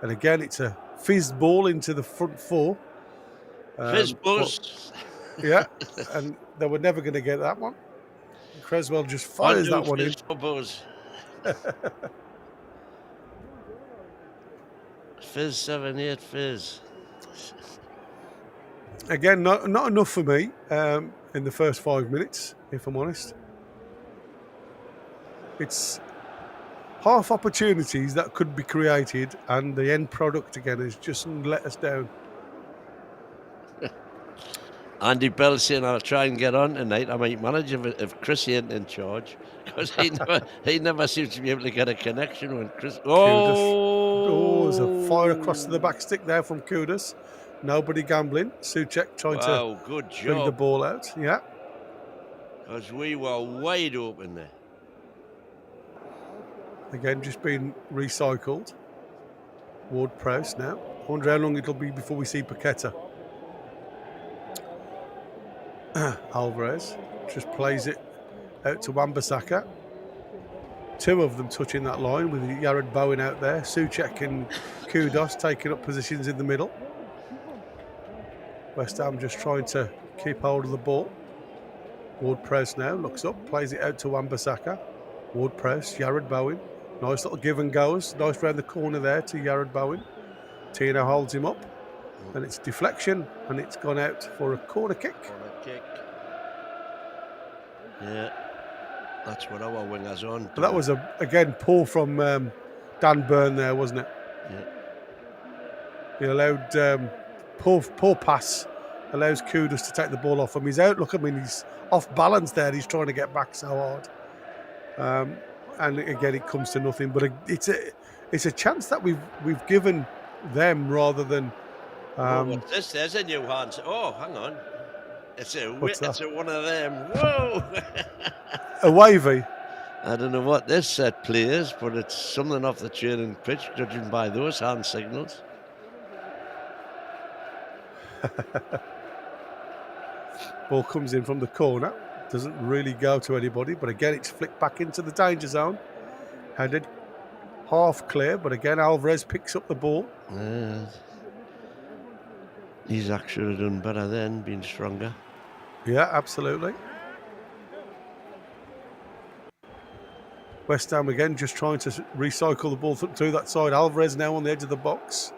And again, it's a fizzed ball into the front four. Fizz buzz. Yeah, and they were never going to get that one. Creswell just fires that one in. Buzz. Fizz 7-8 fizz. Again, not enough for me in the first 5 minutes, if I'm honest. It's half opportunities that could be created, and the end product again has just let us down. Andy Bell saying I'll try and get on tonight. I might manage if Chris ain't in charge, because he never seems to be able to get a connection when Chris. Oh, there's a fire across to the back stick there from Kudus. Nobody gambling. Souček trying to good job. Bring the ball out. Yeah, because we were wide open there. Again, just being recycled. Ward-Prowse now. I wonder how long it'll be before we see Paqueta. Alvarez just plays it out to Wan-Bissaka. Two of them touching that line with Jared Bowen out there. Souček and Kudus taking up positions in the middle. West Ham just trying to keep hold of the ball. Ward-Prowse now looks up, plays it out to Wan-Bissaka. Ward-Prowse, Jared Bowen. Nice little give and goes. Nice round the corner there to Jared Bowen. Tino holds him up. And it's deflection, and it's gone out for a corner kick. Yeah, that's what our wingers on. But that was, again, poor from Dan Byrne there, wasn't it? Yeah. He allowed, poor pass, allows Kudus to take the ball off him. He's out, look, I mean, he's off balance there. He's trying to get back so hard. And again, it comes to nothing. But it's a chance that we've given them rather than... what's this? There's a new hand. Oh, hang on. It's a What's that? it's a one of them. Whoa! A wavy. I don't know what this set play is, but it's something off the training pitch, judging by those hand signals. Ball comes in from the corner. Doesn't really go to anybody, but again, it's flicked back into the danger zone. Headed half clear, but again, Alvarez picks up the ball. Isaac should have done better then, been stronger. Yeah, absolutely. West Ham again just trying to recycle the ball through that side. Alvarez now on the edge of the box.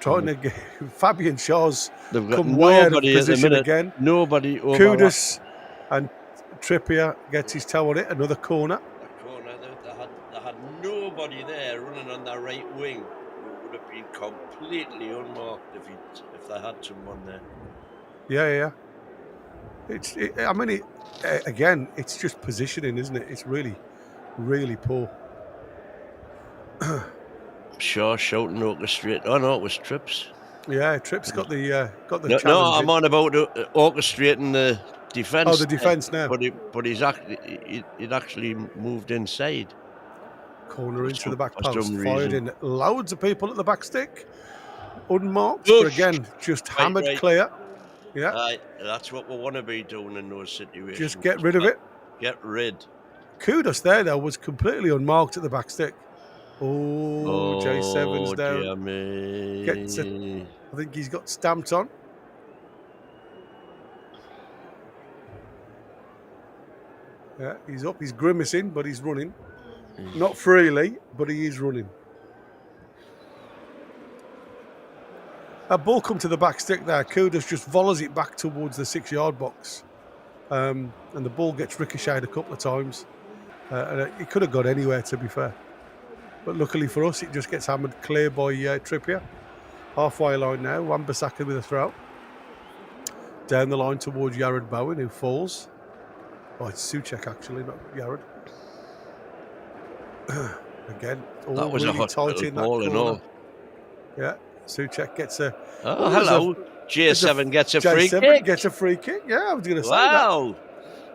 Trying to get Fabian Shaw's They've got come way out of nobody at the position minute. again. Nobody over. Kudus and Trippier gets his toe on it. Another corner. The corner, they had nobody there running on their right wing. It would have been completely unmarked if they had someone there. Yeah. Again, it's just positioning, isn't it? It's really, really poor. Shaw shouting orchestrate. Oh no, it was Trips. Yeah, Trips got the challenge. No, I'm on about orchestrating the defence. Oh, the defence now. But he'd actually moved inside. Corner into the back post. Fired in. Loads of people at the back stick. Unmarked, but again, just hammered clear. Yeah. That's what we want to be doing in those situations. Just get rid of it. Get rid. Kudus there, though, was completely unmarked at the back stick. Oh, J7's down. Gets it. I think he's got stamped on. Yeah, he's up. He's grimacing, but he's running. Not freely, but he is running. A ball come to the back stick there. Kudus just volleys it back towards the 6-yard box. And the ball gets ricocheted a couple of times. And it could have gone anywhere, to be fair. But luckily for us, it just gets hammered clear by Trippier. Halfway line now. Wan-Bissaka with a throw. Down the line towards Jared Bowen, who falls. Oh, it's Souček, actually, not Jared. Again, all that was really tight in that corner. Yeah, Souček gets a... Oh, hello. J7 gets a free kick. J7 gets a free kick. Yeah, I was going to say that. Wow.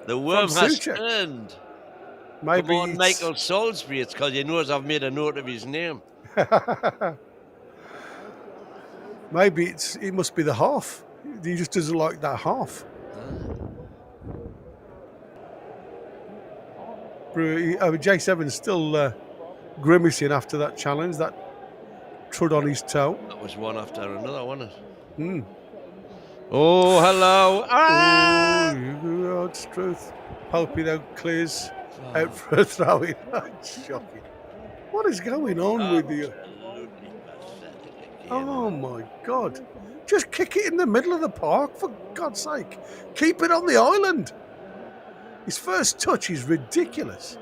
The worm has turned. Maybe come on, Michael Salisbury. It's because he knows I've made a note of his name. Maybe it must be the half. He just doesn't like that half. J7's still grimacing after that challenge, that trud on his toe. That was one after another, wasn't it? Mm. Oh, hello. Oh, it's truth. Hoping out clears out for a throw-in. That's shocking. What is going on with you? Oh, my God. Just kick it in the middle of the park, for God's sake. Keep it on the island. His first touch is ridiculous.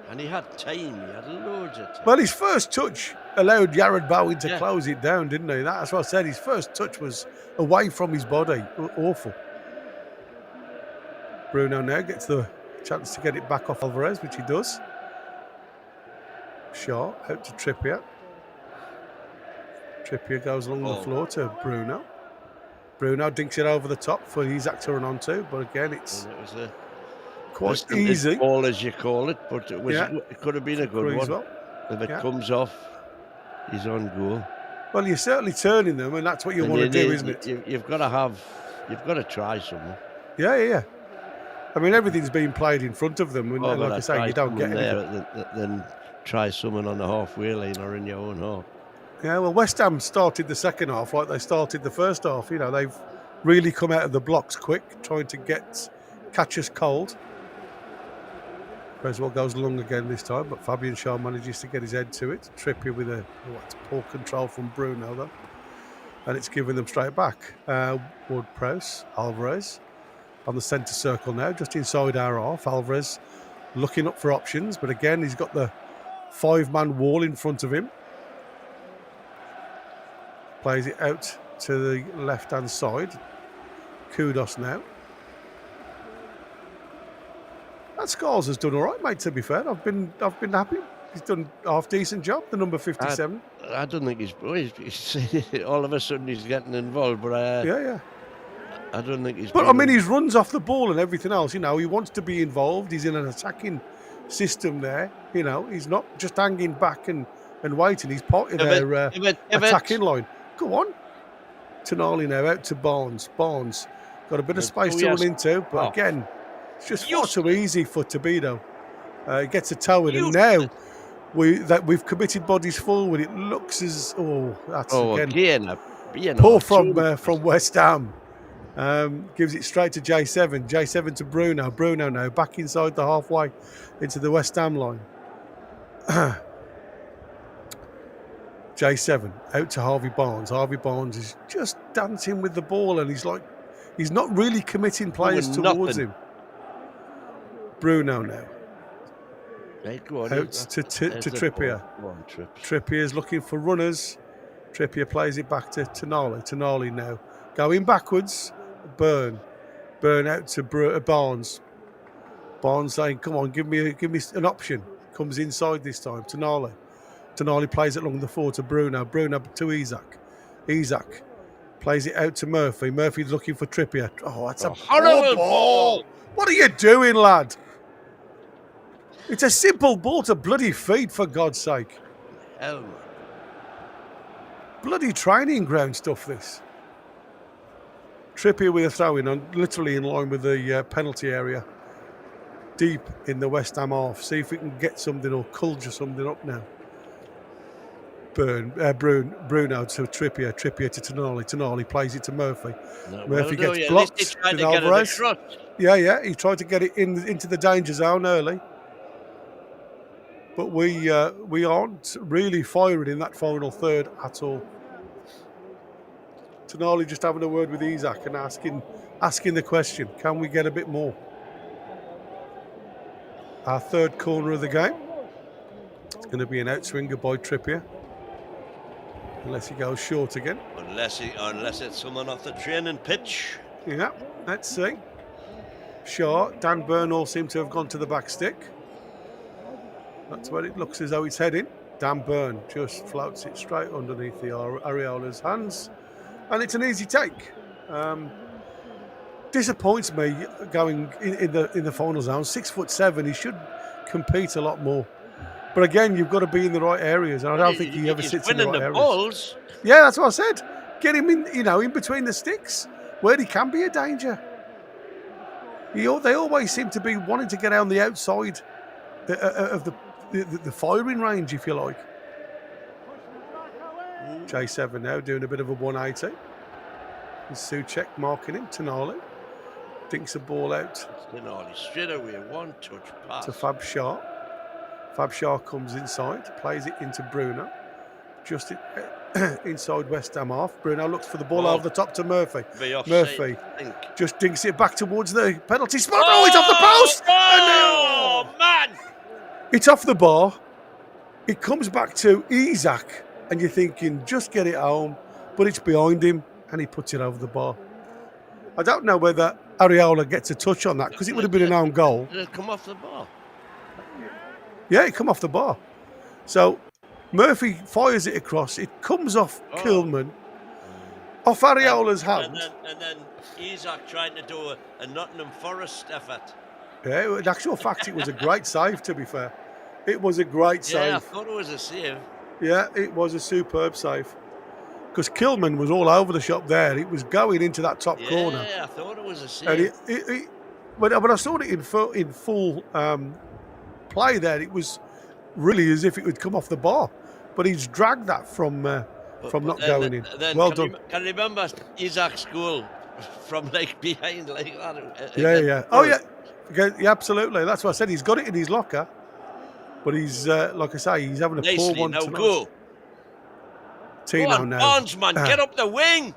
And he had time. He had loads of time. Well, his first touch allowed Jared Bowen to close it down, didn't he? That's what I said. His first touch was away from his body. Awful. Bruno now gets the chance to get it back off Alvarez, which he does. Shaw out to Trippier. Trippier goes along the floor to Bruno. Bruno dinks it over the top for Isaac to run onto, but again, it was quite easy. Ball, as you call it, but it could have been a good one. Well. If it comes off, he's on goal. Well, you're certainly turning them, and that's what you want to do, isn't it? You've got to try something. Yeah. I mean, everything's being played in front of them, and like I say, you don't get anything. Then try someone on the halfway line or in your own half. Yeah, well, West Ham started the second half like they started the first half. You know, they've really come out of the blocks quick, trying to catch us cold. Creswell goes long again this time, but Fabian Shaw manages to get his head to it. Trippier with poor control from Bruno, though. And it's giving them straight back. Ward-Prowse, Alvarez on the centre circle now, just inside our half. Alvarez looking up for options, but again, he's got the 5-man wall in front of him. Plays it out to the left-hand side. Kudus now. That Scholes has done all right, mate, to be fair. I've been happy. He's done a half-decent job, the number 57. I don't think he's all of a sudden he's getting involved, but Yeah. I don't think he's. But I mean, his runs off the ball and everything else. He wants to be involved. He's in an attacking system there. He's not just hanging back and waiting. He's part of their attacking line. Go on. Tonali now out to Barnes. Barnes got a bit of space to run into, but again, it's just far too easy for Tobido. He gets a toe in, and now we've committed bodies forward. It looks as again poor from West Ham. Gives it straight to J7. J7 to Bruno. Bruno now back inside the halfway into the West Ham line. J7 out to Harvey Barnes. Harvey Barnes is just dancing with the ball, and he's not really committing players towards him. Bruno now. Out to Trippier. Trippier's looking for runners. Trippier plays it back to Tonali. Tonali now going backwards. Burn out to Barnes. Barnes saying, "Come on, give me an option." Comes inside this time. Tonali plays it along the floor to Bruno. Bruno to Isak. Isak plays it out to Murphy. Murphy's looking for Trippier. Oh, that's a horrible ball. What are you doing, lad? It's a simple ball to bloody feet, for God's sake. Hell. Bloody training ground stuff, this. Trippier with a throw-in, literally in line with the penalty area. Deep in the West Ham half. See if we can get something or culture something up now. Bruno to Trippier. Trippier to Tonali. Tonali plays it to Murphy. Murphy gets blocked with Alvarez. Yeah. He tried to get it into the danger zone early. But we aren't really firing in that final third at all. Tonali just having a word with Isak and asking the question, can we get a bit more? Our third corner of the game. It's going to be an outswinger by Trippier. Unless he goes short again. Unless it's someone off the training pitch. Yeah, let's see. Shaw, Dan Burn all seem to have gone to the back stick. That's where it looks as though it's heading. Dan Burn just floats it straight underneath the Areola's hands. And it's an easy take. Disappoints me going in the final zone. 6'7", he should compete a lot more. But again, you've got to be in the right areas, and I don't think he ever sits in the right areas. Balls. Yeah, that's what I said. Get him in, in between the sticks, where he can be a danger. They always seem to be wanting to get on the outside of the firing range, if you like. J7 now doing a bit of a 180. And Souček marking him. Tonali dinks a ball out. Tonali straight away, one touch pass to Fab Shaw. Fab Shaw comes inside, plays it into Bruno. Just inside West Ham half. Bruno looks for the ball over the top to Murphy. Murphy just dinks it back towards the penalty spot. Oh, it's off the post! Oh, man! It's off the bar. It comes back to Isak, and you're thinking, just get it home. But it's behind him, and he puts it over the bar. I don't know whether Areola gets a touch on that, because it would have been an own goal. Did it come off the bar? Yeah, it come off the bar. So Murphy fires it across. It comes off Kilman, off Areola's hand. And then Isak trying to do a Nottingham Forest effort. Yeah, in actual fact, it was a great save, to be fair. It was a great save. Yeah, I thought it was a save. Yeah, it was a superb save. Because Kilman was all over the shop there. It was going into that top corner. Yeah, I thought it was a save. And when I saw it in full play there, it was really as if it would come off the bar. But he's dragged that from not going in. Well done. Can you remember Isak's goal from behind like that? Yeah. Oh, yeah. Yeah, absolutely. That's what I said. He's got it in his locker. But he's, like I say, he's having a poor one now tonight. Go. Tino now. Barnes, man, get up the wing.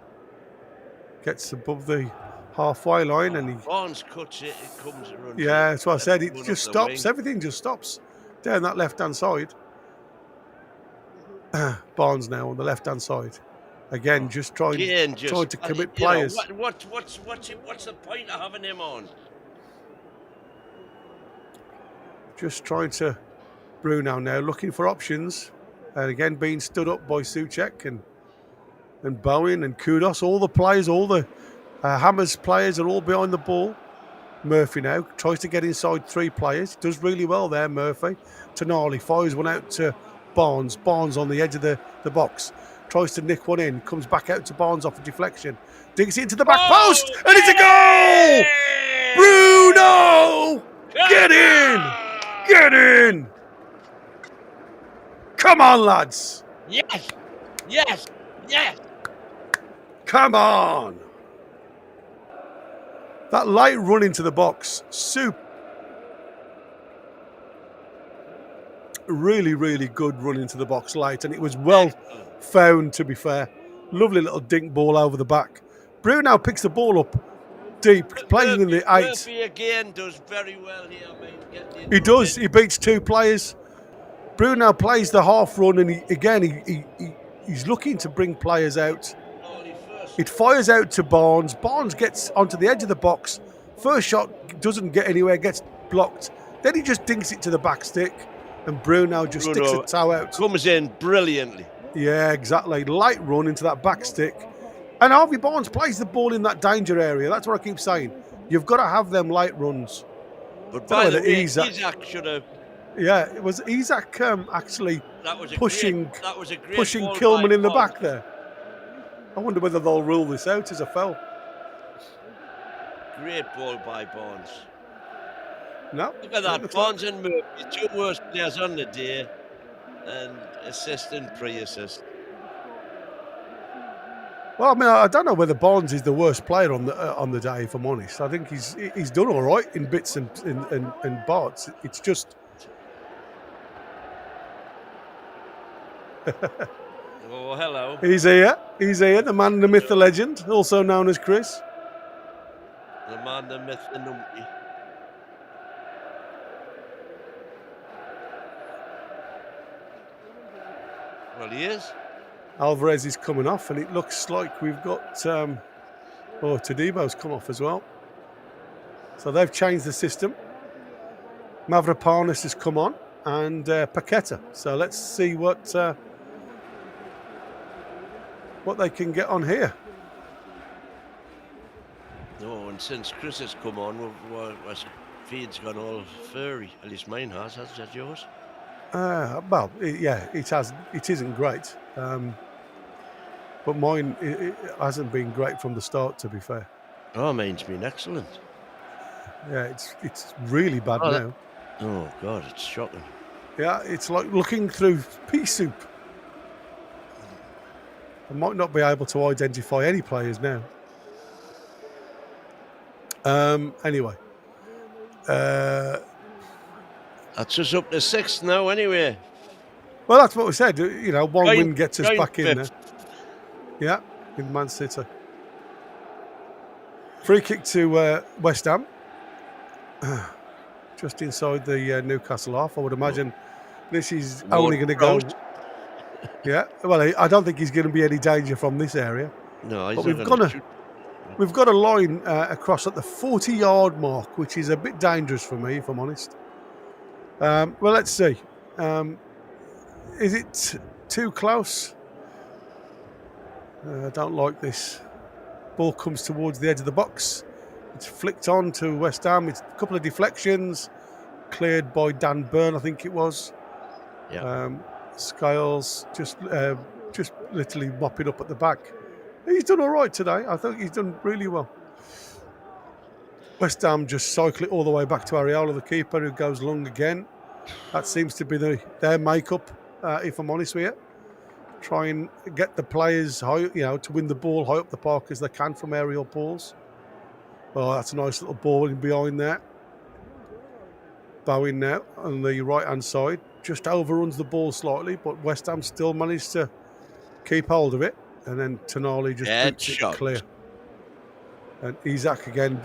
Gets above the halfway line and he... Barnes cuts it, it comes and runs. Yeah, that's what I said. It just stops. Everything just stops down that left-hand side. Barnes now on the left-hand side. Again, just trying to commit players. What's the point of having him on? Just trying to... Bruno now looking for options. And again, being stood up by Souček and Bowen and Kudos. All the players, all the Hammers players are all behind the ball. Murphy now tries to get inside 3 players. Does really well there, Murphy. Tonali fires one out to Barnes. Barnes on the edge of the box. Tries to nick one in. Comes back out to Barnes off a deflection. Digs it into the back post. And it's a goal! Bruno! Get in! Get in! Come on, lads. Yes! Yes! Yes! Come on. That light run into the box. Really, really good run into the box late. And it was well found, to be fair. Lovely little dink ball over the back. Bruno picks the ball up deep. Plays in the 8. Murphy again does very well here. He does. He beats 2 players. Bruno plays the half run, and he's looking to bring players out. It fires out to Barnes. Barnes gets onto the edge of the box. First shot doesn't get anywhere, gets blocked. Then he just dinks it to the back stick, and Bruno just sticks a toe out. Comes in brilliantly. Yeah, exactly. Light run into that back stick. And Harvey Barnes plays the ball in that danger area. That's what I keep saying. You've got to have them light runs. But by the way, Isaac should have... Yeah, it was Isaac actually pushing great Kilman in the back there. I wonder whether they'll rule this out as a foul. Great ball by Barnes. No. Look at that. Barnes and Murphy, 2 worst players on the day, and assist and pre-assist. Well, I mean, I don't know whether Barnes is the worst player on the day, if I'm honest. I think he's done all right in bits and parts. It's just... Oh, hello. He's here, the man, the myth, the legend, also known as Chris. The man, the myth, the numpty. Well, he is. Alvarez is coming off, and it looks like we've got... Tadebo's come off as well. So they've changed the system. Mavropanos has come on, and Paqueta. So let's see what they can get on here. No, and since Chris has come on, my feed's gone all furry. At least mine has. Has that yours? It isn't great. But mine it hasn't been great from the start, to be fair. Oh, mine's been excellent. Yeah, it's really bad now. Oh, God, it's shocking. Yeah, it's like looking through pea soup. I might not be able to identify any players now. Anyway. That's us up to 6th now, anyway. Well, that's what we said. You know, one win gets us back in 5th. there. Yeah, in Man City. Free kick to West Ham. Just inside the Newcastle half. I would imagine this is only going to go... Yeah, well, I don't think he's going to be any danger from this area. No, but we've got a line across at the 40-yard mark, which is a bit dangerous for me, if I'm honest. Well, let's see. Is it too close? I don't like this. Ball comes towards the edge of the box. It's flicked on to West Ham. It's a couple of deflections, cleared by Dan Byrne, I think it was. Yeah. Scales just literally mopping up at the back. He's done all right today. I think he's done really well. West Ham just cycle it all the way back to Areola, the keeper, who goes long again. That seems to be their makeup, if I'm honest with you. Try and get the players high, to win the ball high up the park as they can from aerial balls. Oh, that's a nice little ball in behind there. Bowen now on the right-hand side. Just overruns the ball slightly, but West Ham still managed to keep hold of it. And then Tonali just boots it clear. And Isaac again,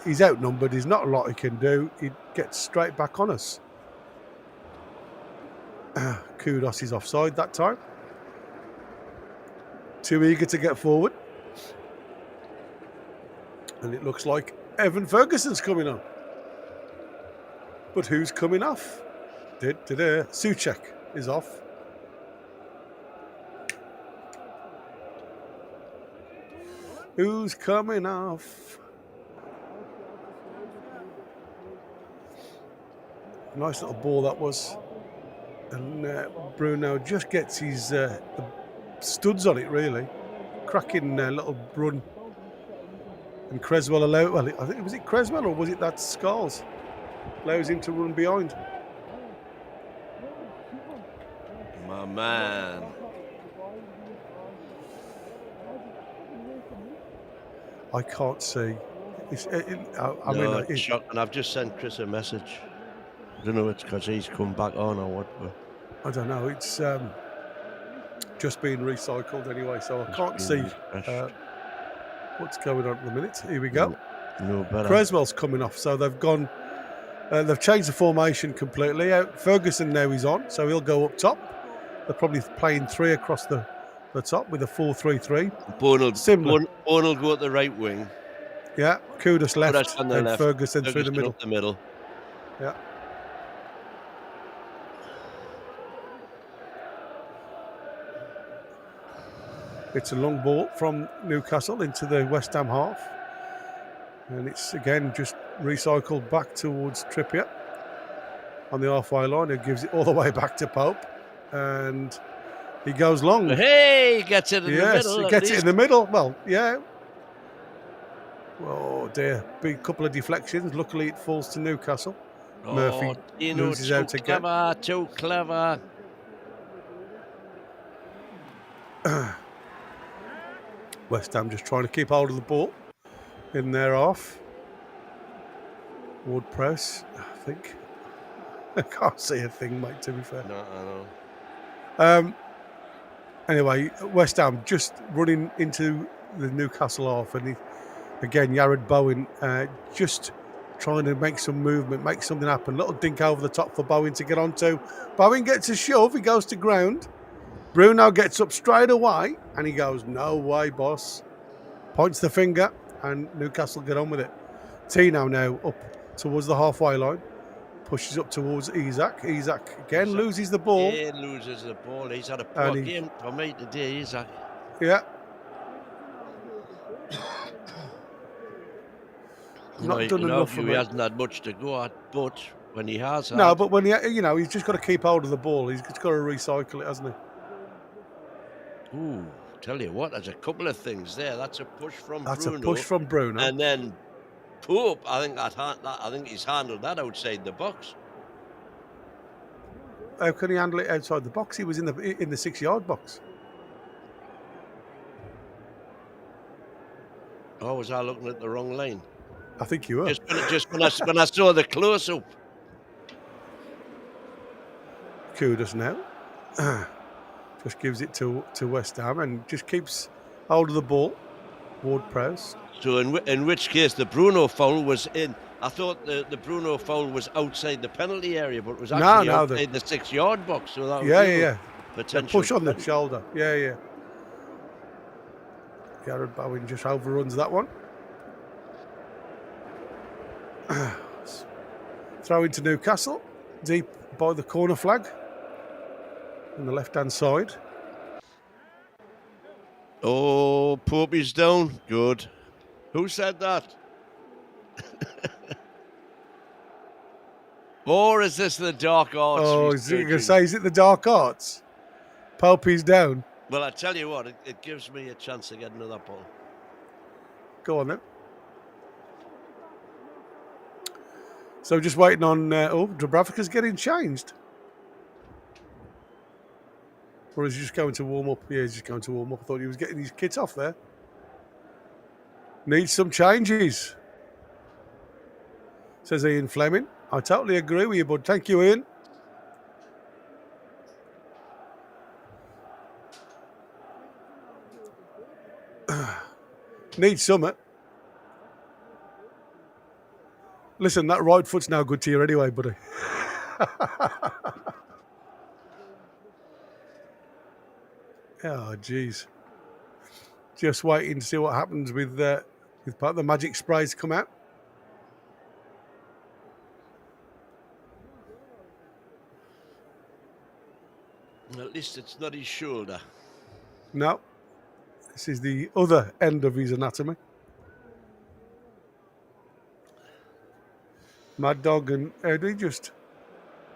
he's outnumbered. There's not a lot he can do. He gets straight back on us. Kudos is offside that time. Too eager to get forward. And it looks like Evan Ferguson's coming on. But who's coming off? Souček is off. Who's coming off? Nice little ball that was. And Bruno just gets his the studs on it, really. Cracking little run. And Creswell allowed, well, I think, was it Creswell or was it that Scholes? Allows him to run behind. My man. I can't see. It's shocking. I've just sent Chris a message. I don't know if it's because he's come back on or what. But I don't know. It's just being recycled anyway, so I can't see what's going on at the minute. Here we go. No better. Creswell's coming off, so they've gone. They've changed the formation completely. Ferguson now is on, so he'll go up top. They're probably playing 3 across the top with a 4-3-3. Bourne will go at the right wing. Yeah, Kudus left on the left. Ferguson through the middle. Up the middle. Yeah. It's a long ball from Newcastle into the West Ham half. And it's again just recycled back towards Trippier on the halfway line. He gives it all the way back to Pope. And he goes long. Hey, he gets it in the middle. Yes, he gets it in the middle. Well, yeah. Oh dear. Big couple of deflections. Luckily it falls to Newcastle. Murphy loses out again. Too clever. West Ham just trying to keep hold of the ball in their half. Ward press, I think. I can't see a thing, mate, to be fair. No, I know. Anyway, West Ham just running into the Newcastle half, and again, Jared Bowen just trying to make some movement, make something happen. Little dink over the top for Bowen to get onto. Bowen gets a shove, he goes to ground. Bruno gets up straight away, and he goes, no way, boss. Points the finger, and Newcastle get on with it. Tino now up towards the halfway line. Pushes up towards Isak. Isak again loses the ball. He loses the ball. He's had a poor game for me today, Isak. Yeah. Not done enough for me. He hasn't had much to go at, but when he has... No, but when he's just got to keep hold of the ball. He's just got to recycle it, hasn't he? Ooh, tell you what, there's a couple of things there. That's a push from Bruno. That's a push from Bruno. And then Pope, I think he's handled that outside the box. How can he handle it outside the box? He was in the 6-yard box. Oh, was I looking at the wrong line? I think you were. Just when I saw the close-up. Kudus now. Just gives it to West Ham and just keeps hold of the ball. Ward-Prowse. So in which case the Bruno foul was in. I thought the Bruno foul was outside the penalty area, but it was actually outside the 6-yard box. So that was potential push on the shoulder. Yeah. Jared Bowen just overruns that one. Throw into Newcastle. Deep by the corner flag. On the left-hand side. Oh, Pope's down. Good. Who said that? Or is this the dark arts? Oh, is it the dark arts? Pope's down. Well, I tell you what, it gives me a chance to get another ball. Go on then. So just waiting on... Dubravka's getting changed. Or is he just going to warm up? Yeah, he's just going to warm up. I thought he was getting his kit off there. Needs some changes, says Ian Fleming. I totally agree with you, bud. Thank you, Ian. Needs something. Listen, that right foot's now good to you anyway, buddy. Oh, jeez. Just waiting to see what happens with the magic sprays come out. At least it's not his shoulder. No. This is the other end of his anatomy. Mad Dog and Eddie just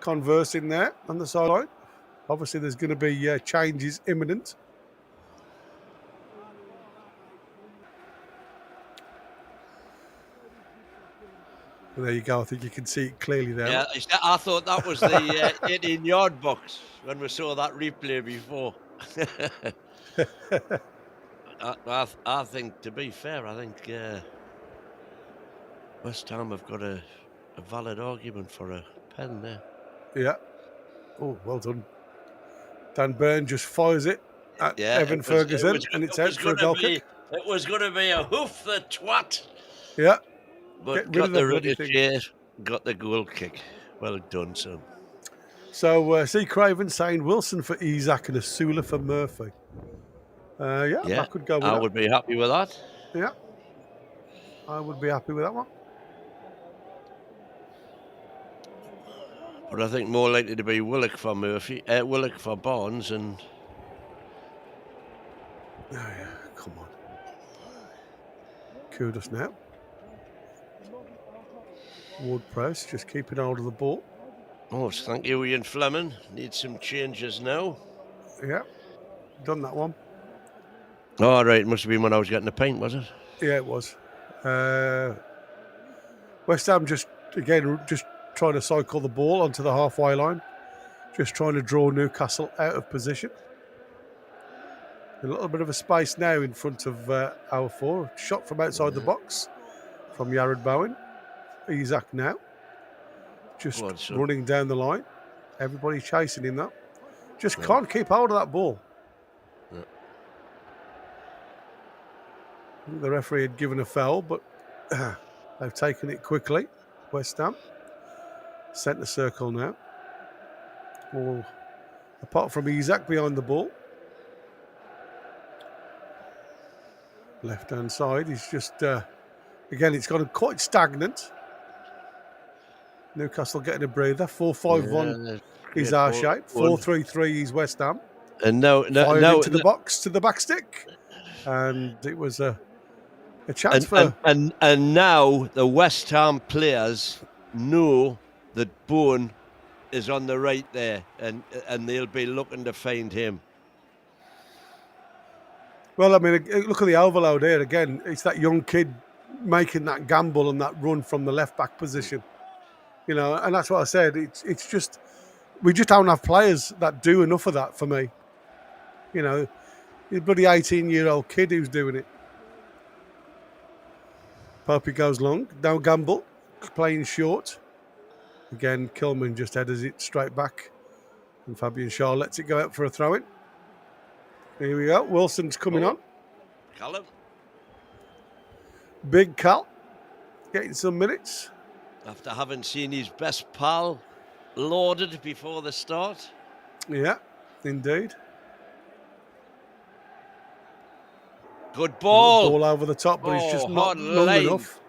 conversing there on the sideline. Obviously, there's going to be changes imminent. And there you go. I think you can see it clearly there. Yeah, I thought that was the 18-yard box when we saw that replay before. I think, to be fair, I think West Ham have got a valid argument for a pen there. Yeah. Oh, well done. Dan Byrne just fires it at Evan Ferguson, and it's out for a goal kick. It was going to be a hoof the twat. Yeah. But got the ricochet, got the goal kick. Well done, son. So, C. Craven saying Wilson for Isaac and Asula for Murphy. I could go with that. I would be happy with that. Yeah. I would be happy with that one. But I think more likely to be Willock for Murphy, Willock for Barnes, and... Oh, yeah, come on. Kudos now. Ward-Prowse just keeping hold of the ball. Oh, thank you, Ian Fleming. Need some changes now. Yeah, done that one. Oh, right, it must have been when I was getting the paint, was it? Yeah, it was. West Ham just trying to cycle the ball onto the halfway line. Just trying to draw Newcastle out of position. A little bit of a space now in front of our four. Shot from outside the box from Yared Bowen. Isaac now. Just running down the line. Everybody chasing him though. Just can't keep hold of that ball. Yeah. I think the referee had given a foul, but they've taken it quickly. West Ham. Centre circle now. Well, apart from Isaac behind the ball. Left-hand side, he's just, again, it's gone quite stagnant. Newcastle getting a breather. 4-5-1 is our shape. 4-3-3 is West Ham. And no, into the box, to the back stick. And it was a chance for... And now the West Ham players know that Bowen is on the right there, and they'll be looking to find him. Well, I mean, look at the overload here again. It's that young kid making that gamble and that run from the left back position. You know, and that's what I said. It's just, we just don't have players that do enough of that for me. You know, the bloody 18-year-old kid who's doing it. Popey goes long, no gamble, playing short. Again, Kilman just headers it straight back. And Fabian Shaw lets it go out for a throw-in. Here we go. Wilson's coming on. Callum. Big Cal getting some minutes. After having seen his best pal lauded before the start. Yeah, indeed. Good ball. Ball over the top, but it's just not long enough.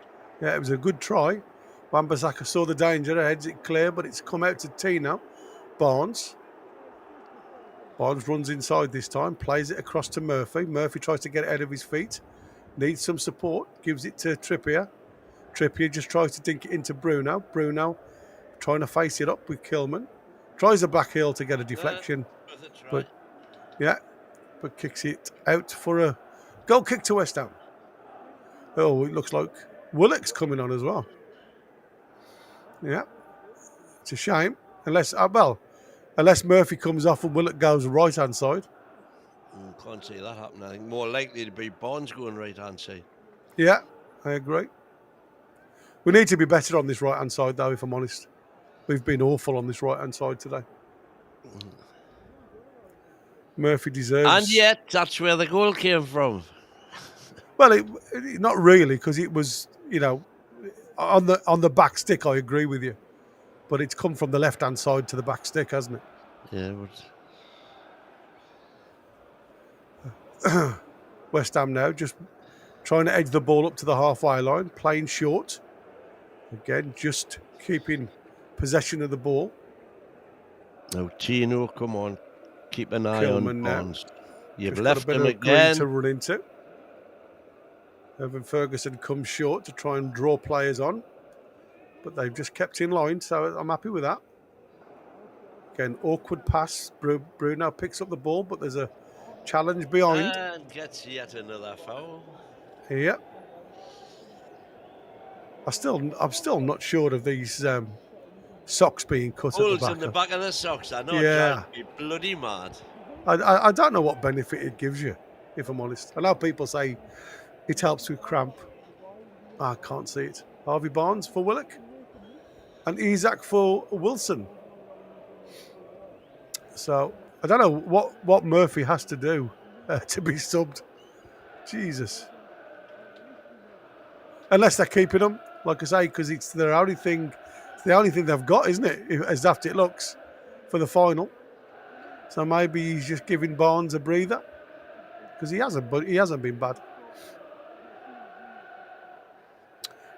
Yeah, it was a good try. Wan-Bissaka saw the danger, heads it clear, but it's come out to Tino. Barnes. Barnes runs inside this time, plays it across to Murphy. Murphy tries to get it out of his feet. Needs some support, gives it to Trippier. Trippier just tries to dink it into Bruno. Bruno trying to face it up with Kilman. Tries a back heel to get a deflection. But kicks it out for a goal kick to West Ham. Oh, it looks like Willock's coming on as well. Yeah, it's a shame. Unless Murphy comes off and Willock goes right-hand side. Can't see that happening. I think more likely to be Barnes going right-hand side. Yeah, I agree. We need to be better on this right-hand side, though, if I'm honest. We've been awful on this right-hand side today. Murphy deserves... And yet, that's where the goal came from. Well, not really, because it was, you know, on the back stick, I agree with you. But it's come from the left-hand side to the back stick, hasn't it? Yeah, but... West Ham now just trying to edge the ball up to the halfway line, playing short. Again, just keeping possession of the ball. Now, Tino, come on. Keep an eye on Barnes. You've Just left got a him bit of green again. to run into. Evan Ferguson comes short to try and draw players on, but they've just kept in line, so I'm happy with that. Again, awkward pass. Bruno picks up the ball, but there's a challenge behind. And gets yet another foul. Yeah. I'm still not sure of these socks being cut Holes at the back. in the back of the socks. I know. Yeah. Drive me bloody mad. I don't know what benefit it gives you, if I'm honest. I know people say it helps with cramp. I can't see it. Harvey Barnes for Willock. And Isaac for Wilson. So, I don't know what Murphy has to do to be subbed. Jesus. Unless they're keeping him, like I say, because it's the only thing they've got, isn't it? As daft it looks for the final. So maybe he's just giving Barnes a breather because he hasn't been bad.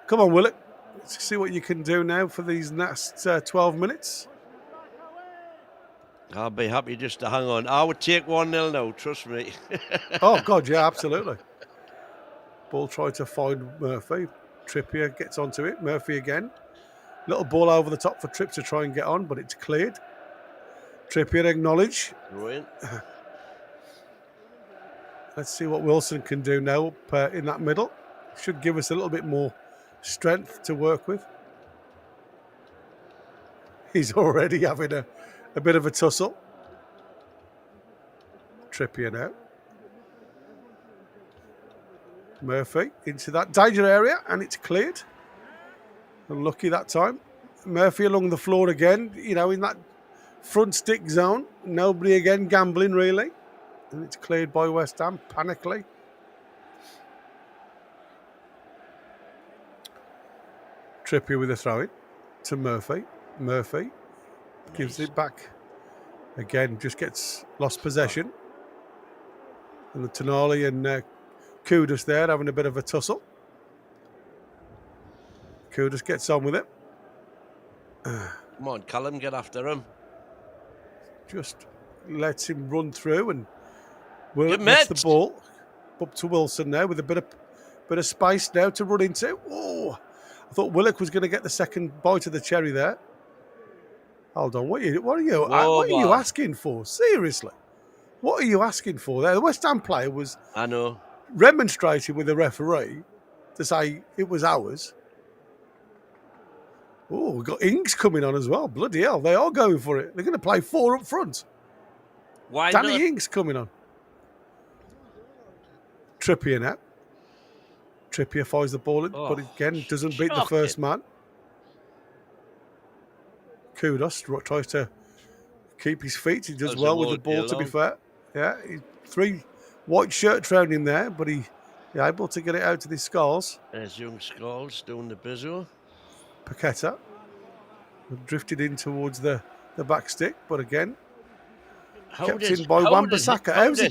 Come on, Willock. Let's see what you can do now for these next 12 minutes. I'll be happy just to hang on. I would take 1-0 now, trust me. Oh, God, yeah, absolutely. Ball tried to find Murphy. Trippier gets onto it. Murphy again. Little ball over the top for Tripp to try and get on, but it's cleared. Trippier acknowledge. Brilliant. Let's see what Wilson can do now up in that middle. Should give us a little bit more strength to work with. He's already having a bit of a tussle. Trippier now. Murphy into that danger area, and it's cleared. Unlucky that time. Murphy along the floor again, in that front stick zone. Nobody again gambling, really. And it's cleared by West Ham, panically. Trippier with a throw-in to Murphy. Murphy gives it back. Again, just gets lost possession. And the Tonali and Kudus there having a bit of a tussle. Kudus gets on with it. Come on, Callum, get after him. Just lets him run through and gets the ball up to Wilson now with a bit of space now to run into. Oh, I thought Willock was going to get the second bite of the cherry there. Hold on, what are you asking for? Seriously, what are you asking for there? The West Ham player was, I know, remonstrating with the referee to say it was ours. Oh, we've got Ings coming on as well. Bloody hell, they are going for it. They're going to play 4 up front. Why Danny not? Ings coming on. Trippier now. Trippier fires the ball, but again doesn't beat the first man. Kudus tries to keep his feet. He does well with the ball, to be fair. Yeah, 3 white shirts around him there, but he's able to get it out to the Skulls. There's young Skulls doing the bizzo. Paqueta drifted in towards the back stick, but again kept in by Wan-Bissaka. How's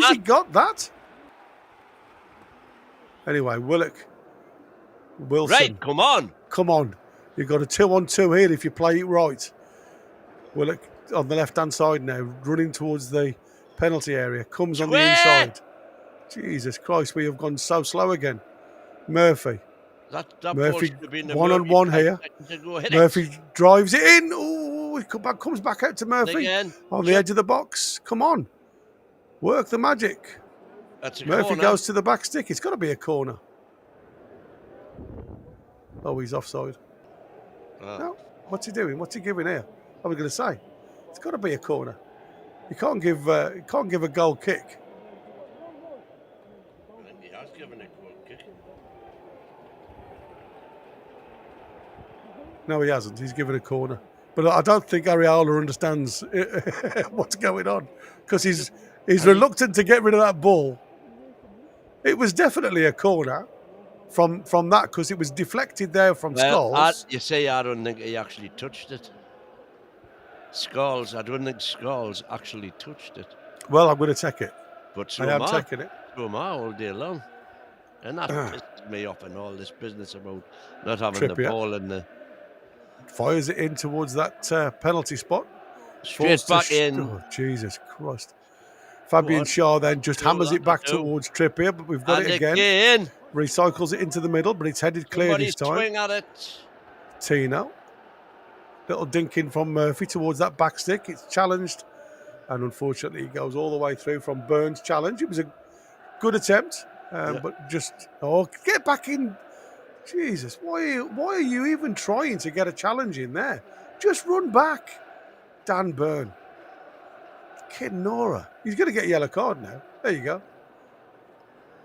he got that? Anyway, Wilson. Right, come on. You've got a 2-on-2 here if you play it right. Willock on the left-hand side now, running towards the penalty area. Comes on the inside. Jesus Christ, we have gone so slow again. Murphy. That Murphy, one-on-one here. Murphy drives it in. Oh, it comes back out to Murphy on the edge of the box. Come on. Work the magic. Murphy corner. Goes to the back stick. It's got to be a corner. Oh, he's offside. No, what's he doing? What's he giving here? I was going to say, it's got to be a corner. You can't give a goal kick. He has given a goal kick. No, he hasn't. He's given a corner. But I don't think Areola understands what's going on because he's reluctant to get rid of that ball. It was definitely a corner from that because it was deflected there from Scholes. You say I don't think he actually touched it. I don't think Scholes actually touched it. Well, I'm going to take it. But I am taking it. So am I all day long. And that pisses me off in all this business about not having the ball in the... Fires it in towards that penalty spot. Straight back in. Oh, Jesus Christ. Fabian Schär then just hammers it back do. towards Trippier, but we've got And it again. again. Recycles it into the middle, but it's headed clear Somebody this time. swing at it. Tino. Little dinking from Murphy towards that back stick. It's challenged. And unfortunately, he goes all the way through from Burns' challenge. It was a good attempt, but just, get back in. Jesus, why are you even trying to get a challenge in there? Just run back. Dan Burn. Kidding Nora. He's going to get a yellow card now. There you go.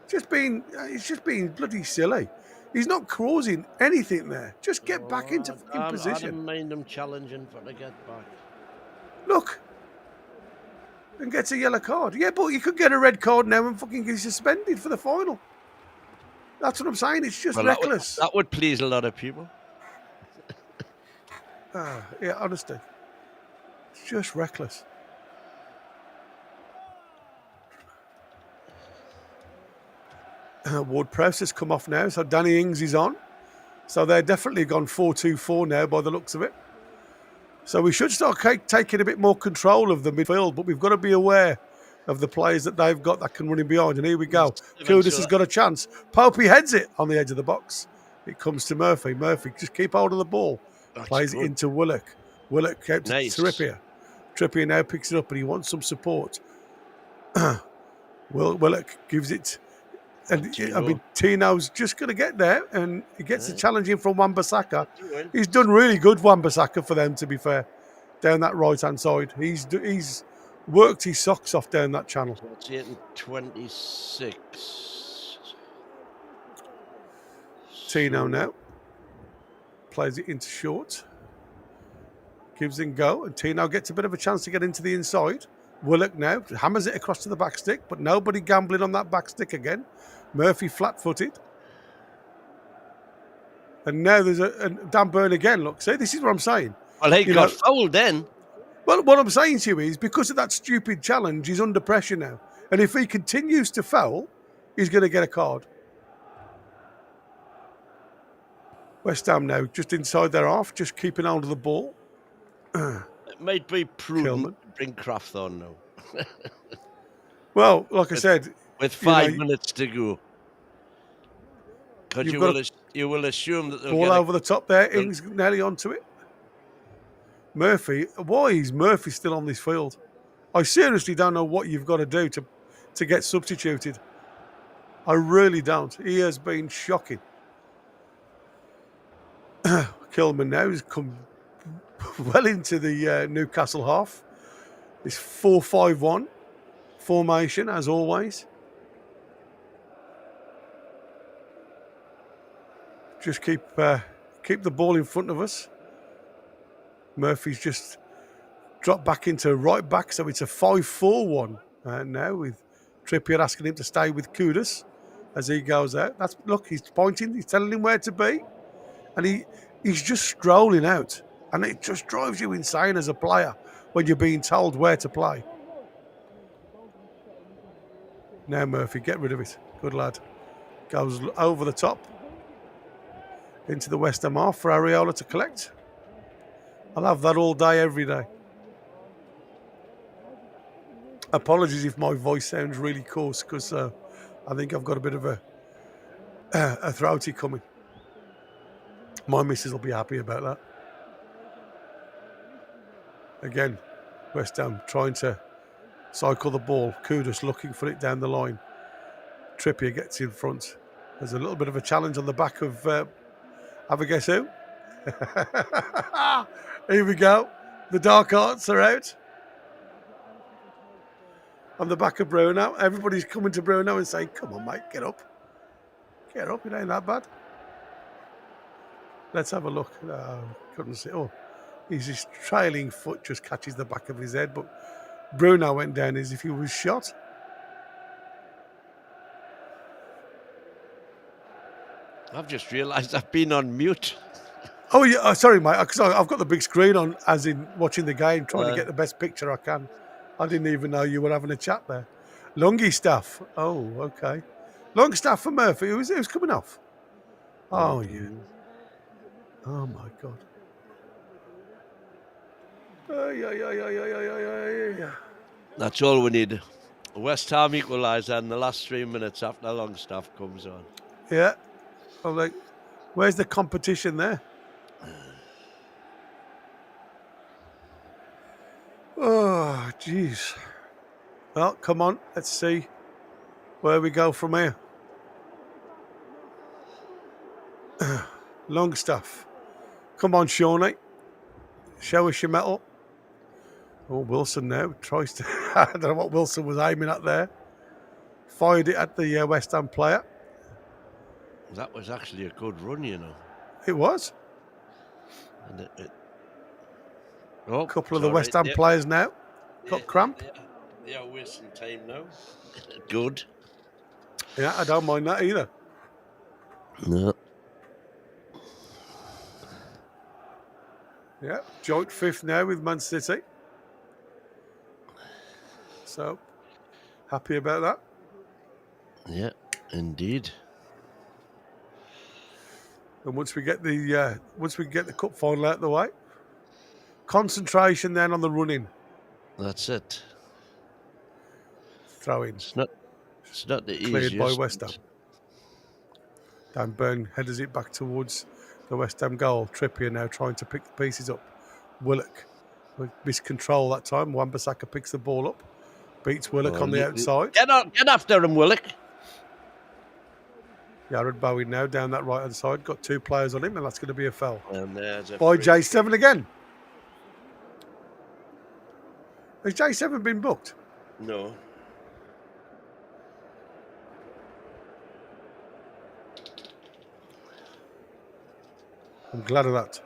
It's just being bloody silly. He's not causing anything there. Just get back into fucking position. I don't mind him challenging for to get back. Look. And gets a yellow card. Yeah, but you could get a red card now and fucking get suspended for the final. That's what I'm saying. It's just reckless. That would please a lot of people. Yeah, honestly. It's just reckless. Ward-Prowse has come off now, so Danny Ings is on. So they're definitely gone 4-2-4 now by the looks of it. So we should start taking a bit more control of the midfield, but we've got to be aware of the players that they've got that can run in behind. And here we go. Kudus has got a chance. Popey heads it on the edge of the box. It comes to Murphy. Murphy, just keep hold of the ball. Plays it into Willock. Willock out to Trippier. Trippier now picks it up and he wants some support. Willock gives it. And I mean, Tino's just going to get there, and he gets the challenge in from Wan-Bissaka. He's done really good, Wan-Bissaka, for them, to be fair, down that right-hand side. He's worked his socks off down that channel. 28 and 26. Tino now plays it into short. Gives it a go, and Tino gets a bit of a chance to get into the inside. Willock now hammers it across to the back stick, but nobody gambling on that back stick again. Murphy flat-footed. And now there's a Dan Burn again. Look, see, this is what I'm saying. Well, he got fouled then. Well, what I'm saying to you is, because of that stupid challenge, he's under pressure now. And if he continues to foul, he's going to get a card. West Ham now, just inside their half, just keeping hold of the ball. It might be prudent to bring Kraft on now. Well, like I said... With 5 minutes to go. Because you will assume that they'll ball over the top there. Ings nearly onto it. Murphy, why is Murphy still on this field? I seriously don't know what you've got to do to get substituted. I really don't. He has been shocking. Kilman now has come well into the Newcastle half. It's 4-5-1 formation, as always. Just keep the ball in front of us. Murphy's just dropped back into right back, so it's a 5-4-1 now, with Trippier asking him to stay with Kudus as he goes out. Look, he's pointing, he's telling him where to be, and he's just strolling out, and it just drives you insane as a player when you're being told where to play. Now Murphy, get rid of it. Good lad. Goes over the top. Into the West Ham half for Areola to collect. I'll have that all day, every day. Apologies if my voice sounds really coarse, because I think I've got a bit of a throaty coming. My missus will be happy about that. Again, West Ham trying to cycle the ball. Kudus looking for it down the line. Trippier gets in front. There's a little bit of a challenge on the back of... have a guess who? Here we go. The dark arts are out. On the back of Bruno. Everybody's coming to Bruno and saying, come on, mate, get up. Get up, it ain't that bad. Let's have a look. No, couldn't see. Oh, his trailing foot just catches the back of his head, but Bruno went down as if he was shot. I've just realised I've been on mute. Oh, yeah. Sorry, mate. Because I've got the big screen on, as in watching the game, trying to get the best picture I can. I didn't even know you were having a chat there. Longstaff. Oh, okay. Longstaff for Murphy. Who's coming off? Oh, yeah. Oh, my God. That's all we need. West Ham equaliser in the last 3 minutes after Longstaff comes on. Yeah. I'm like, where's the competition there? Oh, jeez. Well, come on. Let's see where we go from here. Longstaff. Come on, Shawnee. Show us your mettle. Oh, Wilson now tries to... I don't know what Wilson was aiming at there. Fired it at the West Ham player. That was actually a good run, you know. It was. And a couple of the West Ham players now got cramp. Yeah, wasting time now. Good. Yeah, I don't mind that either. No. Yeah, joint fifth now with Man City. So, happy about that. Yeah, indeed. And once we get the cup final out of the way, concentration then on the running. That's it. Throw in. It's not the cleared easiest. By West Ham. Dan Burn headers it back towards the West Ham goal. Trippier now trying to pick the pieces up. Willock with miscontrol that time. Wan-Bissaka picks the ball up. Beats Willock on the outside. Get after him, Willock. Jared Bowen now down that right-hand side. Got two players on him, and that's going to be a foul. And there's a by J7 again. Has J7 been booked? No. I'm glad of that.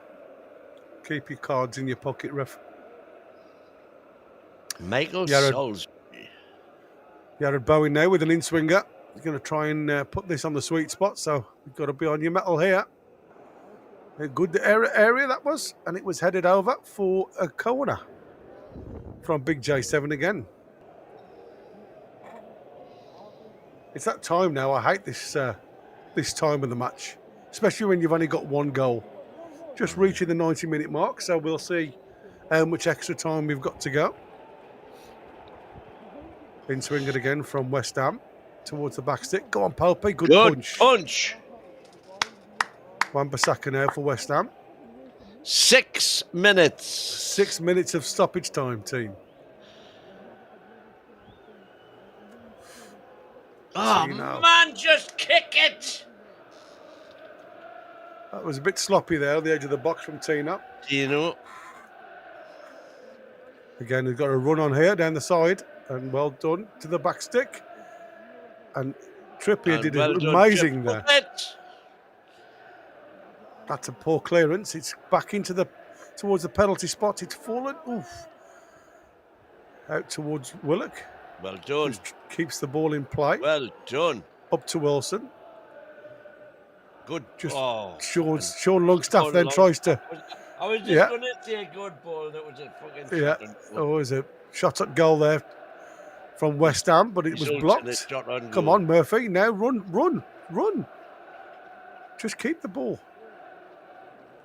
Keep your cards in your pocket, ref. Michael Salisbury. Jared Bowen now with an in-swinger. He's going to try and put this on the sweet spot, so you've got to be on your mettle here. A good area that was, and it was headed over for a corner from Big J7 again. It's that time now. I hate this this time of the match, especially when you've only got one goal. Just reaching the 90-minute mark, so we'll see how much extra time we've got to go. In swing it again from West Ham towards the back stick. Go on, Popey. Good punch. Wan-Bissaka now for West Ham. 6 minutes. 6 minutes of stoppage time, team. Oh, man, just kick it. That was a bit sloppy there on the edge of the box from Tino. Again, we've got a run on here down the side. And well done to the back stick. And Trippier did amazing there. That's a poor clearance. It's back into towards the penalty spot. It's fallen. Oof. Out towards Willock. Well done. Just keeps the ball in play. Well done. Up to Wilson. Good. Just Sean Longstaff then tries to. I was just going to say a good ball. That was a fucking shot. Oh, it was a shot at goal there from West Ham, but it was blocked. Come on, Murphy. Now run. Just keep the ball.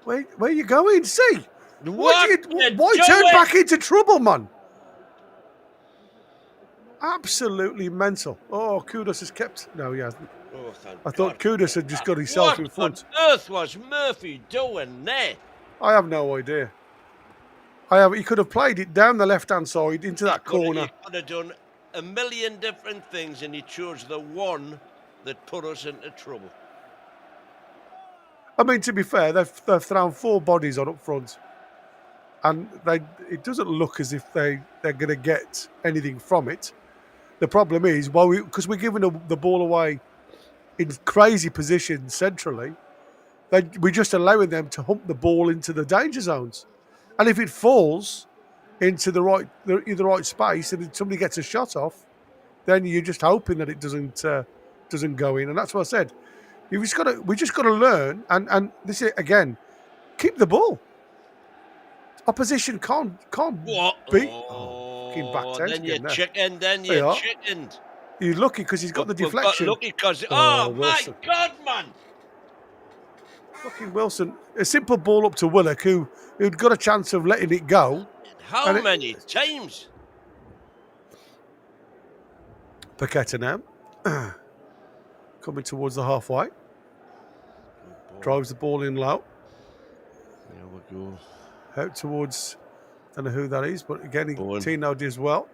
Where are you going? See? Why turn back into trouble, man? Absolutely mental. Oh, Kudus has kept... No, he hasn't. Oh, I thought Kudus had just got himself in front. What on earth was Murphy doing there? I have no idea. He could have played it down the left-hand side into that corner. He could have done a million different things, and he chose the one that put us into trouble. I mean, to be fair, they've thrown 4 bodies on up front, and it doesn't look as if they're going to get anything from it. The problem is, because we're giving the ball away in crazy positions centrally, we're just allowing them to hump the ball into the danger zones. And if it falls into the right space and somebody gets a shot off, then you're just hoping that it doesn't go in. And that's what I said. We just got to learn, and this is again, keep the ball. Opposition can't beat. Then you're chickened. You're lucky because he's got the deflection. Lucky because my God, man! Fucking Wilson, a simple ball up to Willock, who'd got a chance of letting it go. How many times? Paqueta now. Coming towards the halfway. Drives the ball in low. There we go. Out towards, don't know who that is, but again, Bowen. Tino does well.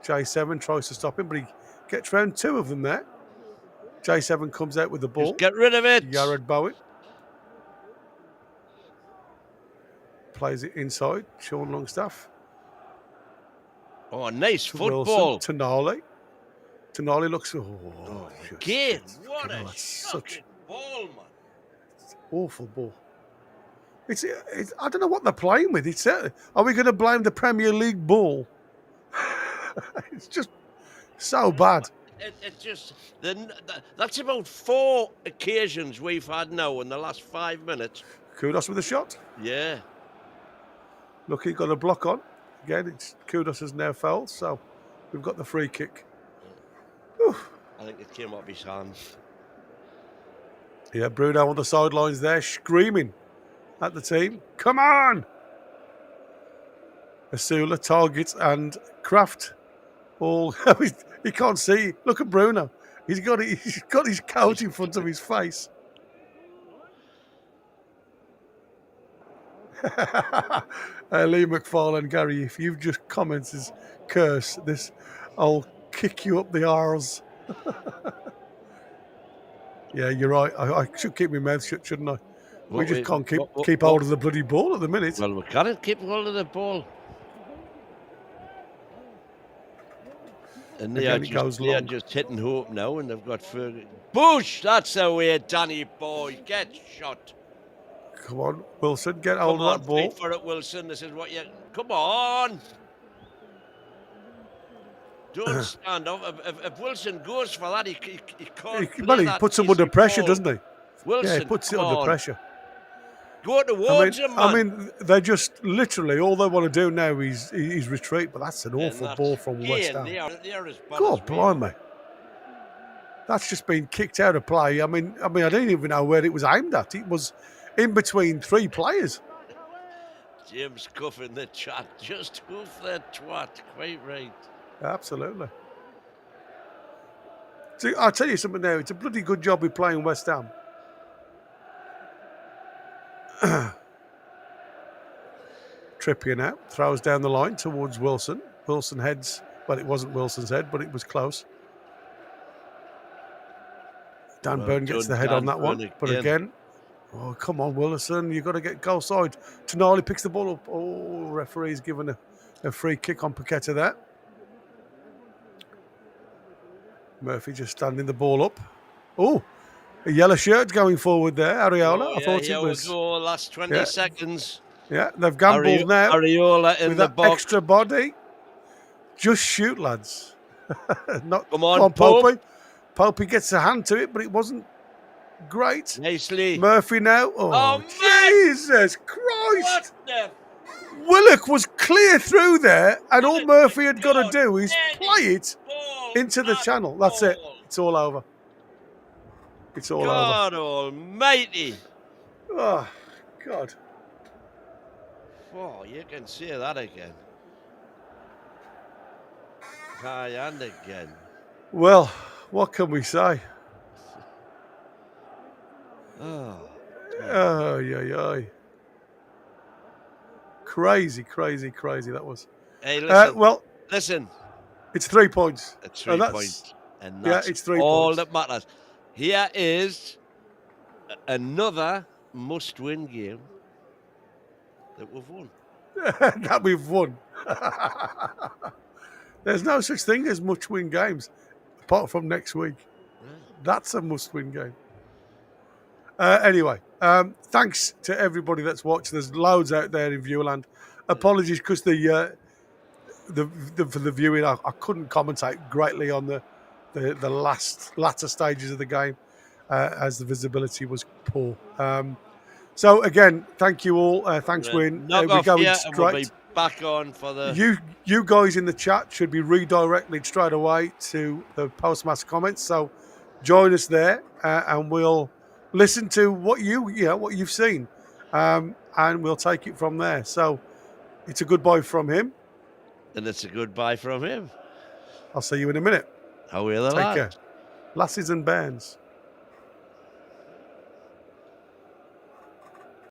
J7 tries to stop him, but he gets round two of them there. J7 comes out with the ball. Just get rid of it. Jared Bowen. Plays it inside. Sean Longstaff. Oh, nice To football. Wilson. Tonali. Tonali looks... Again, what a such ball, man. awful ball. It's I don't know what they're playing with. Are we going to blame the Premier League ball? It's just so bad. It just that's about 4 occasions we've had now in the last 5 minutes. Kudos with the shot. Yeah. Look, he got a block on. Again, it's Kudos has now fouled, so we've got the free kick. Whew. I think it came off his hands. Yeah, Bruno on the sidelines there, screaming at the team. Come on! Asula targets and Kraft all. He can't see. Look at Bruno. He's got his coat in front of his face. Lee McFarlane, Gary, if you've just commented curse, I'll kick you up the arse. Yeah, you're right. I should keep my mouth shut, shouldn't I? We just can't keep hold of the bloody ball at the minute. Well, we can't keep hold of the ball. And they are just hitting hope now, and they've got Fergie. Bush! That's the way, Danny boy. Get shot. Come on, Wilson, get hold of that ball. Wait for it, Wilson. This is what you... Come on! Don't stand up. If Wilson goes for that, he can't. Well, he puts him under pressure, doesn't he? Wilson, yeah, he puts it under pressure. Go towards him, man. I mean, they just literally all they want to do now is retreat, but that's an awful ball from West Ham. God blimey. That's just been kicked out of play. I mean, I didn't even know where it was aimed at. It was in between 3 players. James Cuff in the chat. Just hoof that twat. Quite right. Absolutely. See, I'll tell you something now. It's a bloody good job we're playing West Ham. Trippier now throws down the line towards Wilson. Wilson heads. Well, it wasn't Wilson's head, but it was close. Dan Burn gets the head on that one. But again, oh, come on, Wilson. You've got to get goal side. Tonali picks the ball up. Oh, referee's given a free kick on Paqueta there. Murphy just standing the ball up. Oh, a yellow shirt going forward there, Areola. Oh, I thought it was. Go, last 20 seconds. Yeah, they've gambled now. Areola in with the that box. Extra body. Just shoot, lads. Come on, Popey. Popey gets a hand to it, but it wasn't great. Nicely. Murphy now. Oh, Jesus Christ. What the... Willock was clear through there, and all Murphy had got to do is play it into the channel. That's it. It's all over. It's all over. God almighty. Oh, God. Oh, you can say that again. Hi, and again. Well, what can we say? Oh, yeah. Crazy that was. Hey, listen. Listen. It's 3 points. It's 3 points. And that's it's 3 all points. that matters. Here is another must-win game that we've won. That we've won. There's no such thing as must-win games, apart from next week. Yeah. That's a must-win game. Anyway, thanks to everybody that's watched. There's loads out there in Viewland. Apologies because for the viewing, I couldn't commentate greatly on the latter stages of the game as the visibility was poor. So again, thank you all. Thanks, Win. We're going straight. We'll be back on for the. You guys in the chat should be redirected straight away to the Postmaster comments. So join us there, and we'll listen to what you've seen, and we'll take it from there. So it's a goodbye from him, and it's a goodbye from him. I'll see you in a minute. How are the Take lads? care. Lasses and bairns.